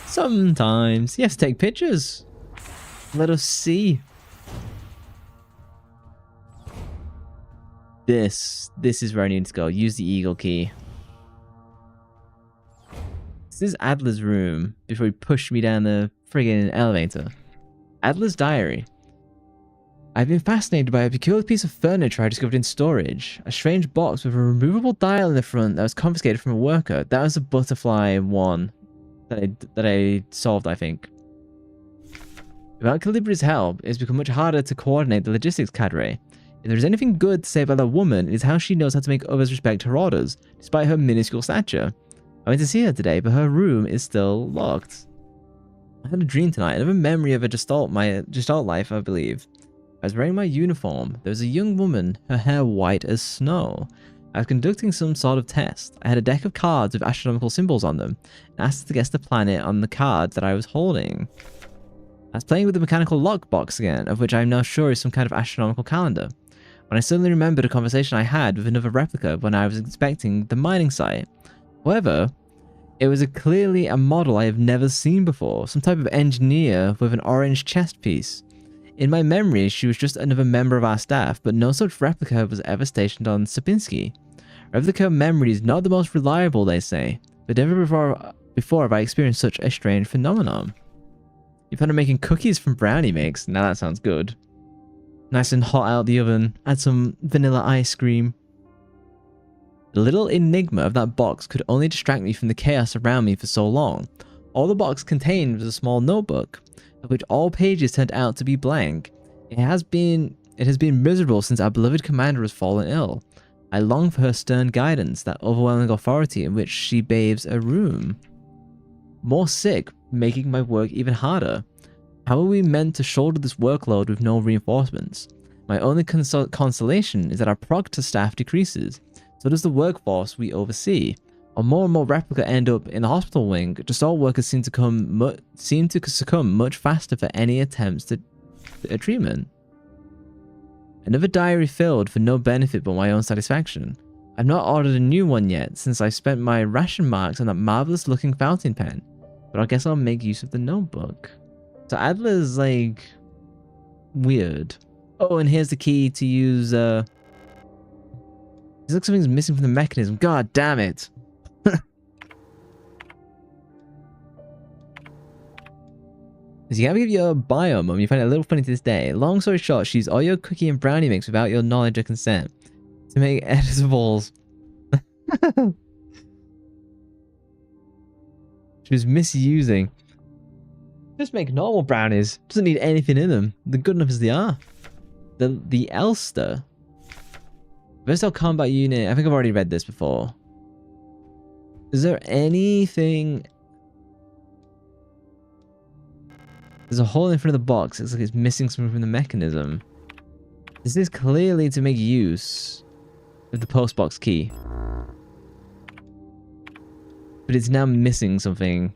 Sometimes you have to take pictures. Let us see. This is where I need to go. Use the eagle key. This is Adler's room before he pushed me down the friggin' elevator. Adler's diary. I've been fascinated by a peculiar piece of furniture I discovered in storage. A strange box with a removable dial in the front that was confiscated from a worker. That was the butterfly one that I solved, I think. Without Calibri's help, it's become much harder to coordinate the logistics cadre. If there is anything good to say about that woman, it is how she knows how to make others respect her orders, despite her minuscule stature. I went to see her today, but her room is still locked. I had a dream tonight. I have a memory of my Gestalt life, I believe. I was wearing my uniform. There was a young woman, her hair white as snow. I was conducting some sort of test. I had a deck of cards with astronomical symbols on them, and asked to guess the planet on the card that I was holding. I was playing with the mechanical lockbox again, of which I am now sure is some kind of astronomical calendar, when I suddenly remembered a conversation I had with another replica when I was inspecting the mining site. However, it was clearly a model I have never seen before, some type of engineer with an orange chest piece. In my memory, she was just another member of our staff, but no such replica was ever stationed on Sapinski. Replica memory is not the most reliable, they say, but never before have I experienced such a strange phenomenon. You found her making cookies from brownie mix. Now that sounds good. Nice and hot out the oven. Add some vanilla ice cream. The little enigma of that box could only distract me from the chaos around me for so long. All the box contained was a small notebook, of which all pages turned out to be blank. It has been miserable since our beloved commander has fallen ill. I long for her stern guidance, that overwhelming authority in which she bathes a room. More sick, making my work even harder. How are we meant to shoulder this workload with no reinforcements? My only consolation is that our proctor staff decreases. So does the workforce we oversee. While more and more replica end up in the hospital wing, just all workers seem to succumb much faster for any attempts at treatment. Another diary filled for no benefit but my own satisfaction. I've not ordered a new one yet, since I spent my ration marks on that marvelous looking fountain pen, but I guess I'll make use of the notebook. So Adler's like weird. Oh, and here's the key to use it looks like something's missing from the mechanism. God damn it. So you gotta give your biome, and you find it a little funny to this day. Long story short, she used all your cookie and brownie mix without your knowledge or consent to make edibles. She was misusing. Just make normal brownies. Doesn't need anything in them. They're good enough as they are. The Elster. Versatile combat unit. I think I've already read this before. Is there anything? There's a hole in front of the box. Looks like it's missing something from the mechanism. This is clearly to make use of the postbox key. But it's now missing something.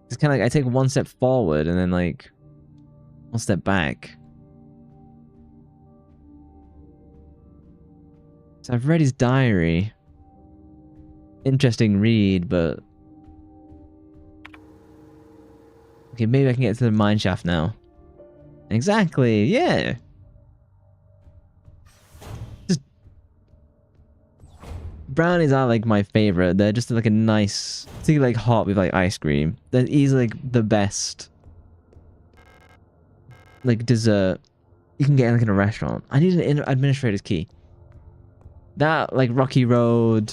It's kind of like I take one step forward and then like one step back. So I've read his diary. Interesting read, but okay, maybe I can get to the mine shaft now. Exactly, yeah. Just brownies are like my favorite. They're just like a nice, particularly like hot with like ice cream. They're easily like the best like dessert you can get like in a restaurant. I need an administrator's key. That like Rocky Road,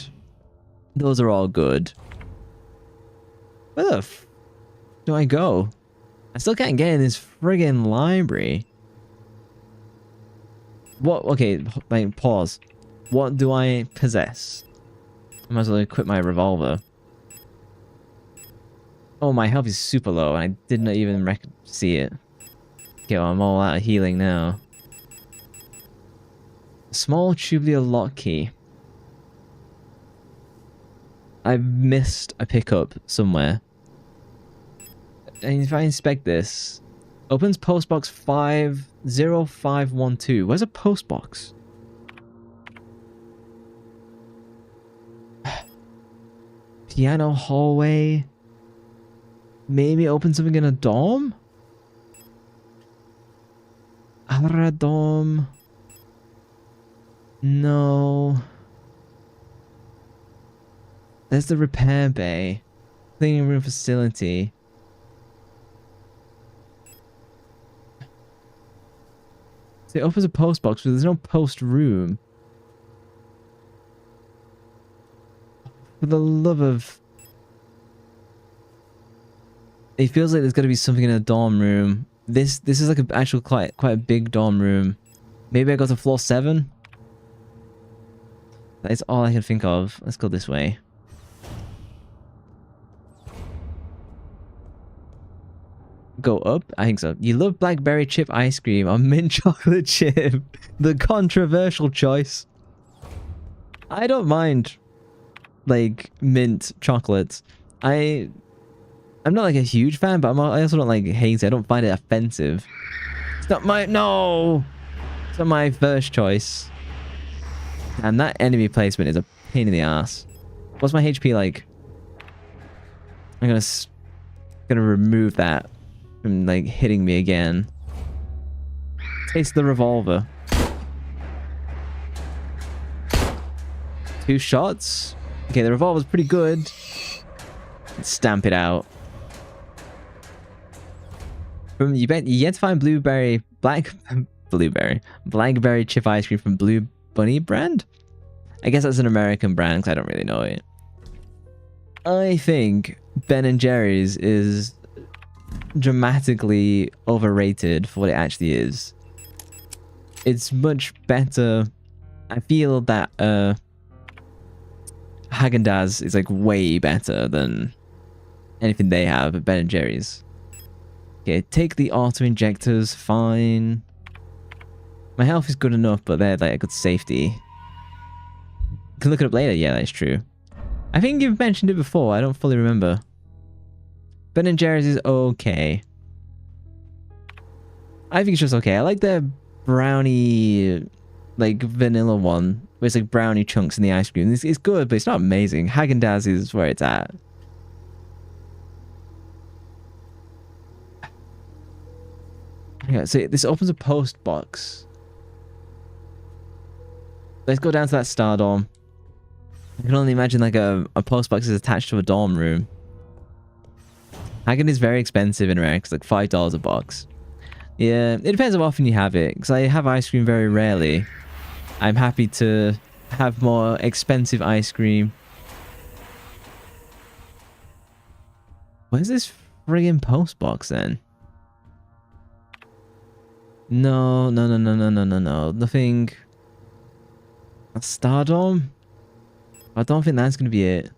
those are all good. Where the f do I go? I still can't get in this friggin' library. What? Okay, like pause. What do I possess? I might as well equip my revolver. Oh, my health is super low, and I did not even see it. Okay, well, I'm all out of healing now. A small tubular lock key. I missed a pickup somewhere. And if I inspect this, opens postbox 50512. Where's a postbox? Piano hallway. Maybe open something in a dorm? Alra dorm. No. There's the repair bay. Cleaning room facility. So it opens a post box, but there's no post room. For the love of... It feels like there's got to be something in a dorm room. This is like an actual quite a big dorm room. Maybe I go to floor 7? That is all I can think of. Let's go this way. Go up? I think so. You love blackberry chip ice cream or mint chocolate chip. The controversial choice. I don't mind, like, mint chocolates. I'm not like a huge fan, but I also don't like hate it. I don't find it offensive. It's not my... No! It's not my first choice. And that enemy placement is a pain in the ass. What's my HP like? I'm gonna remove that from like hitting me again. Taste the revolver. 2 shots. Okay, the revolver's pretty good. Let's stamp it out. You yet to find blackberry chip ice cream from Blue Bunny brand? I guess that's an American brand because I don't really know it. I think Ben & Jerry's is dramatically overrated for what it actually is. It's much better. I feel that Haagen-Dazs is like way better than anything they have at Ben & Jerry's. Okay, take the auto injectors, fine. My health is good enough, but they're like a good safety. You can look it up later. Yeah, that's true. I think you've mentioned it before. I don't fully remember. Ben & Jerry's is okay. I think it's just okay. I like the brownie, like vanilla one, where it's like brownie chunks in the ice cream. It's good, but it's not amazing. Haagen-Dazs is where it's at. Yeah, so this opens a post box. Let's go down to that star dorm. I can only imagine like a post box is attached to a dorm room. Hagen is very expensive in America. It's like $5 a box. Yeah, it depends how often you have it. Because I have ice cream very rarely. I'm happy to have more expensive ice cream. Where's this friggin' post box then? No. Nothing. A Stardom? I don't think that's gonna be it.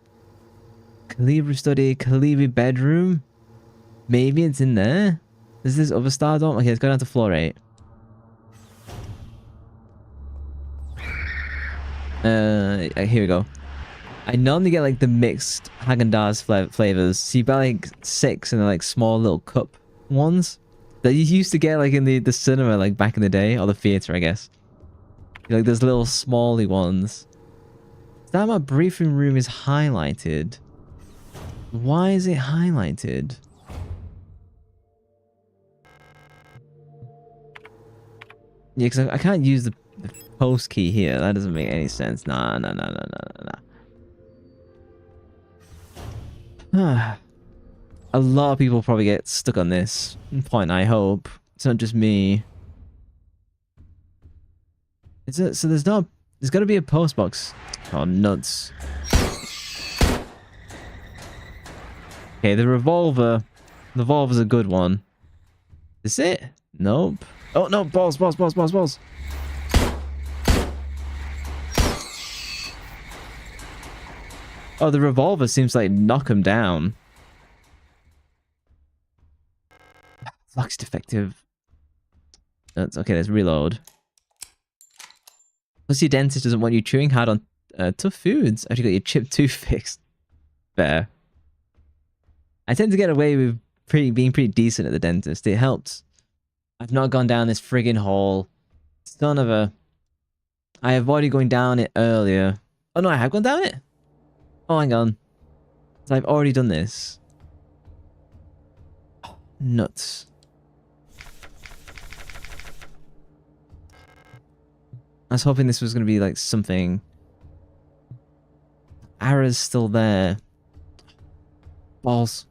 Calibri study, Calibri bedroom? Maybe it's in there? Is this other Stardom? Okay, let's go down to floor 8. Here we go. I normally get like the mixed Haagen-Dazs flavors. So you buy like 6 and they're like small little cup ones that you used to get like in the cinema like back in the day, or the theater, I guess. Like those little smally ones. That my briefing room is highlighted. Why is it highlighted? Yeah, because I can't use the post key here. That doesn't make any sense. Nah. A lot of people probably get stuck on this point, I hope. It's not just me. Is it? So there's got to be a post box. Oh, nuts. Okay, the revolver's a good one. Is it? Nope. Oh, no, balls. Oh, the revolver seems to like knock him down. Flux defective. That's okay, let's reload. Plus your dentist doesn't want you chewing hard on tough foods. Actually got your chipped tooth fixed. Fair. I tend to get away with being pretty decent at the dentist. It helps. I've not gone down this friggin' hole. Son of a... I avoided going down it earlier. Oh no, I have gone down it? Oh, hang on. So I've already done this. Nuts. I was hoping this was going to be like something. Ara's still there. Balls.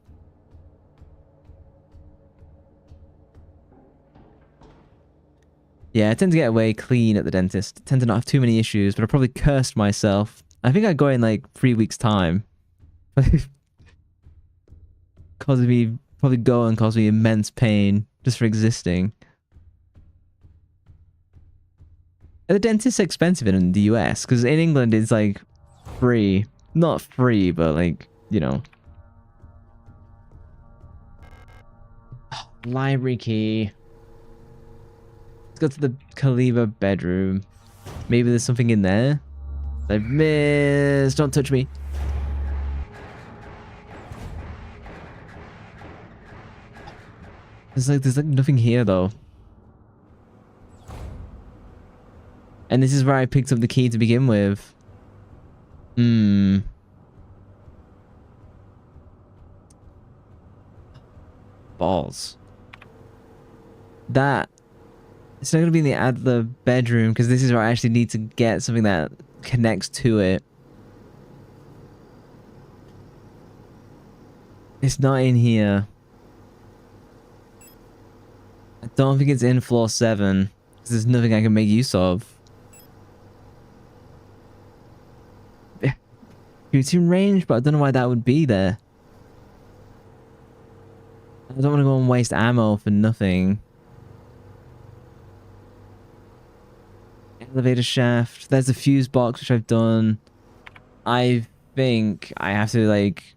Yeah, I tend to get away clean at the dentist. I tend to not have too many issues, but I probably cursed myself. I think I go in like 3 weeks' time. Causing me, probably go and cause me immense pain just for existing. Are the dentists expensive in the US? Because in England it's like free. Not free, but like, you know. Library key. Let's go to the Killa bedroom. Maybe there's something in there. I've missed. Don't touch me. There's like nothing here though. And this is where I picked up the key to begin with. Balls. That... It's not going to be in the Adler bedroom, because this is where I actually need to get something that connects to it. It's not in here. I don't think it's in floor 7, because there's nothing I can make use of. Shooting range, but I don't know why that would be there. I don't want to go and waste ammo for nothing. Elevator shaft. There's a fuse box, which I've done. I think I have to, like...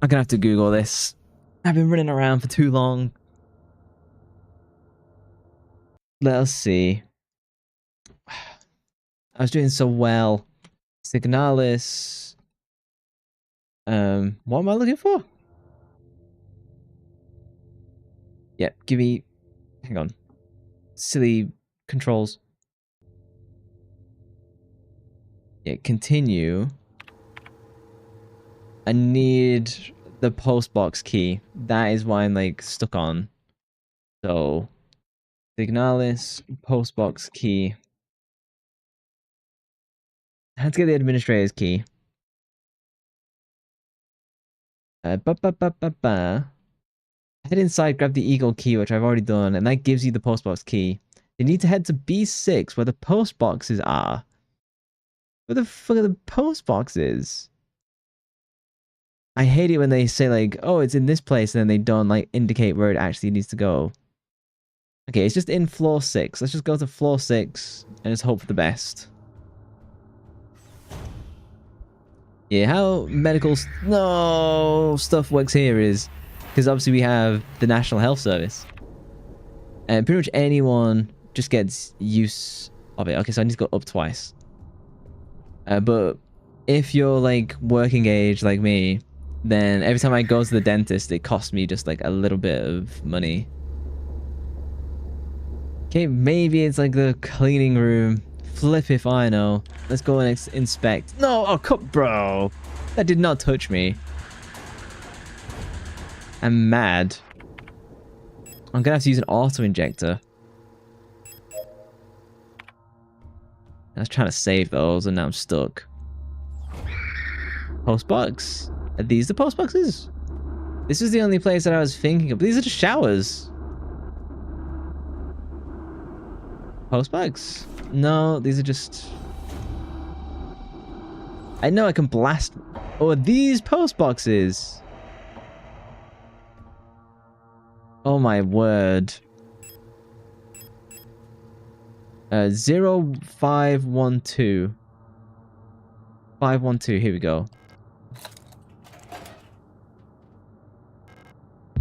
I'm gonna have to Google this. I've been running around for too long. Let us see. I was doing so well. Signalis. What am I looking for? Yeah, give me... Hang on. Silly controls. Yeah, continue. I need the postbox key. That is why I'm like stuck on. So, Signalis, postbox key. I had to get the administrator's key. Head inside, grab the Eagle key, which I've already done, and that gives you the postbox key. You need to head to B6, where the post boxes are. Where the fuck are the post boxes? I hate it when they say like, oh, it's in this place, and then they don't like indicate where it actually needs to go. Okay, it's just in floor 6. Let's just go to floor 6 and just hope for the best. Yeah, how medical stuff works here is because obviously we have the National Health Service, and pretty much anyone just gets use of it. Okay, so I need to go up twice. But if you're like working age like me, then every time I go to the dentist, it costs me just like a little bit of money. Okay, maybe it's like the cleaning room. Flip if I know. Let's go and inspect. No, oh, bro. That did not touch me. I'm mad. I'm gonna have to use an auto injector. I was trying to save those and now I'm stuck. Postbox. Are these the postboxes? This is the only place that I was thinking of. These are just showers. Postbox? No, these are just... I know I can blast... Oh, are these post boxes? Oh my word. 0512. 512, here we go.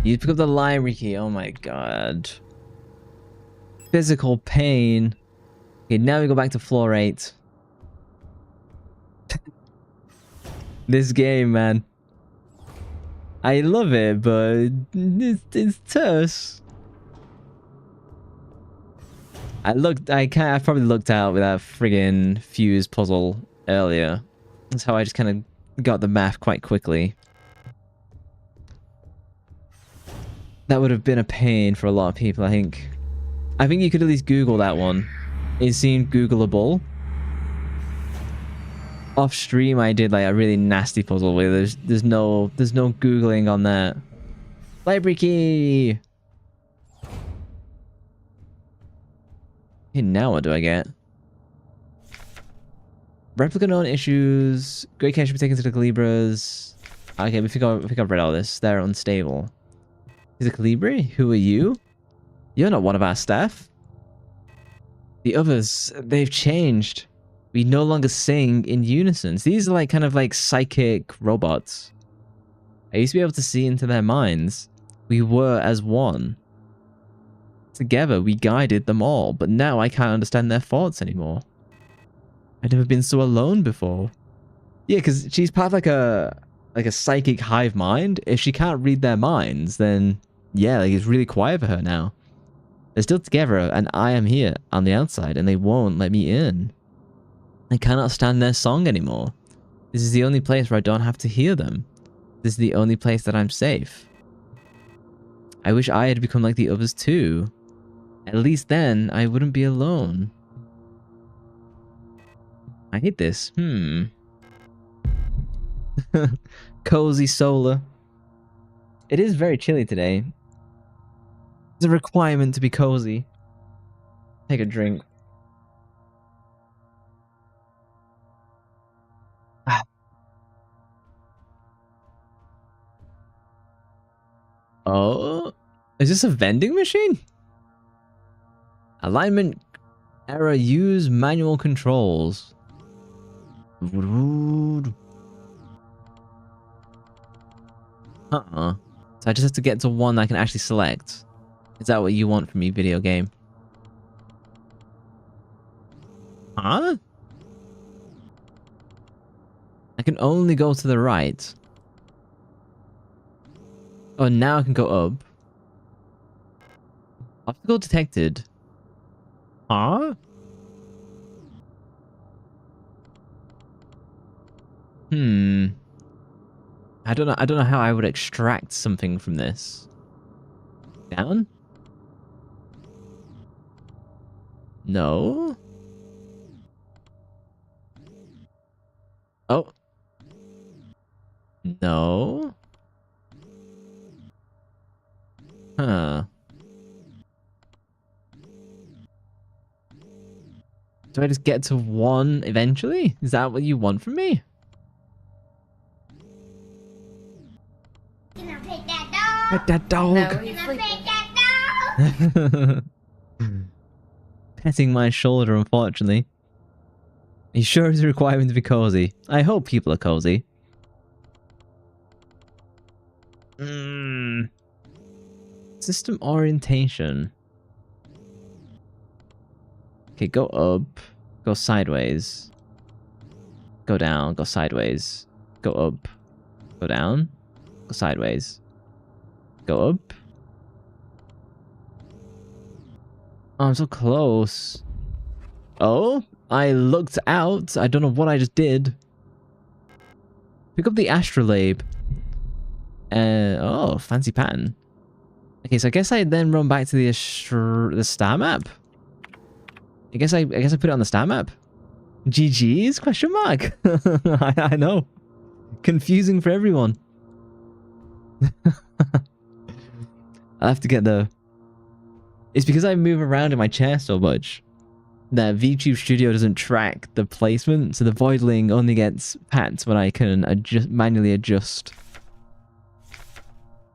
You pick up the library key, oh my god. Physical pain. Okay, now we go back to floor 8. This game, man. I love it, but it's terse. I probably looked out with that friggin' fuse puzzle earlier. That's how I just kind of got the math quite quickly. That would have been a pain for a lot of people, I think. I think you could at least Google that one. It seemed Googleable. Off stream, I did like a really nasty puzzle where there's no Googling on that. Library key! Okay, now what do I get? Replica known issues. Great care should be taken to the Calibras. Okay, we think I've read all this. They're unstable. Is it Calibri? Who are you? You're not one of our staff. The others, they've changed. We no longer sing in unison. These are like kind of like psychic robots. I used to be able to see into their minds. We were as one. Together, we guided them all, but now I can't understand their thoughts anymore. I've never been so alone before. Yeah, because she's part of like a psychic hive mind. If she can't read their minds, then yeah, like it's really quiet for her now. They're still together, and I am here on the outside, and they won't let me in. I cannot stand their song anymore. This is the only place where I don't have to hear them. This is the only place that I'm safe. I wish I had become like the others too. At least then, I wouldn't be alone. I hate this. Cozy solar. It is very chilly today. It's a requirement to be cozy. Take a drink. Oh, is this a vending machine? Alignment error. Use manual controls. So I just have to get to one I can actually select. Is that what you want from me, video game? Huh? I can only go to the right. Oh, now I can go up. Obstacle detected. Huh? I don't know how I would extract something from this. Down? No. Oh. No. Huh. Do I just get to one eventually? Is that what you want from me? Can I pet that dog? Pet that dog. No, can I pet that dog? Petting my shoulder, unfortunately. Are you sure it's a requirement to be cozy? I hope people are cozy. System orientation. Okay, go up. Go sideways. Go down. Go sideways. Go up. Go down. Go sideways. Go up. Oh, I'm so close. Oh, I looked out. I don't know what I just did. Pick up the astrolabe. Oh, fancy pattern. Okay, so I guess I then run back to the star map. I guess I put it on the star map. GG's? Question mark. I know. Confusing for everyone. I'll have to get the... It's because I move around in my chair so much that VTube Studio doesn't track the placement, so the voidling only gets packed when I can manually adjust.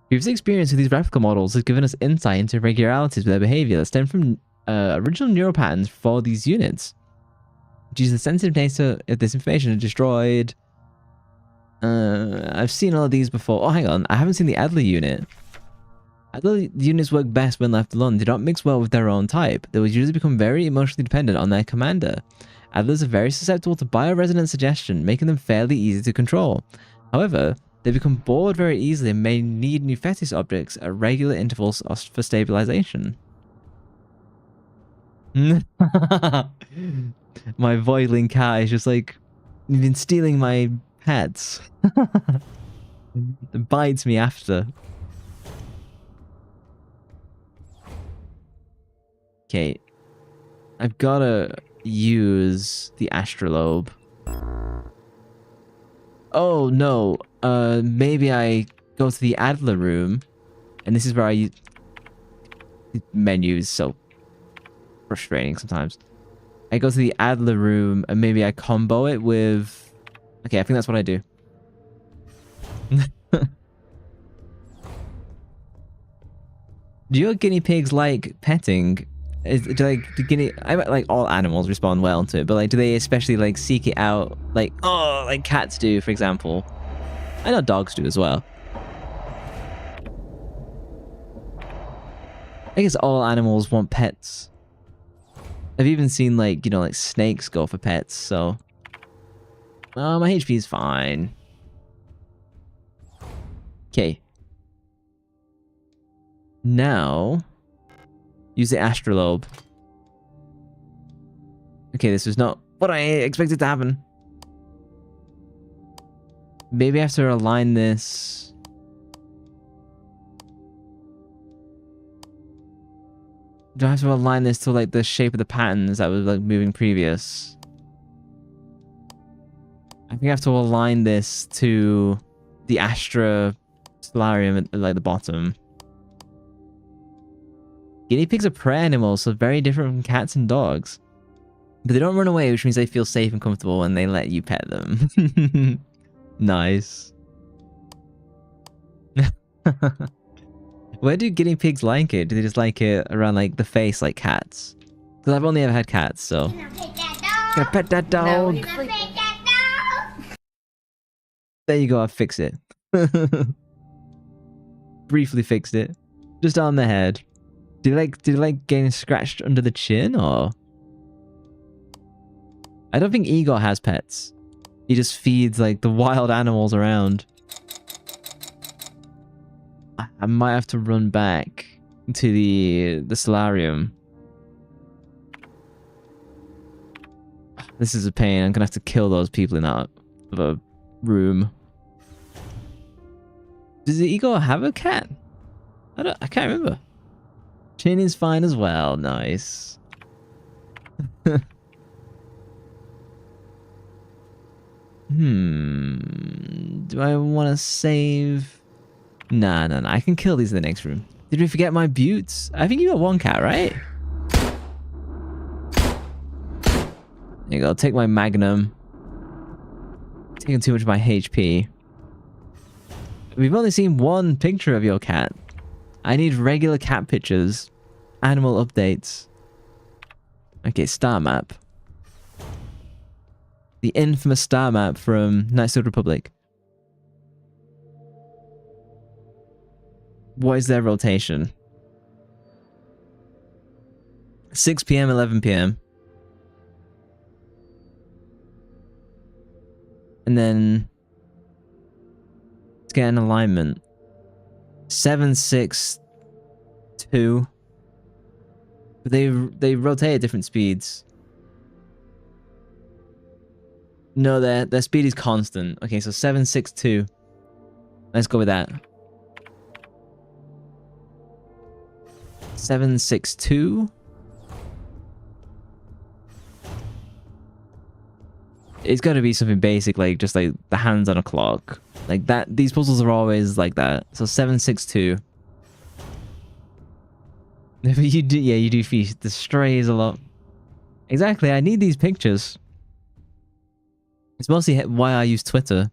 Previous experience with these replica models has given us insight into irregularities with their behavior that stem from original neural patterns for these units. Due to the sensitive nature of this information is destroyed. I've seen all of these before. Oh, hang on. I haven't seen the Adler unit. Adler units work best when left alone. They don't mix well with their own type. They will usually become very emotionally dependent on their commander. Adlers are very susceptible to bioresonance suggestion, making them fairly easy to control. However, they become bored very easily and may need new fetish objects at regular intervals for stabilization. My voidling cat is just like, you've been stealing my pets. It bites me after. Okay. I've gotta use the astrolabe. Oh no. Maybe I go to the Adler room. And this is where I use... The menu is so frustrating sometimes. I go to the Adler room and maybe I combo it with... Okay, I think that's what I do. Do your guinea pigs like petting? Like all animals respond well to it, but like do they especially like seek it out like like cats do, for example? I know dogs do as well. I guess all animals want pets. I've even seen like, you know, like snakes go for pets, so my HP is fine. Okay. Now, use the astrolabe. Okay, this was not what I expected to happen. Maybe I have to align this. Do I have to align this to like the shape of the patterns that was like moving previous? I think I have to align this to the Astra Solarium at like the bottom. Guinea pigs are prey animals, so very different from cats and dogs. But they don't run away, which means they feel safe and comfortable when they let you pet them. Nice. Where do guinea pigs like it? Do they just like it around like the face like cats? Because I've only ever had cats, so... Can I pet that dog? Can I pet that dog? Can I pet that dog? There you go, I fixed it. Briefly fixed it. Just on the head. Do you like getting scratched under the chin, or? I don't think Igor has pets. He just feeds like the wild animals around. I might have to run back to the solarium. This is a pain. I'm gonna have to kill those people in that other room. Does Igor have a cat? I can't remember. Chin is fine as well. Nice. Do I want to save? Nah. I can kill these in the next room. Did we forget my buttes? I think you got one cat, right? There you go. Take my magnum. Taking too much of my HP. We've only seen one picture of your cat. I need regular cat pictures. Animal updates. Okay, star map. The infamous star map from Knights of the Republic. What is their rotation? 6 PM, 11 PM. And then... let's get an alignment. 7, 6, 2. But they rotate at different speeds. No, their speed is constant. Okay, so 7, 6, 2. Let's go with that. 7, 6, 2. It's got to be something basic, like just like the hands on a clock. Like that, these puzzles are always like that. So 7, 6, 2. You do feast the strays a lot. Exactly, I need these pictures. It's mostly why I use Twitter.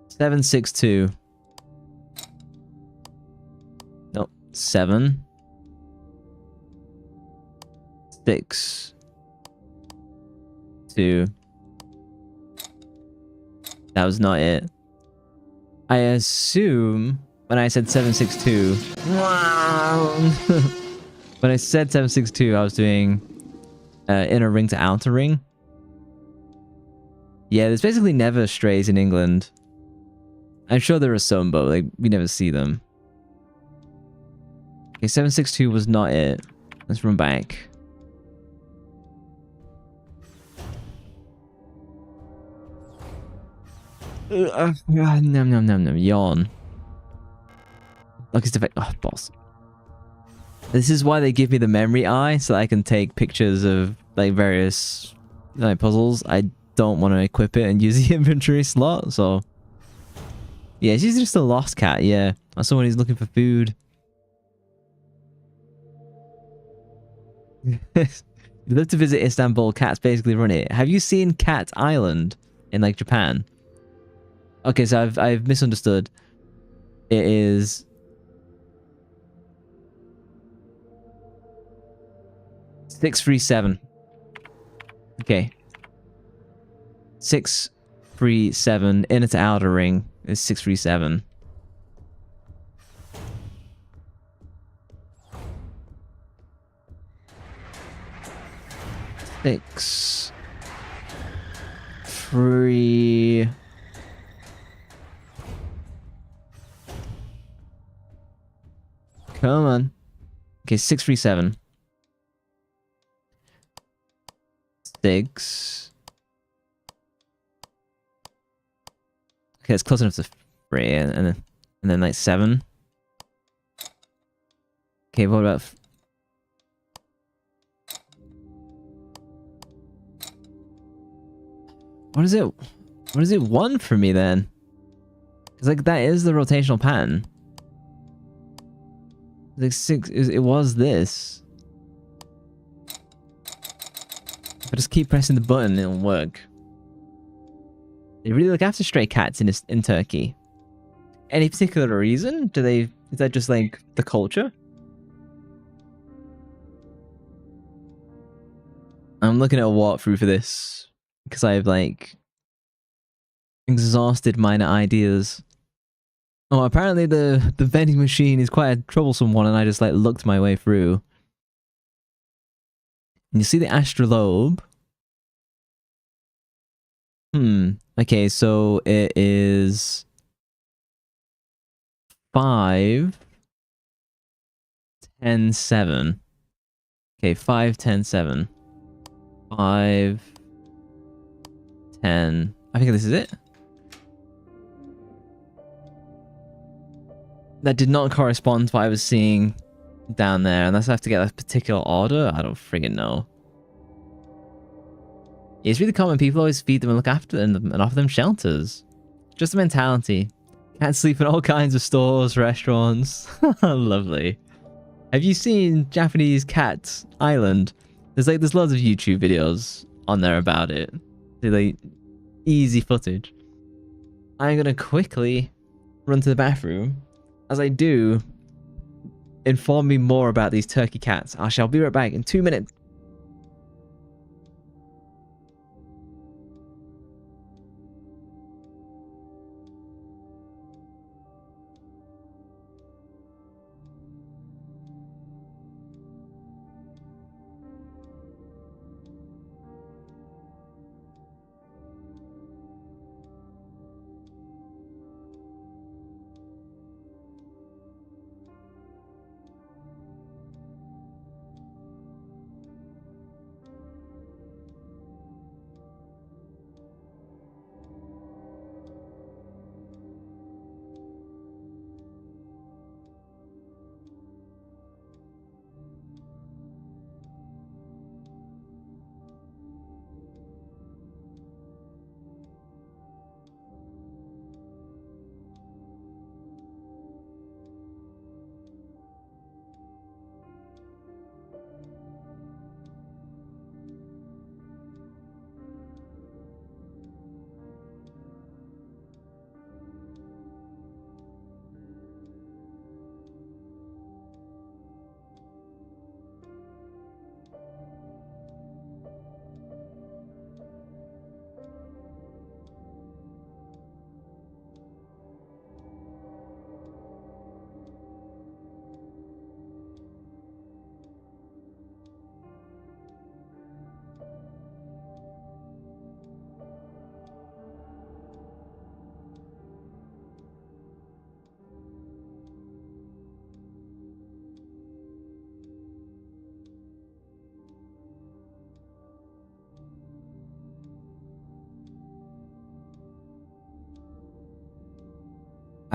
7, 6, 2. Nope. 7, 6, 2. That was not it. I assume when I said 762. When I said 762, I was doing inner ring to outer ring. Yeah, there's basically never strays in England. I'm sure there are some, but like we never see them. Okay, 762 was not it. Let's run back. Nom nom nom nom. Yawn. Look, it's oh, boss. This is why they give me the memory eye, so that I can take pictures of like various puzzles. I don't want to equip it and use the inventory slot, so yeah, she's just a lost cat. Yeah, or someone who's looking for food. You'd love to visit Istanbul. Cats basically run it. Have you seen Cat Island in like Japan? Okay, so I've misunderstood. It is 637. Okay. 637 inner to outer ring is 637. Six, 3. Come on. Okay, 637. 6. Okay, it's close enough to 3, and then like 7. Okay, what about? What is it? What is it 1 for me then? Because like that is the rotational pattern. Like 6. It was this. If I just keep pressing the button, it'll work. They really look after stray cats in Turkey. Any particular reason? Is that just like the culture? I'm looking at a walkthrough for this because I've like exhausted minor ideas. Oh, apparently the vending machine is quite a troublesome one, and I just like looked my way through. And you see the astrolabe. Okay, so it is 5, 10, 7. Okay, 5, 10, 7. 5, 10. I think this is it. That did not correspond to what I was seeing down there, unless I have to get a particular order. I don't friggin' know. It's really common. People always feed them and look after them and offer them shelters. Just a mentality. Can't sleep in all kinds of stores, restaurants. Lovely. Have you seen Japanese Cat Island? There's loads of YouTube videos on there about it. They're like easy footage. I'm gonna quickly run to the bathroom. As I do, inform me more about these turkey cats. I shall be right back in 2 minutes.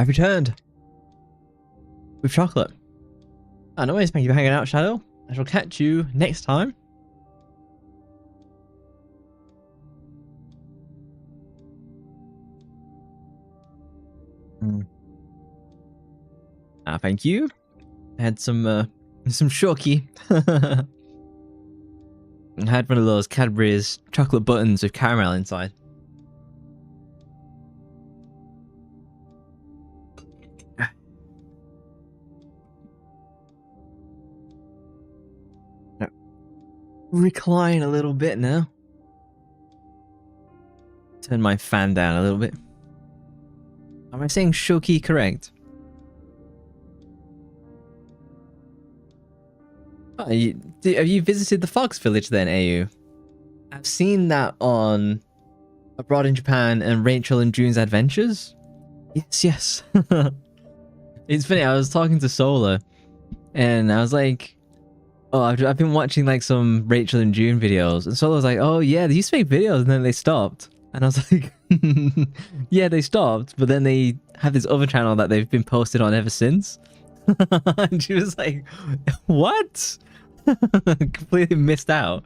I've returned with chocolate. Oh, no worries, thank you for hanging out, Shadow. I shall catch you next time. Thank you. I had some shoki. I had one of those Cadbury's chocolate buttons with caramel inside. Recline a little bit now. Turn my fan down a little bit. Am I saying shoki correct? Oh, have you visited the Fox Village then, AU? I've seen that on Abroad in Japan and Rachel and June's Adventures. Yes. It's funny, I was talking to Solar and I was like, oh, I've been watching like some Rachel and June videos, and Solar was like, oh yeah, they used to make videos and then they stopped. And I was like, yeah, they stopped, but then they have this other channel that they've been posted on ever since. And she was like, what? Completely missed out.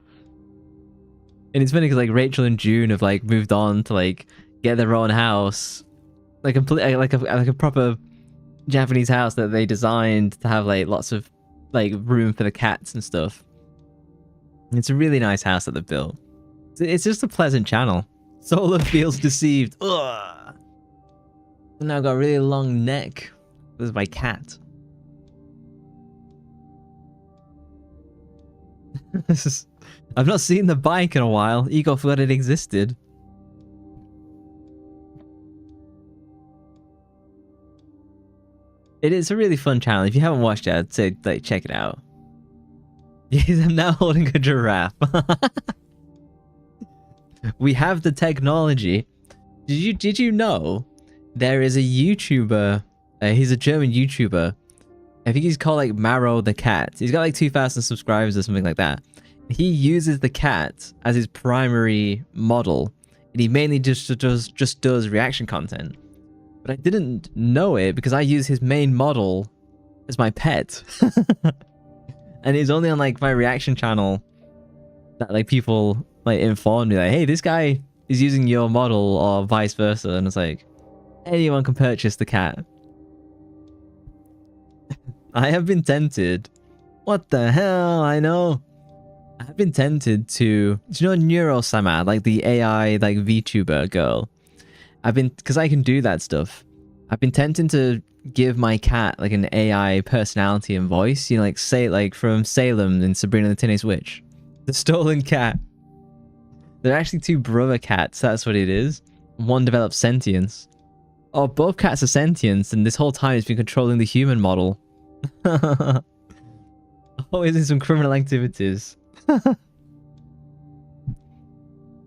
And it's funny because like Rachel and June have like moved on to like get their own house, like like a proper Japanese house that they designed to have like lots of like room for the cats and stuff. It's a really nice house that they've built. It's just a pleasant channel. Solar feels deceived. Ugh. And now I've got a really long neck. This is my cat. I've not seen the bike in a while. Ego forgot it existed. It is a really fun channel. If you haven't watched it, I'd say like check it out. Yes, I'm now holding a giraffe. We have the technology. Did you know there is a YouTuber? He's a German YouTuber. I think he's called like Maro the Cat. He's got like 2,000 subscribers or something like that. He uses the cat as his primary model, and he mainly just does reaction content. But I didn't know it because I use his main model as my pet. And it's only on like my reaction channel that like people like informed me like, hey, this guy is using your model or vice versa. And it's like, anyone can purchase the cat. I have been tempted. What the hell? I know. I have been tempted to, do you know Neurosama, like the AI like VTuber girl? Because I can do that stuff. I've been tempted to give my cat like an AI personality and voice. You know, like say like from Salem in Sabrina the Teenage Witch. The stolen cat. They're actually two brother cats, that's what it is. One develops sentience. Oh, both cats are sentient, and this whole time it's been controlling the human model. Always in some criminal activities.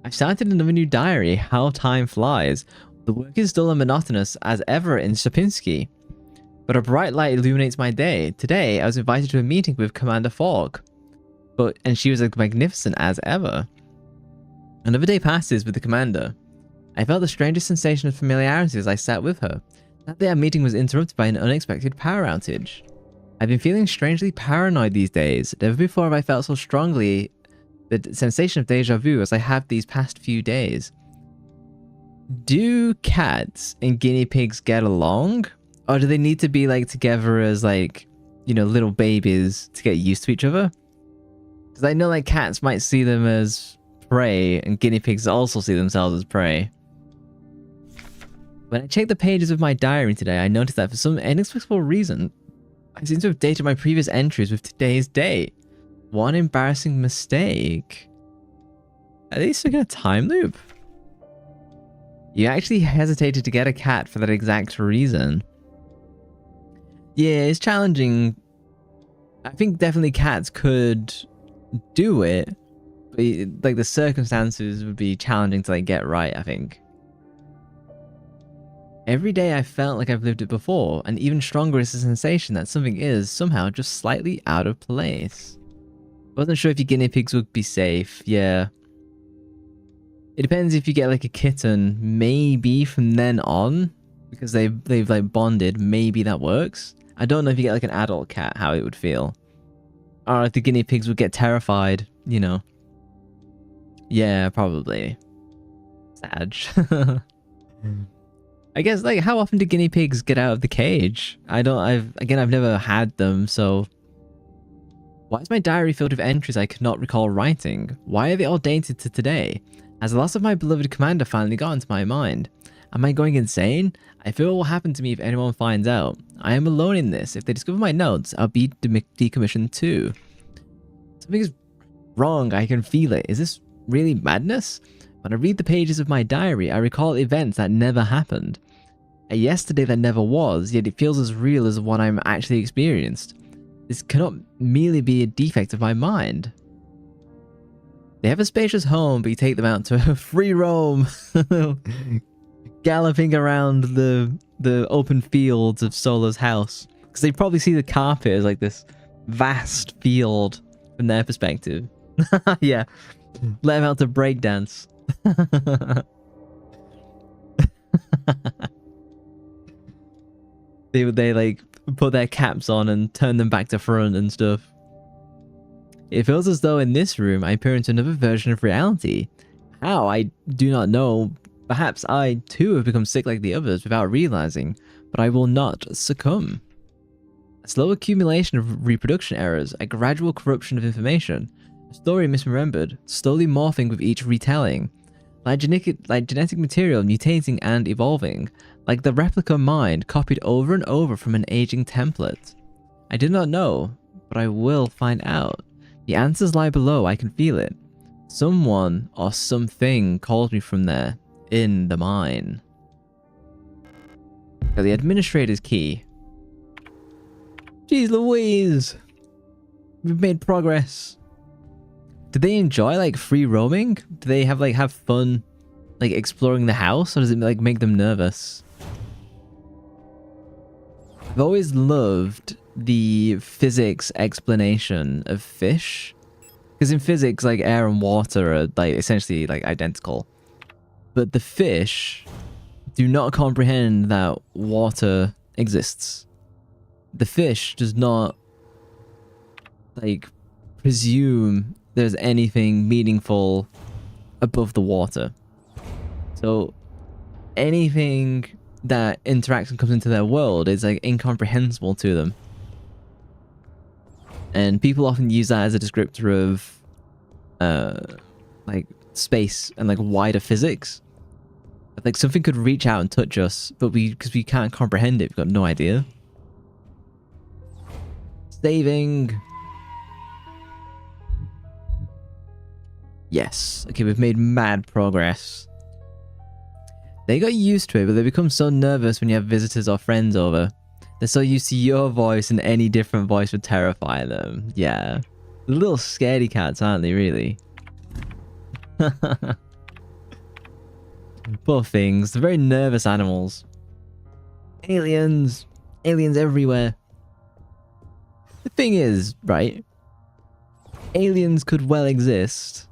I've started another new diary, How Time Flies. The work is dull and monotonous as ever in Shapinsky, but a bright light illuminates my day. Today, I was invited to a meeting with Commander Falk, and she was as magnificent as ever. Another day passes with the commander. I felt the strangest sensation of familiarity as I sat with her. That day our meeting was interrupted by an unexpected power outage. I've been feeling strangely paranoid these days. Never before have I felt so strongly the sensation of deja vu as I have these past few days. Do cats and guinea pigs get along? Or do they need to be like together as like, you know, little babies to get used to each other? Because I know like cats might see them as prey and guinea pigs also see themselves as prey. When I checked the pages of my diary today, I noticed that for some inexplicable reason, I seem to have dated my previous entries with today's date. One embarrassing mistake. Are they stuck in a time loop? You actually hesitated to get a cat for that exact reason. Yeah, it's challenging. I think definitely cats could do it, but like the circumstances would be challenging to like get right, I think. Every day I felt like I've lived it before, and even stronger is the sensation that something is somehow just slightly out of place. Wasn't sure if your guinea pigs would be safe, yeah. It depends if you get like a kitten, maybe from then on, because they've like bonded. Maybe that works. I don't know if you get like an adult cat, how it would feel. Or if the guinea pigs would get terrified, you know. Yeah, probably. Sad. I guess, like, how often do guinea pigs get out of the cage? I've never had them, so... Why is my diary filled with entries I could not recall writing? Why are they all dated to today? Has the loss of my beloved commander finally got into my mind? Am I going insane? I fear what will happen to me if anyone finds out. I am alone in this. If they discover my notes, I'll be decommissioned too. Something is wrong. I can feel it. Is this really madness? When I read the pages of my diary, I recall events that never happened. A yesterday that never was, yet it feels as real as what I'm actually experienced. This cannot merely be a defect of my mind. They have a spacious home, but you take them out to a free roam, galloping around the open fields of Solo's house. Because they probably see the carpet as like this vast field from their perspective. Yeah, let them out to breakdance. They like put their caps on and turn them back to front and stuff. It feels as though in this room I appear into another version of reality. How? I do not know. Perhaps I too have become sick like the others without realizing, but I will not succumb. A slow accumulation of reproduction errors, a gradual corruption of information, a story misremembered, slowly morphing with each retelling, like genetic material mutating and evolving, like the replica mind copied over and over from an aging template. I do not know, but I will find out. The answers lie below, I can feel it. Someone or something calls me from there, in the mine. Got the administrator's key. Jeez Louise! We've made progress. Do they enjoy like free roaming? Do they have fun like exploring the house, or does it like make them nervous? I've always loved the physics explanation of fish, because in physics like air and water are like essentially like identical, but the fish do not comprehend that water exists. The fish does not like presume there's anything meaningful above the water. So anything that interacts and comes into their world is like incomprehensible to them. And people often use that as a descriptor of like space and like wider physics. Like something could reach out and touch us, but because we can't comprehend it, we've got no idea. Saving. Yes. Okay, we've made mad progress. They got used to it, but they become so nervous when you have visitors or friends over. They're so used to your voice, and any different voice would terrify them. Yeah. Little scaredy cats, aren't they, really? Poor things. They're very nervous animals. Aliens. Aliens everywhere. The thing is, right? Aliens could well exist,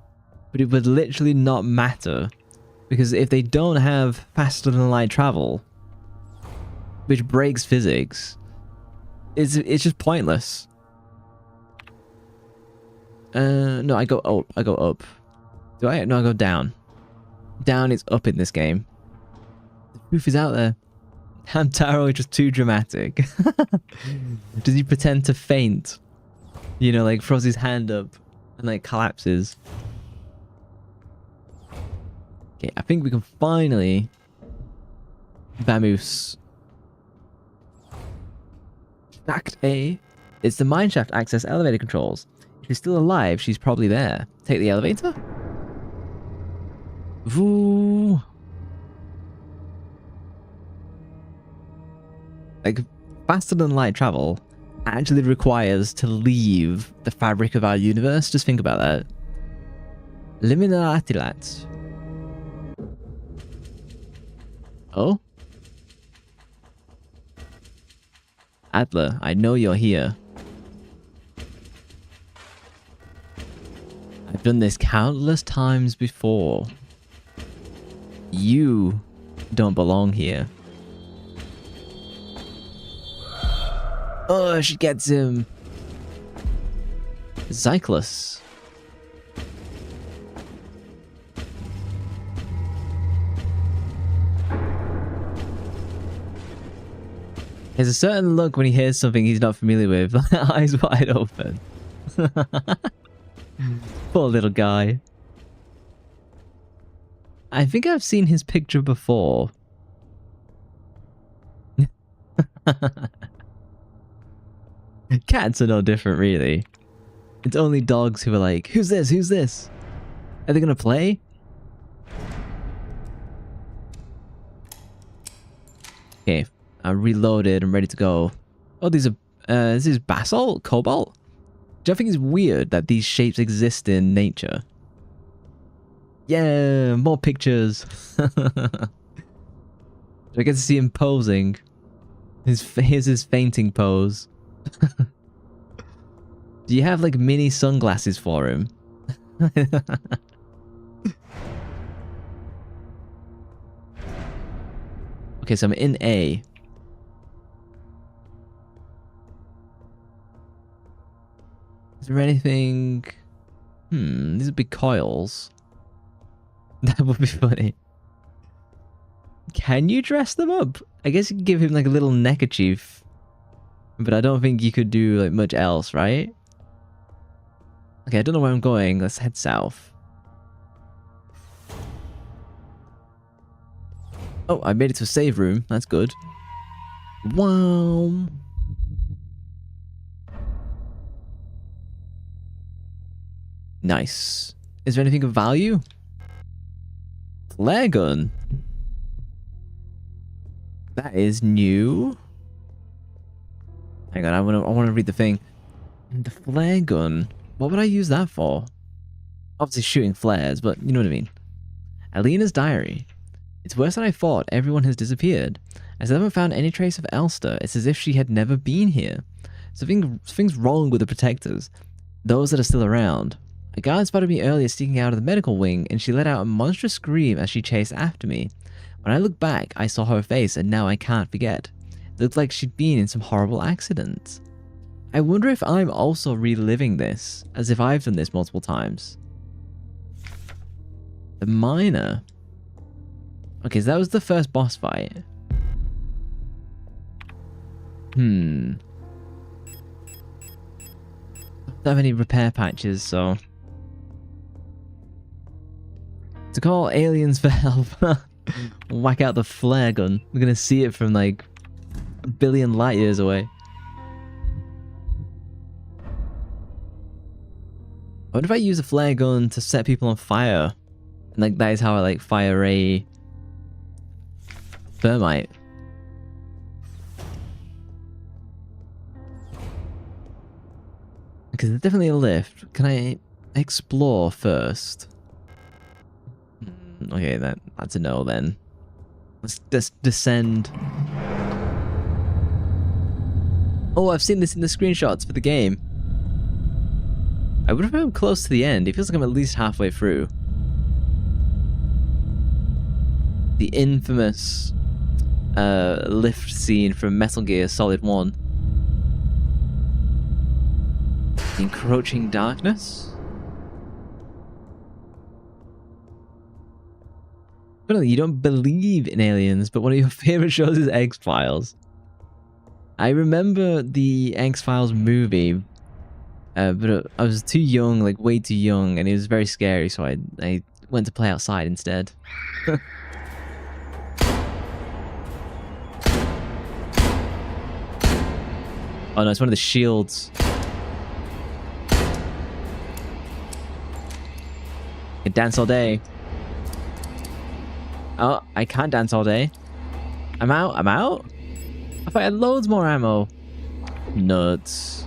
but it would literally not matter. Because if they don't have faster than light travel, which breaks physics, it's just pointless. No, I go up. I go up. Do I? No, I go down. Down is up in this game. The proof is out there. Hamtaro is just too dramatic. Does he pretend to faint? You know, like throws his hand up and like collapses. Okay, I think we can finally vamoose. Act A. It's the mineshaft access elevator controls. If she's still alive, she's probably there. Take the elevator? Ooh. Like, faster than light travel actually requires to leave the fabric of our universe. Just think about that. Liminal Atilat. Oh? Adler, I know you're here. I've done this countless times before. You don't belong here. Oh, she gets him. Signalis. There's a certain look when he hears something he's not familiar with, eyes wide open. Poor little guy. I think I've seen his picture before. Cats are no different, really. It's only dogs who are like, who's this? Who's this? Are they gonna play? Okay, I'm reloaded. I'm ready to go. Oh, these are... this is basalt? Cobalt? Do you think it's weird that these shapes exist in nature? Yeah, more pictures. Do I get to see him posing? Here's his fainting pose. Do you have like mini sunglasses for him? Okay, so I'm in A. Is there anything... these are big coils. That would be funny. Can you dress them up? I guess you could give him like a little neckerchief. But I don't think you could do like much else, right? Okay, I don't know where I'm going. Let's head south. Oh, I made it to a save room. That's good. Wow. Nice. Is there anything of value? Flare gun. That is new. Hang on, I want to read the thing. The flare gun. What would I use that for? Obviously shooting flares, but you know what I mean. Alina's diary. It's worse than I thought. Everyone has disappeared. As I haven't found any trace of Elster, it's as if she had never been here. Something's wrong with the protectors. Those that are still around. A guard spotted me earlier sneaking out of the medical wing, and she let out a monstrous scream as she chased after me. When I looked back, I saw her face, and now I can't forget. It looked like she'd been in some horrible accident. I wonder if I'm also reliving this, as if I've done this multiple times. The miner. Okay, so that was the first boss fight. Don't have any repair patches, so... To call aliens for help. Whack out the flare gun. We're gonna see it from like a billion light years away. I wonder if I use a flare gun to set people on fire. And like that is how I like fire a thermite. Because there's definitely a lift. Can I explore first? Okay, that's a no then. Let's just descend. Oh, I've seen this in the screenshots for the game. I wonder if I'm close to the end. It feels like I'm at least halfway through. The infamous lift scene from Metal Gear Solid 1. The encroaching darkness? Apparently you don't believe in aliens, but one of your favorite shows is X-Files. I remember the X-Files movie, but I was too young, like way too young, and it was very scary, so I went to play outside instead. Oh no, it's one of the shields. I can dance all day. Oh, I can't dance all day. I'm out. I'm out? I thought I had loads more ammo. Nuts.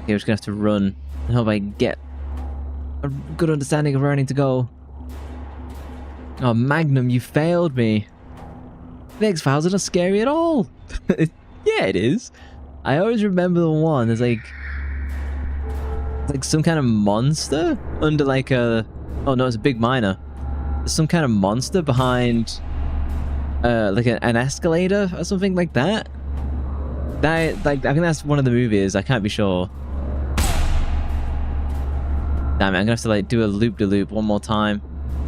Okay, we're just gonna have to run. I hope I get a good understanding of where I need to go. Oh, Magnum, you failed me. The X-Files are not scary at all. Yeah, it is. I always remember the one. There's like some kind of monster under like a... Oh no, it's a big miner. There's some kind of monster behind like an escalator or something like that. That, like, I think that's one of the movies. I can't be sure. Damn it, I'm gonna have to like do a loop-de-loop one more time.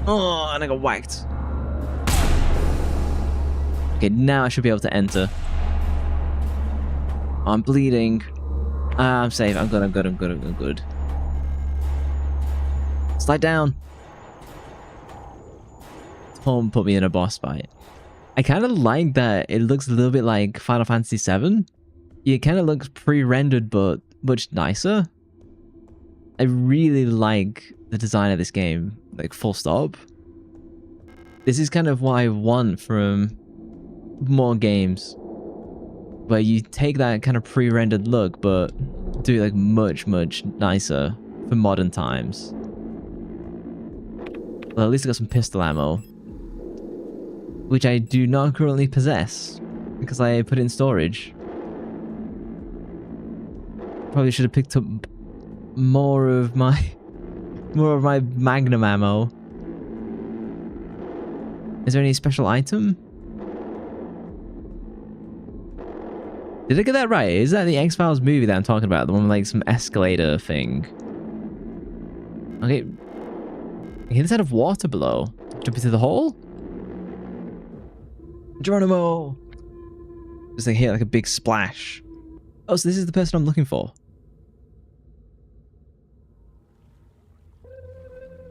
Oh, and I got whacked. Okay, now I should be able to enter. Oh, I'm bleeding. I'm safe. I'm good. Slide down. Don't put me in a boss fight. I kind of like that it looks a little bit like Final Fantasy VII. It kind of looks pre-rendered, but much nicer. I really like the design of this game, like full stop. This is kind of what I want from more games, where you take that kind of pre-rendered look, but do it like much nicer for modern times. Well, at least I got some pistol ammo, which I do not currently possess because I put it in storage. Probably should have picked up more of my magnum ammo. Is there any special item? Did I get that right? Is that the X-Files movie that I'm talking about? The one with like some escalator thing. Okay. Okay, let's out of water below. Jump into the hole? Geronimo! Just like here, like a big splash. Oh, so this is the person I'm looking for.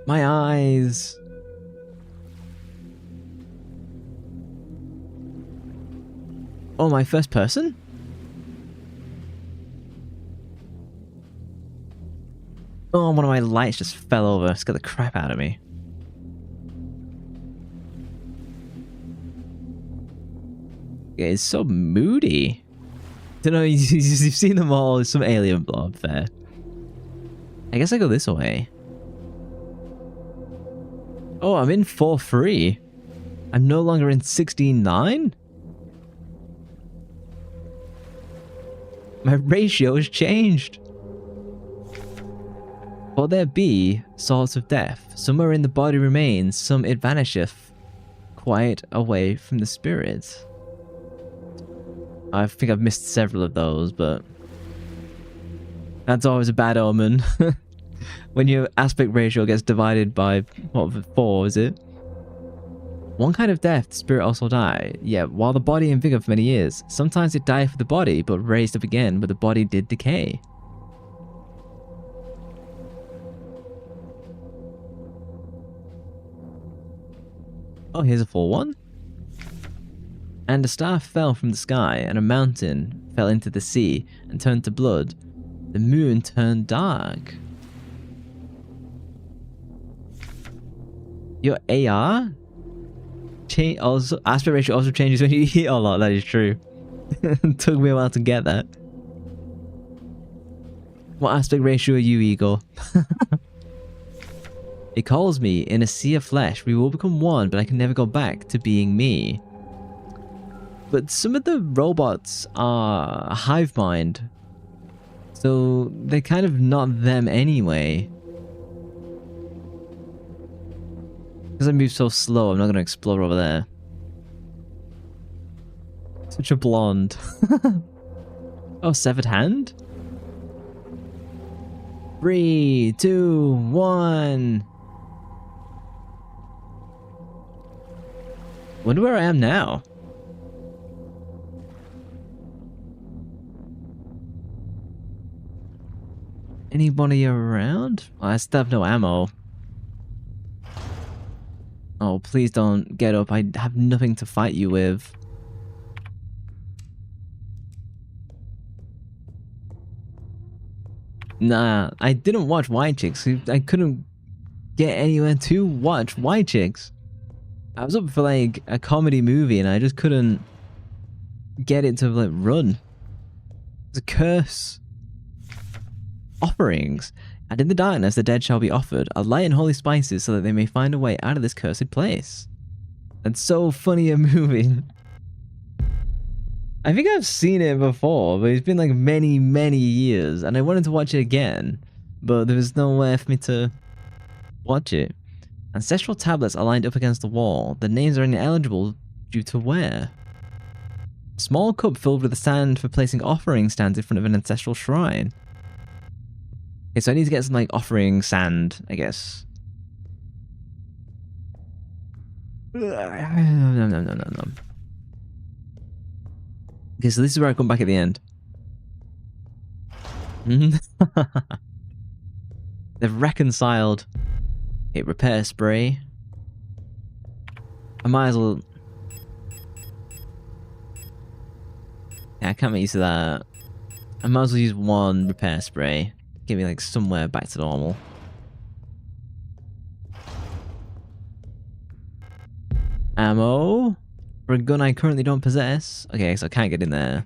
My eyes. Oh, my first person? Oh, one of my lights just fell over. Scared the crap out of me. Yeah, it's so moody. Don't know, you've seen them all. It's some alien blob there. I guess I go this way. Oh, I'm in 4-3. I'm no longer in 16-9? My ratio has changed. For there be sorts of death, somewhere in the body remains, some it vanisheth, quite away from the spirit. I think I've missed several of those, but that's always a bad omen. When your aspect ratio gets divided by, what, 4, is it? One kind of death, the spirit also die. Yeah, while the body in vigor for many years. Sometimes it died for the body, but raised up again, but the body did decay. Oh, here's a full one. And a star fell from the sky, and a mountain fell into the sea, and turned to blood. The moon turned dark. Your AR? Also, aspect ratio also changes when you eat a lot, that is true. It took me a while to get that. What aspect ratio are you, Eagle? It calls me, in a sea of flesh, we will become one, but I can never go back to being me. But some of the robots are hive mind, so they're kind of not them anyway. Because I move so slow, I'm not going to explore over there. Such a blonde. Oh, severed hand? 3, 2, 1. Wonder where I am now. Anybody around? Oh, I still have no ammo. Oh, please don't get up. I have nothing to fight you with. Nah, I didn't watch White Chicks. I couldn't get anywhere to watch White Chicks. I was up for like a comedy movie and I just couldn't get it to like run. It's a curse. Offerings. And in the darkness the dead shall be offered a light and holy spices so that they may find a way out of this cursed place. That's so funny a movie. I think I've seen it before, but it's been like many years and I wanted to watch it again, but there was nowhere for me to watch it. Ancestral tablets are lined up against the wall. The names are ineligible Due to where? Small cup filled with the sand for placing offering stands in front of an ancestral shrine. Okay, so I need to get some, like, offering sand, I guess. No. Okay, so this is where I come back at the end. They've reconciled. Okay, repair spray. I might as well... Yeah, I can't make use of that. I might as well use one repair spray. Get me, like, somewhere back to normal. Ammo? For a gun I currently don't possess. Okay, so I can't get in there.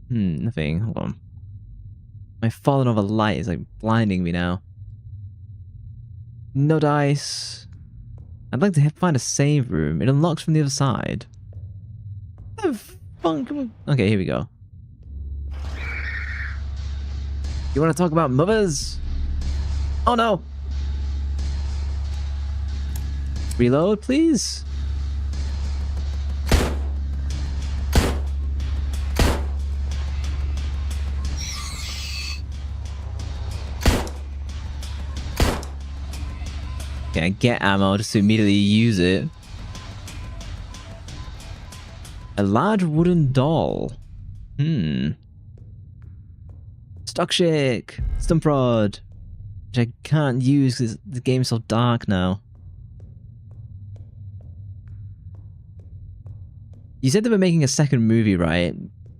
Nothing. Hold on. My falling over light is, like, blinding me now. No dice. I'd like to find a save room. It unlocks from the other side. What the funk? Okay, here we go. You want to talk about mothers? Oh no! Reload, please. Okay, I get ammo just to immediately use it. A large wooden doll. Stock shake. Stump rod. Which I can't use because the game's so dark now. You said they were making a second movie, right?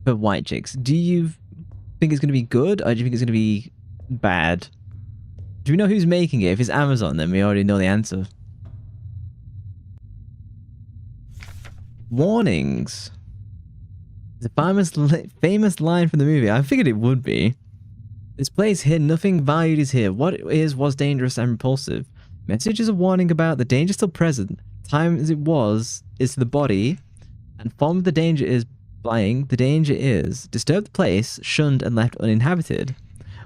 For White Chicks. Do you think it's going to be good, or do you think it's going to be bad? Do we know who's making it? If it's Amazon, then we already know the answer. Warnings. The famous line from the movie. I figured it would be. This place here, nothing valued is here. What is was dangerous and repulsive. Message is a warning about the danger still present. Time as it was is to the body. And form of the danger is flying. The danger is disturb the place, shunned and left uninhabited.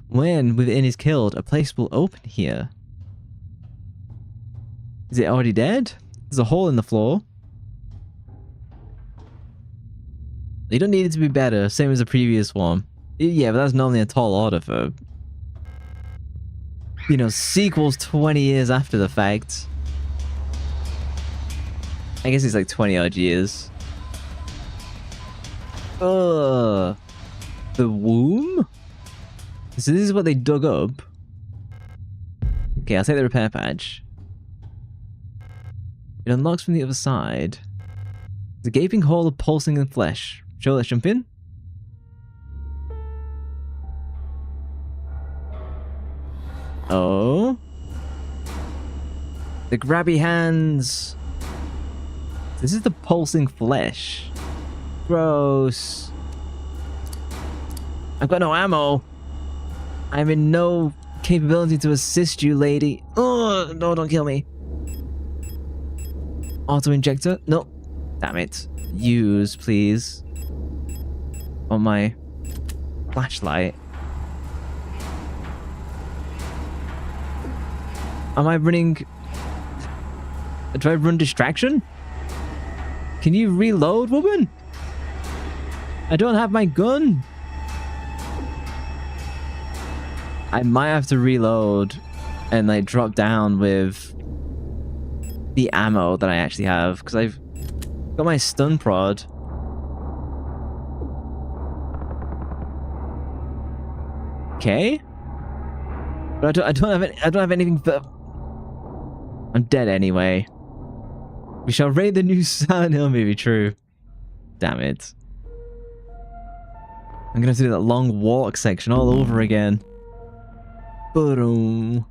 When within is killed, a place will open here. Is it already dead? There's a hole in the floor. You don't need it to be better, same as the previous one. Yeah, but that's normally a tall order for... You know, sequels 20 years after the fact. I guess it's like 20 odd years. Ugh. The womb? So this is what they dug up. Okay, I'll take the repair patch. It unlocks from the other side. The gaping hole of pulsing and flesh. Sure, let's jump in. Oh. The grabby hands. This is the pulsing flesh. Gross. I've got no ammo. I'm in no capability to assist you, lady. Oh, no, don't kill me. Auto-injector? No. Damn it. Use, please. On my flashlight. Am I running... Do I run distraction? Can you reload, woman? I don't have my gun. I might have to reload and like drop down with the ammo that I actually have because I've got my stun prod. Okay, but I don't have anything. But I'm dead anyway. We shall raid the new Silent Hill movie. True. Damn it. I'm gonna have to do that long walk section all over again. Boom.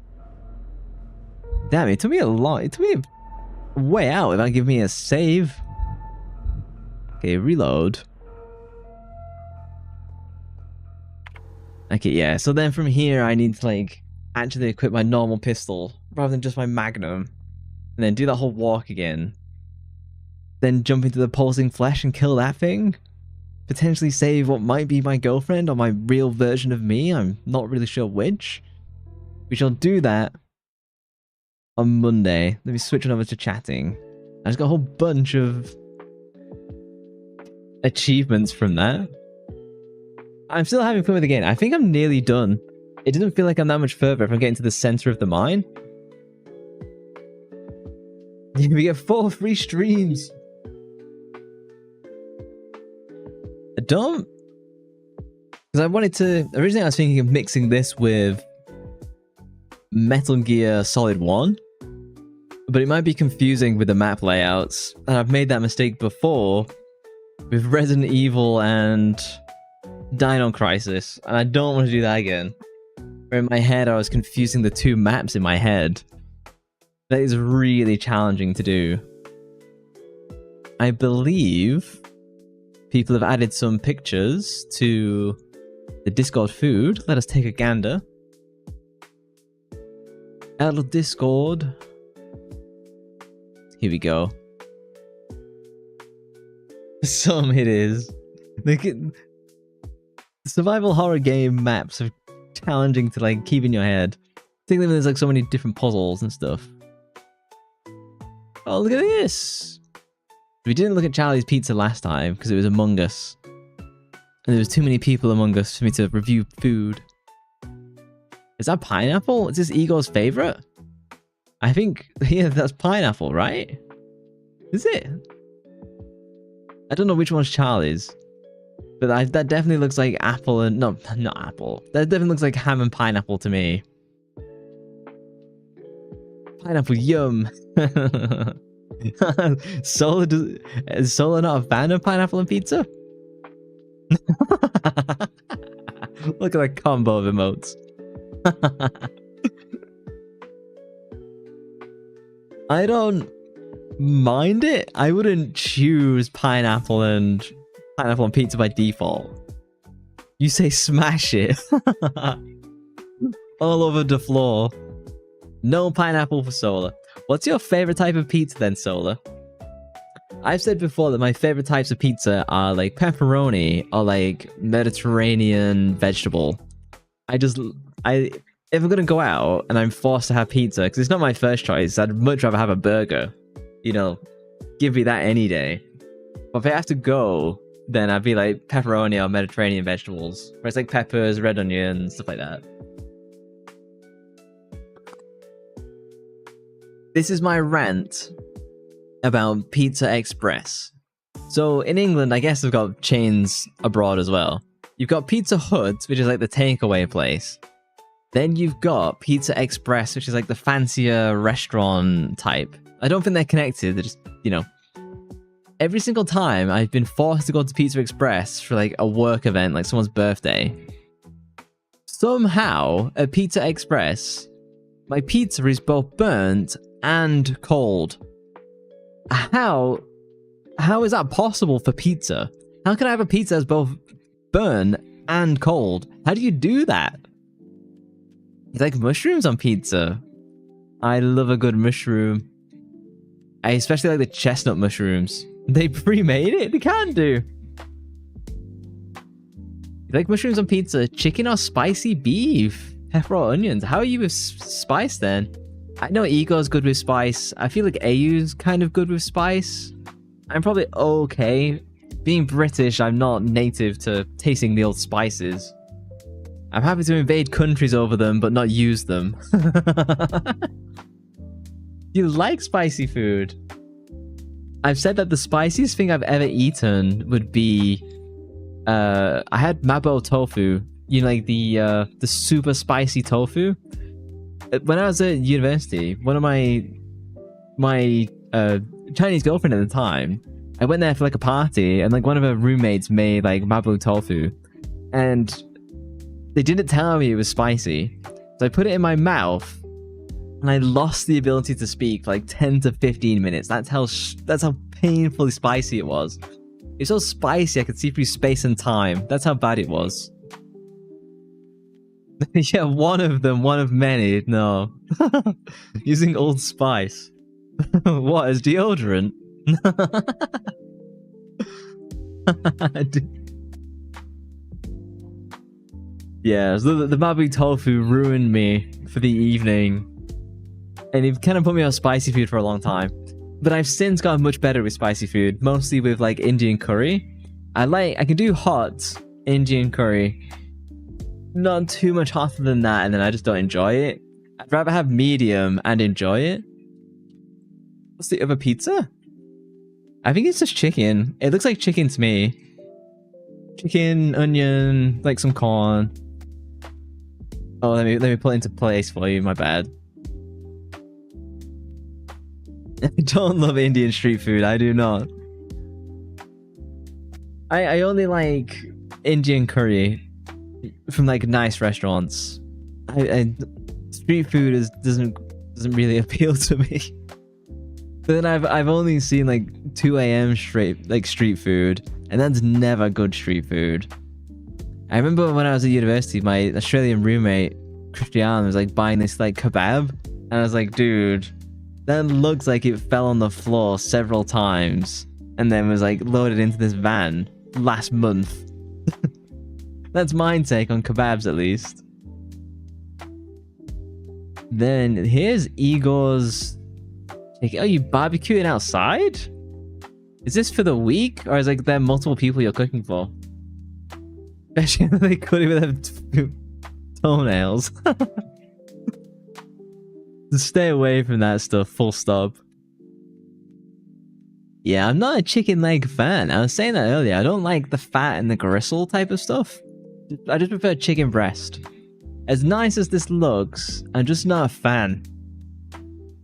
Damn, it took me a lot. It took me a way out without giving me a save. Okay, reload. Okay, yeah. So then from here, I need to like actually equip my normal pistol rather than just my Magnum, and then do that whole walk again. Then jump into the pulsing flesh and kill that thing. Potentially save what might be my girlfriend or my real version of me. I'm not really sure which. We shall do that on Monday. Let me switch on over to chatting. I just got a whole bunch of achievements from that. I'm still having fun with the game. I think I'm nearly done. It doesn't feel like I'm that much further if I'm getting to the center of the mine. We get 4 free streams. I don't... Because I wanted to... Originally I was thinking of mixing this with Metal Gear Solid 1. But it might be confusing with the map layouts. And I've made that mistake before with Resident Evil and Dino Crisis. And I don't want to do that again. Where in my head I was confusing the 2 maps in my head. That is really challenging to do. I believe people have added some pictures to the Discord food. Let us take a gander. Out of Discord. Here we go. Some it is. The survival horror game maps are challenging to like keep in your head. Particularly when there's like so many different puzzles and stuff. Oh, look at this! We didn't look at Charlie's Pizza last time because it was Among Us. And there was too many people among us for me to review food. Is that pineapple? Is this Igor's favorite? I think, yeah, that's pineapple, right? Is it? I don't know which one's Charlie's. But that definitely looks like apple and... No, not apple. That definitely looks like ham and pineapple to me. Pineapple, yum. Is Solar not a fan of pineapple and pizza? Look at that combo of emotes. I don't mind it. I wouldn't choose pineapple and pizza by default. You say smash it. All over the floor. No pineapple for Solar. What's your favorite type of pizza then, Solar? I've said before that my favorite types of pizza are like pepperoni or like Mediterranean vegetable. If I'm gonna go out and I'm forced to have pizza, because it's not my first choice, I'd much rather have a burger. You know, give me that any day. But if I have to go, then I'd be like pepperoni or Mediterranean vegetables. Where it's like peppers, red onion, stuff like that. This is my rant about Pizza Express. So in England, I guess they've got chains abroad as well. You've got Pizza Hut, which is like the takeaway place. Then you've got Pizza Express, which is like the fancier restaurant type. I don't think they're connected. They're just, you know. Every single time I've been forced to go to Pizza Express for like a work event, like someone's birthday. Somehow, at Pizza Express, my pizza is both burnt and cold. How is that possible for pizza? How can I have a pizza that's both burnt and cold? How do you do that? It's like mushrooms on pizza. I love a good mushroom. I especially like the chestnut mushrooms. They pre-made it? They can do. You like mushrooms on pizza? Chicken or spicy beef? Pepper or onions? How are you with spice then? I know Igor's good with spice. I feel like AU's kind of good with spice. I'm probably okay. Being British, I'm not native to tasting the old spices. I'm happy to invade countries over them, but not use them. You like spicy food? I've said that the spiciest thing I've ever eaten would be... I had Mabo tofu. You know, like the super spicy tofu? When I was at university, one of my Chinese girlfriend at the time, I went there for like a party, and like one of her roommates made like mabu tofu, and they didn't tell me it was spicy, so I put it in my mouth, and I lost the ability to speak for like 10 to 15 minutes. That's how painfully spicy it was. It's so spicy I could see through space and time. That's how bad it was. Yeah, one of them, one of many. No. Using Old Spice. What, as deodorant? Yeah, so the Mabu tofu ruined me for the evening. And you've kind of put me on spicy food for a long time. But I've since gotten much better with spicy food, mostly with like Indian curry. I can do hot Indian curry. Not too much hotter than that, and then I just don't enjoy it. I'd rather have medium and enjoy it. What's the other pizza? I think it's just chicken. It looks like chicken to me. Chicken, onion, like some corn. Oh, let me put it into place for you, my bad. I don't love Indian street food, I do not. I only like Indian curry from like nice restaurants. Street food doesn't really appeal to me. But then I've only seen like 2 a.m. street food, and that's never good street food. I remember when I was at university, my Australian roommate Christian was like buying this like kebab, and I was like, dude, that looks like it fell on the floor several times, and then was like loaded into this van last month. That's my take on kebabs, at least. Then here's Igor's. Oh, you barbecuing outside? Is this for the week, or is like there multiple people you're cooking for? Especially when they couldn't even have toenails. Just stay away from that stuff. Full stop. Yeah, I'm not a chicken leg fan. I was saying that earlier. I don't like the fat and the gristle type of stuff. I just prefer chicken breast. As nice as this looks, I'm just not a fan.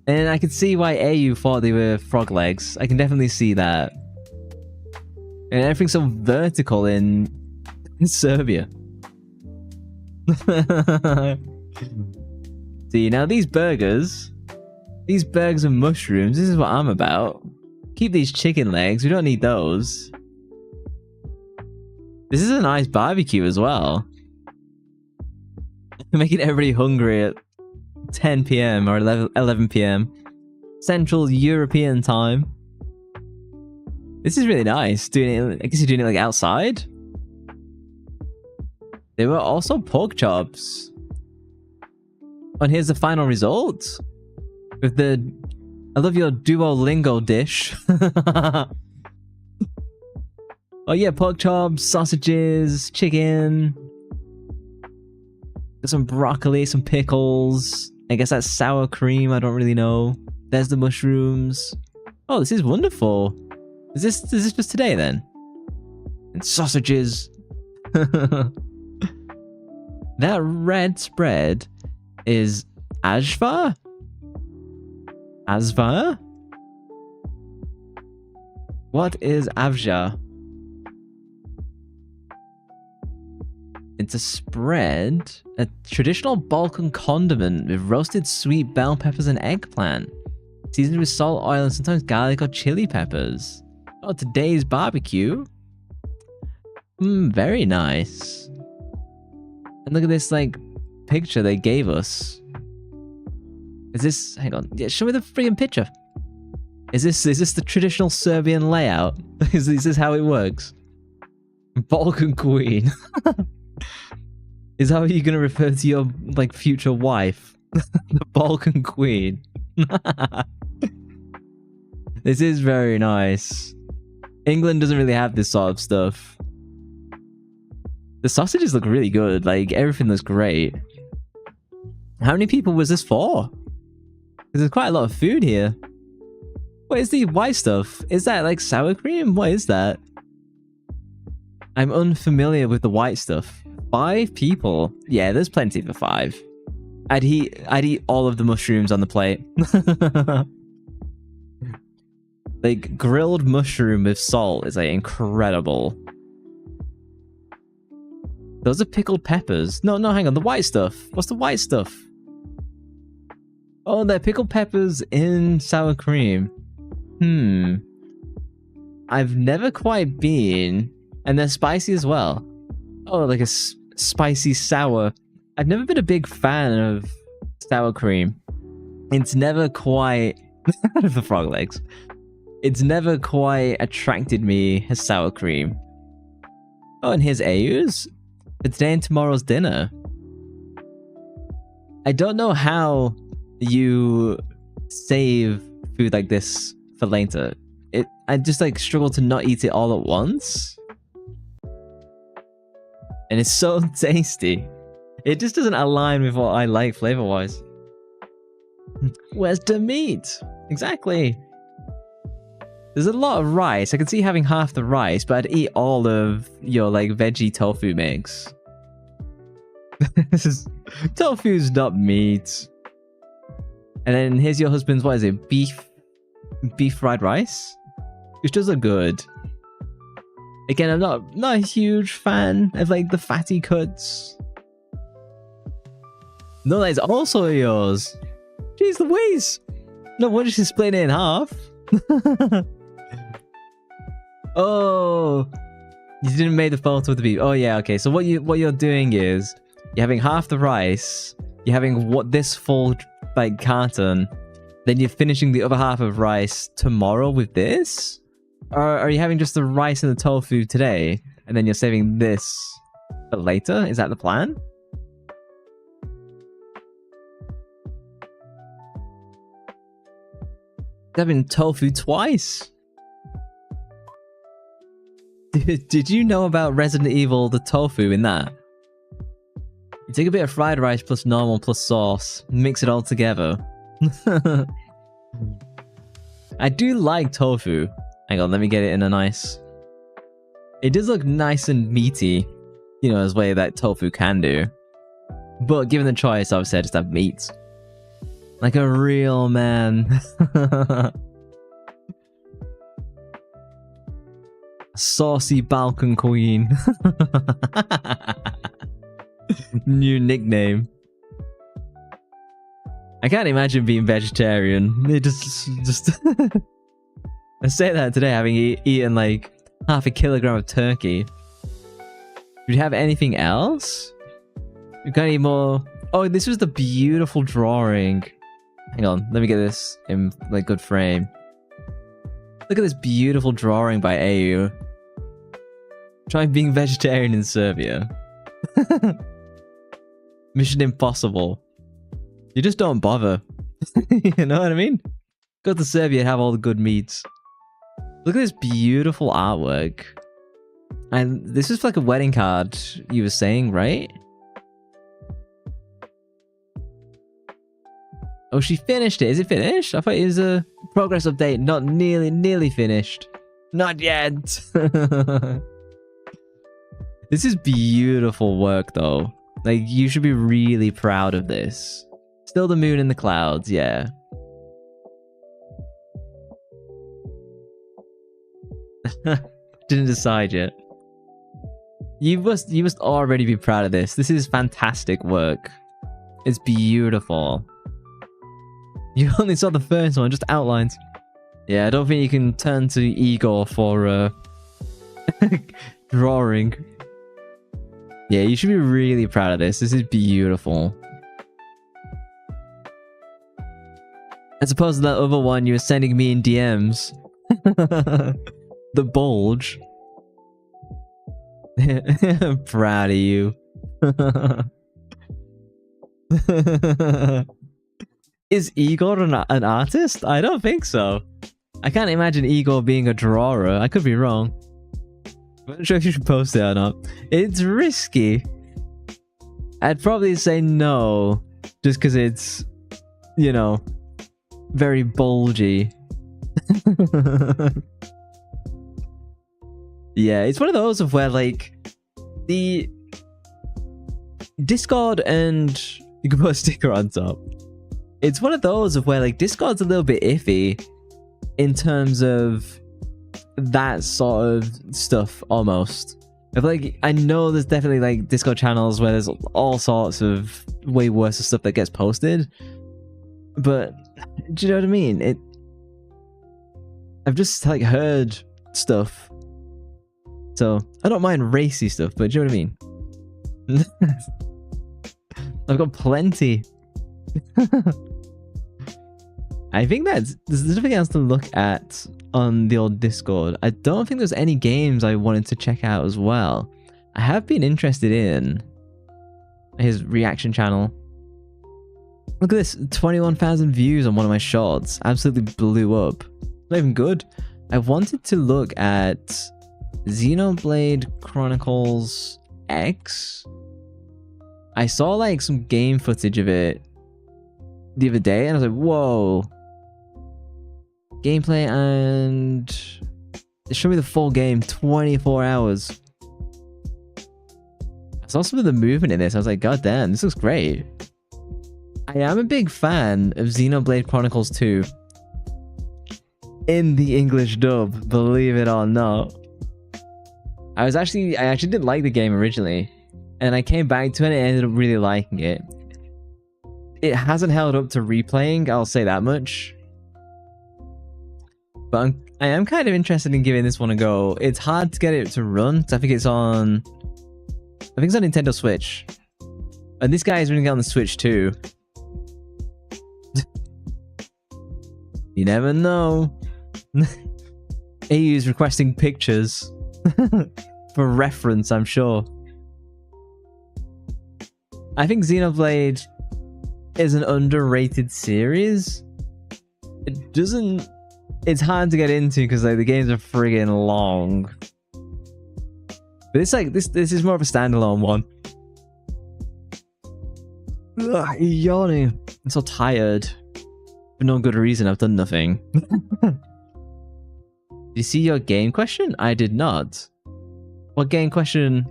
And I can see why AU thought they were frog legs. I can definitely see that. And everything's so vertical in Serbia. See, now these burgers and mushrooms, this is what I'm about. Keep these chicken legs, we don't need those. This is a nice barbecue as well. Making everybody hungry at 10 p.m. or 11 p.m. Central European time. This is really nice. I guess you're doing it like outside. There were also pork chops. And here's the final result. With the... I love your Duolingo dish. Oh yeah, pork chops, sausages, chicken. Got some broccoli, some pickles. I guess that's sour cream, I don't really know. There's the mushrooms. Oh, this is wonderful. Is this just today then? And sausages. That red spread is Ajvar? Asvar? What is Avja? It's a spread, a traditional Balkan condiment with roasted sweet bell peppers and eggplant, seasoned with salt, oil, and sometimes garlic or chili peppers. Oh, today's barbecue. Very nice. And look at this, like, picture they gave us. Is this... Hang on. Yeah, show me the freaking picture. Is this the traditional Serbian layout? Is this how it works? Balkan Queen. Is how you're gonna refer to your, like, future wife? The Balkan Queen. This is very nice. England doesn't really have this sort of stuff. The sausages look really good. Like, everything looks great. How many people was this for? Because there's quite a lot of food here. What is the white stuff? Is that like sour cream? What is that? I'm unfamiliar with the white stuff. 5 people? Yeah, there's plenty for 5. I'd eat all of the mushrooms on the plate. Like, grilled mushroom with salt is like incredible. Those are pickled peppers. No, hang on. The white stuff. What's the white stuff? Oh, they're pickled peppers in sour cream. I've never quite been... And they're spicy as well. Oh, like a spicy sour. I've never been a big fan of sour cream. It's never quite... the frog legs. It's never quite attracted me as sour cream. Oh, and here's Ayu's. For today and tomorrow's dinner. I don't know how you save food like this for later. I just like struggle to not eat it all at once. And it's so tasty. It just doesn't align with what I like flavor-wise. Where's the meat? Exactly. There's a lot of rice. I can see having half the rice, but I'd eat all of your like veggie tofu mix. Tofu's not meat. And then here's your husband's, what is it? Beef fried rice? Which does look good. Again, I'm not a huge fan of like the fatty cuts. No, that is also yours. Jeez Louise. No wonder she's split it in half. Oh, you didn't make the photo with the beef. Oh yeah, okay. So what you're doing is you're having half the rice. You're having this full like carton. Then you're finishing the other half of rice tomorrow with this. Or are you having just the rice and the tofu today, and then you're saving this for later? Is that the plan? Having tofu twice. Did you know about Resident Evil, the tofu in that? You take a bit of fried rice plus normal plus sauce, mix it all together. I do like tofu. Hang on, let me get it in a nice... It does look nice and meaty, you know, as way that tofu can do. But given the choice, I've said just have meat. Like a real man. Saucy Balkan Queen. New nickname. I can't imagine being vegetarian. It just I say that today, having eaten like half a kilogram of turkey. Do you have anything else? You got any more? Oh, this was the beautiful drawing. Hang on, let me get this in like good frame. Look at this beautiful drawing by AU. Try being vegetarian in Serbia. Mission impossible. You just don't bother. You know what I mean? Go to Serbia and have all the good meats. Look at this beautiful artwork. And this is like a wedding card you were saying, right? Oh, she finished it. Is it finished? I thought it was a progress update, not nearly finished. Not yet. This is beautiful work, though. Like, you should be really proud of this. Still the moon in the clouds, yeah. Didn't decide yet. You must already be proud of this. This is fantastic work. It's beautiful. You only saw the first one, just outlines. Yeah, I don't think you can turn to Igor for drawing. Yeah, you should be really proud of this. This is beautiful. As opposed to that other one you were sending me in DMs. The bulge. Proud of you. Is Igor an artist? I don't think so. I can't imagine Igor being a drawer. I could be wrong. I'm not sure if you should post it or not. It's risky. I'd probably say no. Just because it's, you know, very bulgy. Yeah, it's one of those of where, like, the Discord and... You can put a sticker on top. It's one of those of where, like, Discord's a little bit iffy in terms of that sort of stuff, almost. Of, like, I know there's definitely, like, Discord channels where there's all sorts of way worse stuff that gets posted. But, do you know what I mean? I've just, like, heard stuff. So, I don't mind racy stuff, but do you know what I mean? I've got plenty. I think there's nothing else to look at on the old Discord. I don't think there's any games I wanted to check out as well. I have been interested in his reaction channel. Look at this, 21,000 views on one of my shorts. Absolutely blew up. Not even good. I wanted to look at Xenoblade Chronicles X. I saw like some game footage of it the other day and I was like, whoa. Gameplay, and they showed me the full game, 24 hours. I saw some of the movement in this. I was like, god damn, this looks great. I am a big fan of Xenoblade Chronicles 2 in the English dub, believe it or not. I actually didn't like the game originally, and I came back to it and I ended up really liking it. It hasn't held up to replaying, I'll say that much. But I am kind of interested in giving this one a go. It's hard to get it to run, so I think it's on Nintendo Switch. And this guy is running it on the Switch too. You never know. AU's requesting pictures. For reference, I'm sure. I think Xenoblade is an underrated series. It's hard to get into because like the games are friggin' long. But it's like this is more of a standalone one. Ugh, yawning. I'm so tired. For no good reason, I've done nothing. Did you see your game question? I did not. What game question?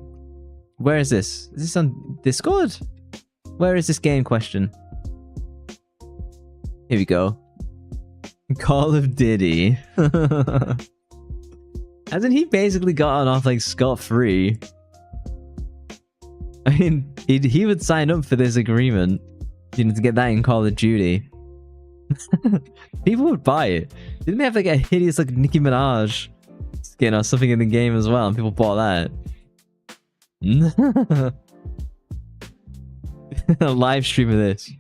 Where is this? Is this on Discord? Where is this game question? Here we go. Call of Duty. Hasn't he basically gotten off like scot-free? I mean, he would sign up for this agreement, you know, to get that in Call of Duty. People would buy it. Didn't they have like a hideous like Nicki Minaj skin or something in the game as well, and people bought that? A live stream of this.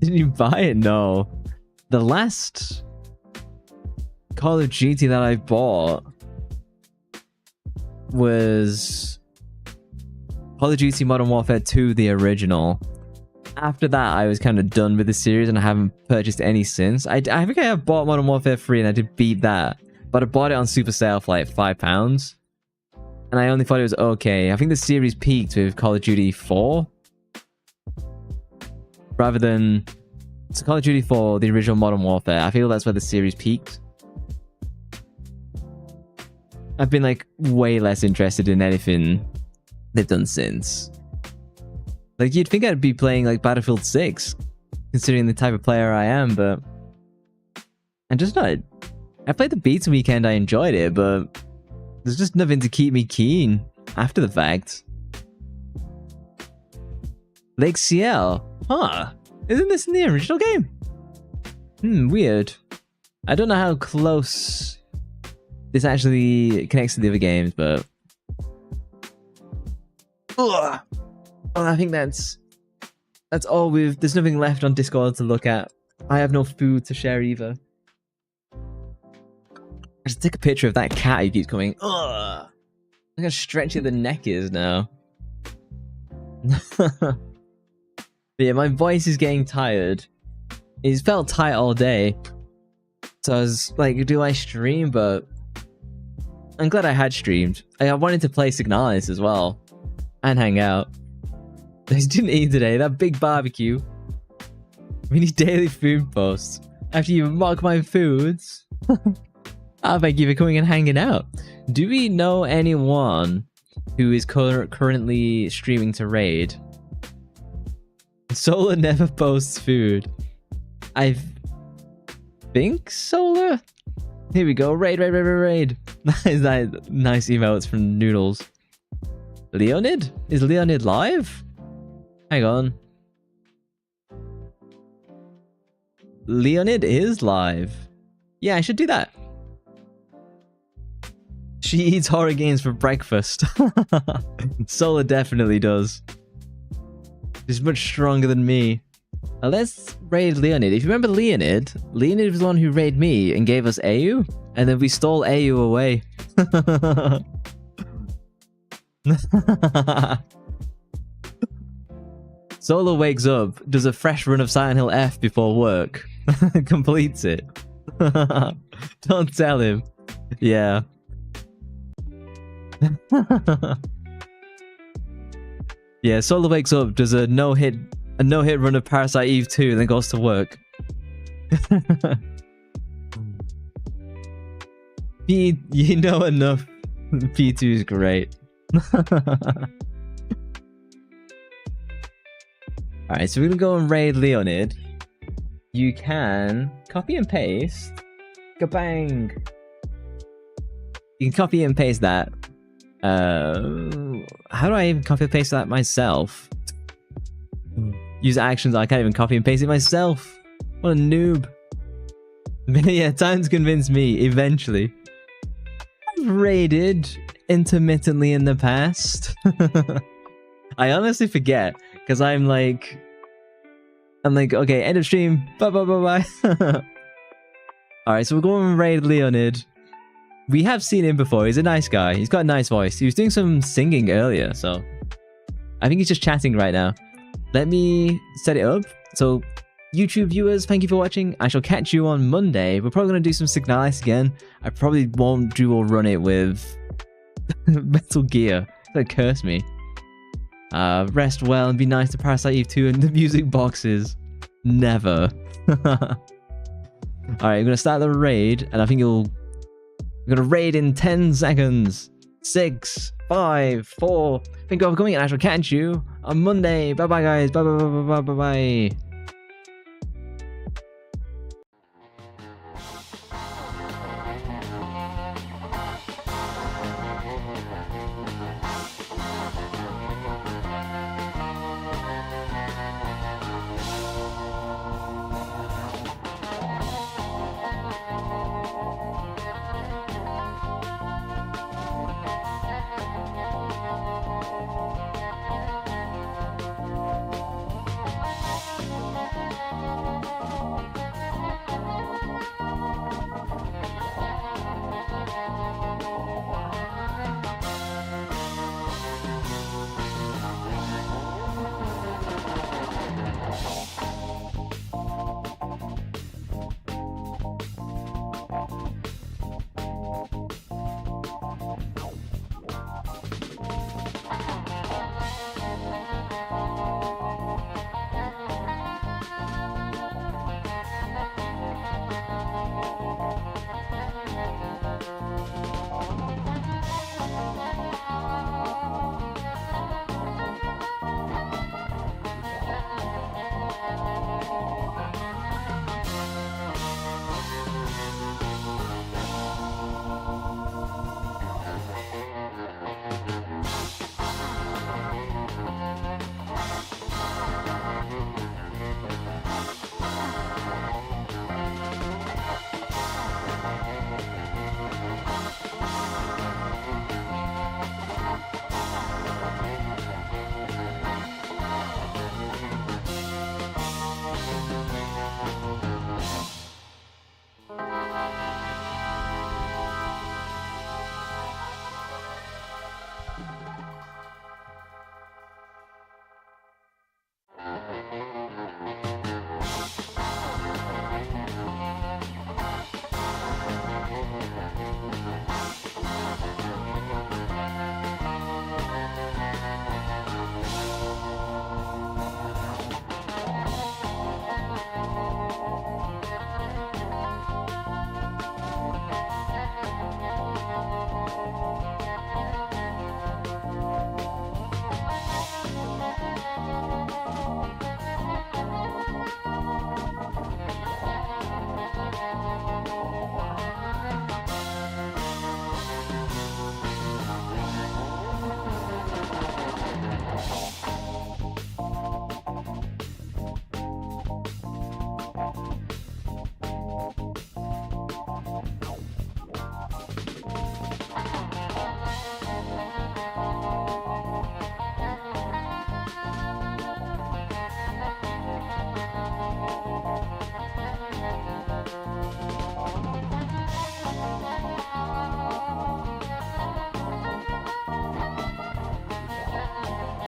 Didn't you buy it? No. The last Call of Duty that I bought was Call of Duty Modern Warfare 2, the original. After that, I was kind of done with the series and I haven't purchased any since. I think I have bought Modern Warfare 3 and I did beat that. But I bought it on super sale for like £5. And I only thought it was okay. I think the series peaked with Call of Duty 4. Rather than... So Call of Duty 4, the original Modern Warfare. I feel that's where the series peaked. I've been like way less interested in anything they've done since. Like you'd think I'd be playing like Battlefield 6, considering the type of player I am, but I'm just not. I played the beta weekend, I enjoyed it, but there's just nothing to keep me keen after the fact. Lake Ciel? Huh. Isn't this in the original game? Weird. I don't know how close this actually connects to the other games, but... Ugh. Oh, I think that's all there's nothing left on Discord to look at. I have no food to share either. I just take a picture of that cat who keeps coming. Ugh. Look how stretchy the neck is now. But yeah, my voice is getting tired. It's felt tight all day. So I was like, do I stream? But I'm glad I had streamed. I wanted to play Signalis as well. And hang out. I didn't eat today. That big barbecue. We need daily food posts. After you mock my foods. I'll thank you for coming and hanging out. Do we know anyone who is currently streaming to raid? Solar never posts food. I think Solar? Here we go. Raid. Nice emotes from Noodles. Leonid? Is Leonid live? Hang on. Leonid is live. Yeah, I should do that. She eats horror games for breakfast. Solar definitely does. She's much stronger than me. Now let's raid Leonid. If you remember Leonid was the one who raided me and gave us AU, and then we stole AU away. Solo wakes up, does a fresh run of Silent Hill F before work, completes it. Don't tell him. Yeah. Yeah, Solo wakes up, does a no-hit run of Parasite Eve 2, and then goes to work. You know enough. P2 is great. Alright, so we're gonna go and raid Leonid. You can copy and paste. Kabang! You can copy and paste that. How do I even copy and paste that myself? Use actions, I can't even copy and paste it myself. What a noob. But yeah, time to convince me, eventually. I've raided intermittently in the past. I honestly forget, because I'm like, okay, end of stream, bye. Alright, so we're going to raid Leonid. We have seen him before, he's a nice guy, he's got a nice voice. He was doing some singing earlier, so I think he's just chatting right now. Let me set it up. So, YouTube viewers, thank you for watching. I shall catch you on Monday. We're probably going to do some Signalis again. I probably won't do or run it with Metal Gear. That curse me. Rest well and be nice to Parasite Eve 2 and the music boxes. Never. Alright, I'm going to start the raid, and I think I'm going to raid in 10 seconds. 6, 5, 4. Thank you all for coming, and I shall catch you on Monday. Bye-bye, guys. Bye.